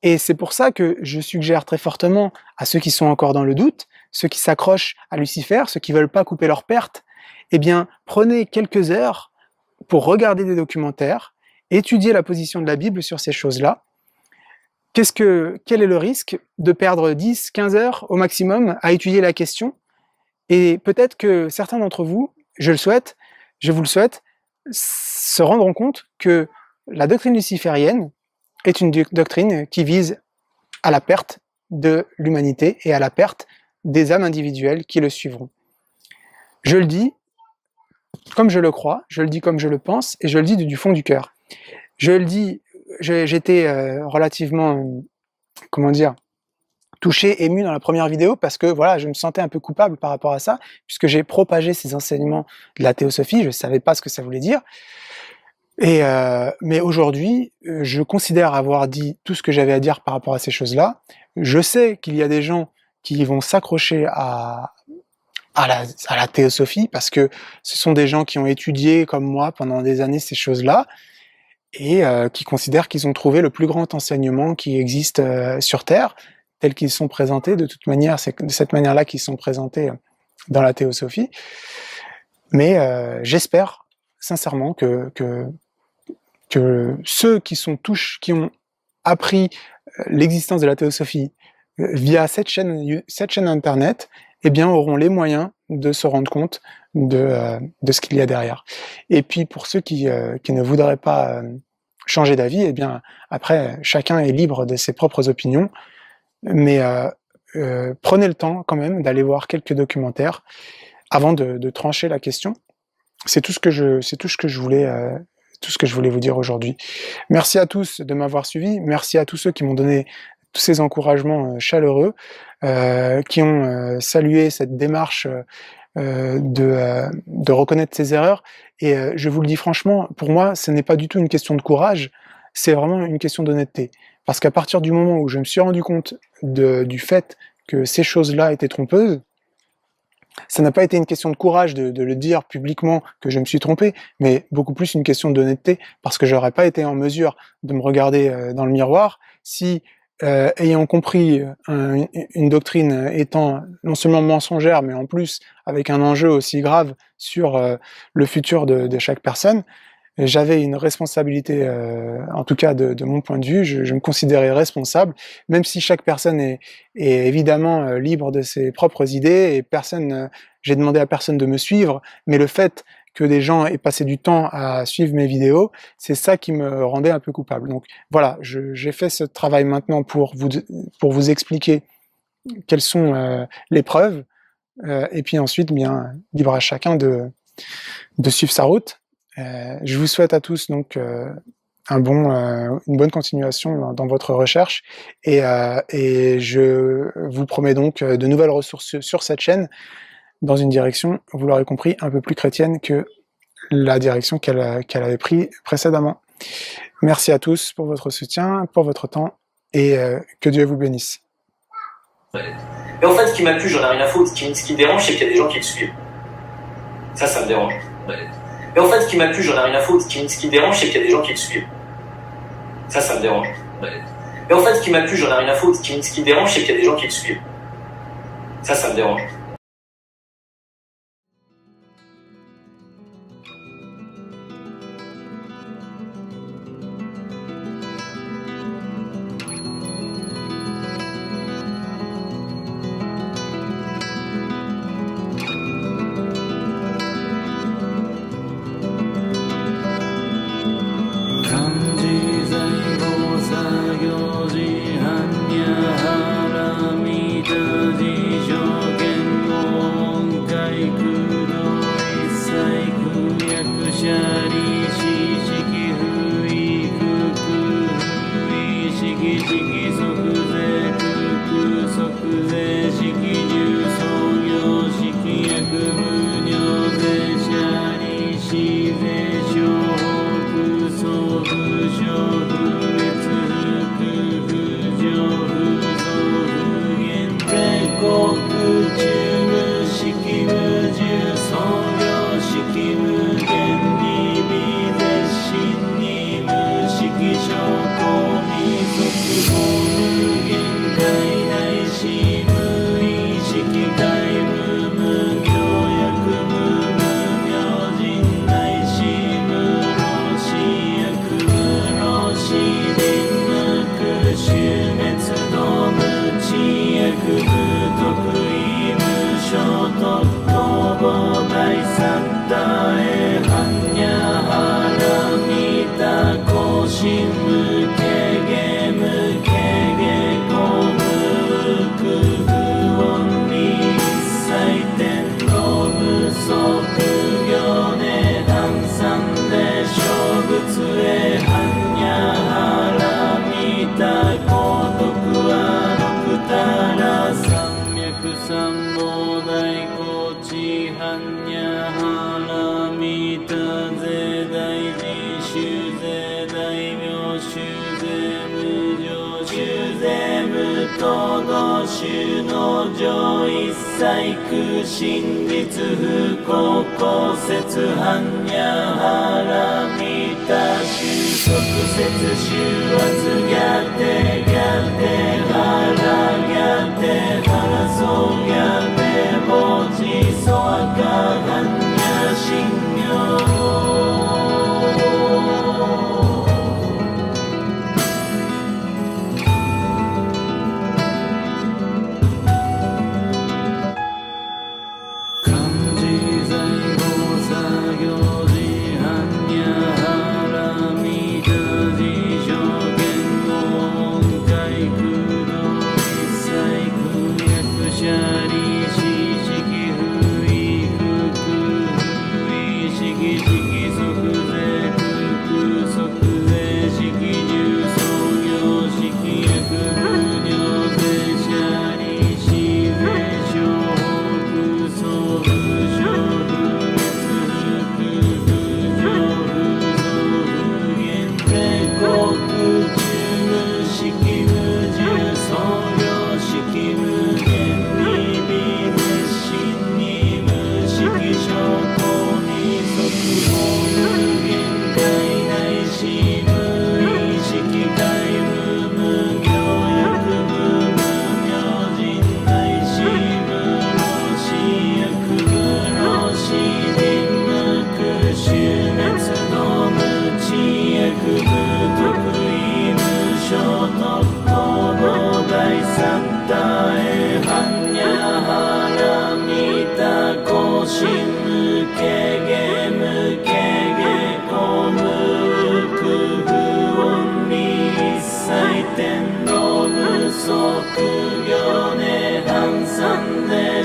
Et c'est pour ça que je suggère très fortement à ceux qui sont encore dans le doute, ceux qui s'accrochent à Lucifer, ceux qui veulent pas couper leur perte, eh bien, prenez quelques heures pour regarder des documentaires, étudier la position de la Bible sur ces choses-là. Quel est le risque de perdre 10, 15 heures au maximum à étudier la question? Et peut-être que certains d'entre vous, je vous le souhaite, se rendront compte que la doctrine luciférienne est une doctrine qui vise à la perte de l'humanité et à la perte des âmes individuelles qui le suivront. Je le dis comme je le crois, je le dis comme je le pense, et je le dis du fond du cœur. Je le dis, j'étais relativement, touché, ému dans la première vidéo, parce que voilà, je me sentais un peu coupable par rapport à ça, puisque j'ai propagé ces enseignements de la théosophie, je ne savais pas ce que ça voulait dire. Mais aujourd'hui, je considère avoir dit tout ce que j'avais à dire par rapport à ces choses-là. Je sais qu'il y a des gens qui vont s'accrocher à la théosophie, parce que ce sont des gens qui ont étudié, comme moi, pendant des années ces choses-là, et qui considèrent qu'ils ont trouvé le plus grand enseignement qui existe sur Terre, tels qu'ils sont présentés. De toute manière, c'est de cette manière-là qu'ils sont présentés dans la théosophie. Mais j'espère sincèrement que ceux qui ont appris l'existence de la théosophie via cette chaîne internet, eh bien, auront les moyens de se rendre compte de ce qu'il y a derrière. Et puis, pour ceux qui ne voudraient pas changer d'avis, eh bien, après, chacun est libre de ses propres opinions, mais prenez le temps quand même d'aller voir quelques documentaires avant de trancher la question. C'est tout ce que je voulais vous dire aujourd'hui. Merci à tous de m'avoir suivi. Merci à tous ceux qui m'ont donné tous ces encouragements chaleureux, qui ont salué cette démarche de reconnaître ses erreurs. Et je vous le dis franchement, pour moi, ce n'est pas du tout une question de courage, c'est vraiment une question d'honnêteté. Parce qu'à partir du moment où je me suis rendu compte du fait que ces choses-là étaient trompeuses, ça n'a pas été une question de courage de le dire publiquement que je me suis trompé, mais beaucoup plus une question d'honnêteté, parce que j'aurais pas été en mesure de me regarder dans le miroir si, ayant compris une doctrine étant non seulement mensongère, mais en plus avec un enjeu aussi grave sur le futur de chaque personne, j'avais une responsabilité, en tout cas de mon point de vue, je me considérais responsable, même si chaque personne est évidemment libre de ses propres idées et j'ai demandé à personne de me suivre, mais le fait que des gens aient passé du temps à suivre mes vidéos, c'est ça qui me rendait un peu coupable. Donc voilà, j'ai fait ce travail maintenant pour vous expliquer quelles sont les preuves, et puis ensuite, bien, libre à chacun de suivre sa route. Je vous souhaite à tous donc une bonne continuation dans votre recherche, et je vous promets donc de nouvelles ressources sur cette chaîne, dans une direction, vous l'aurez compris, un peu plus chrétienne que la direction qu'elle avait pris précédemment. Merci à tous pour votre soutien, pour votre temps, et que Dieu vous bénisse. Et en fait, ce qui m'a plu, j'en ai rien à foutre. Ce qui me dérange, c'est qu'il y a des gens qui le suivent. Ça me dérange. Et en fait, ce qui m'a plu, j'en ai rien à foutre. Ce qui me dérange, c'est qu'il y a des gens qui le suivent. Ça me dérange. Et en fait, ce qui m'a plu, j'en ai rien à foutre. Ce qui me dérange, c'est qu'il y a des gens qui le suivent. Ça me dérange.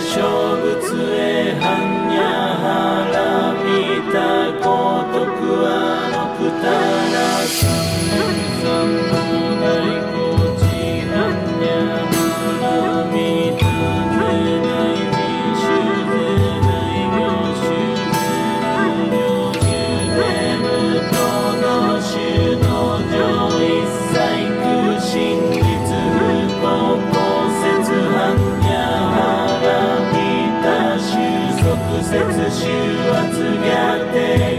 小仏へ般若波羅蜜多高徳あのくたらす三の大高地般若波羅蜜多税内人衆税内業衆税無料衆税無等の衆の上一切空真実不公公説般若波羅蜜多収束節収圧逆定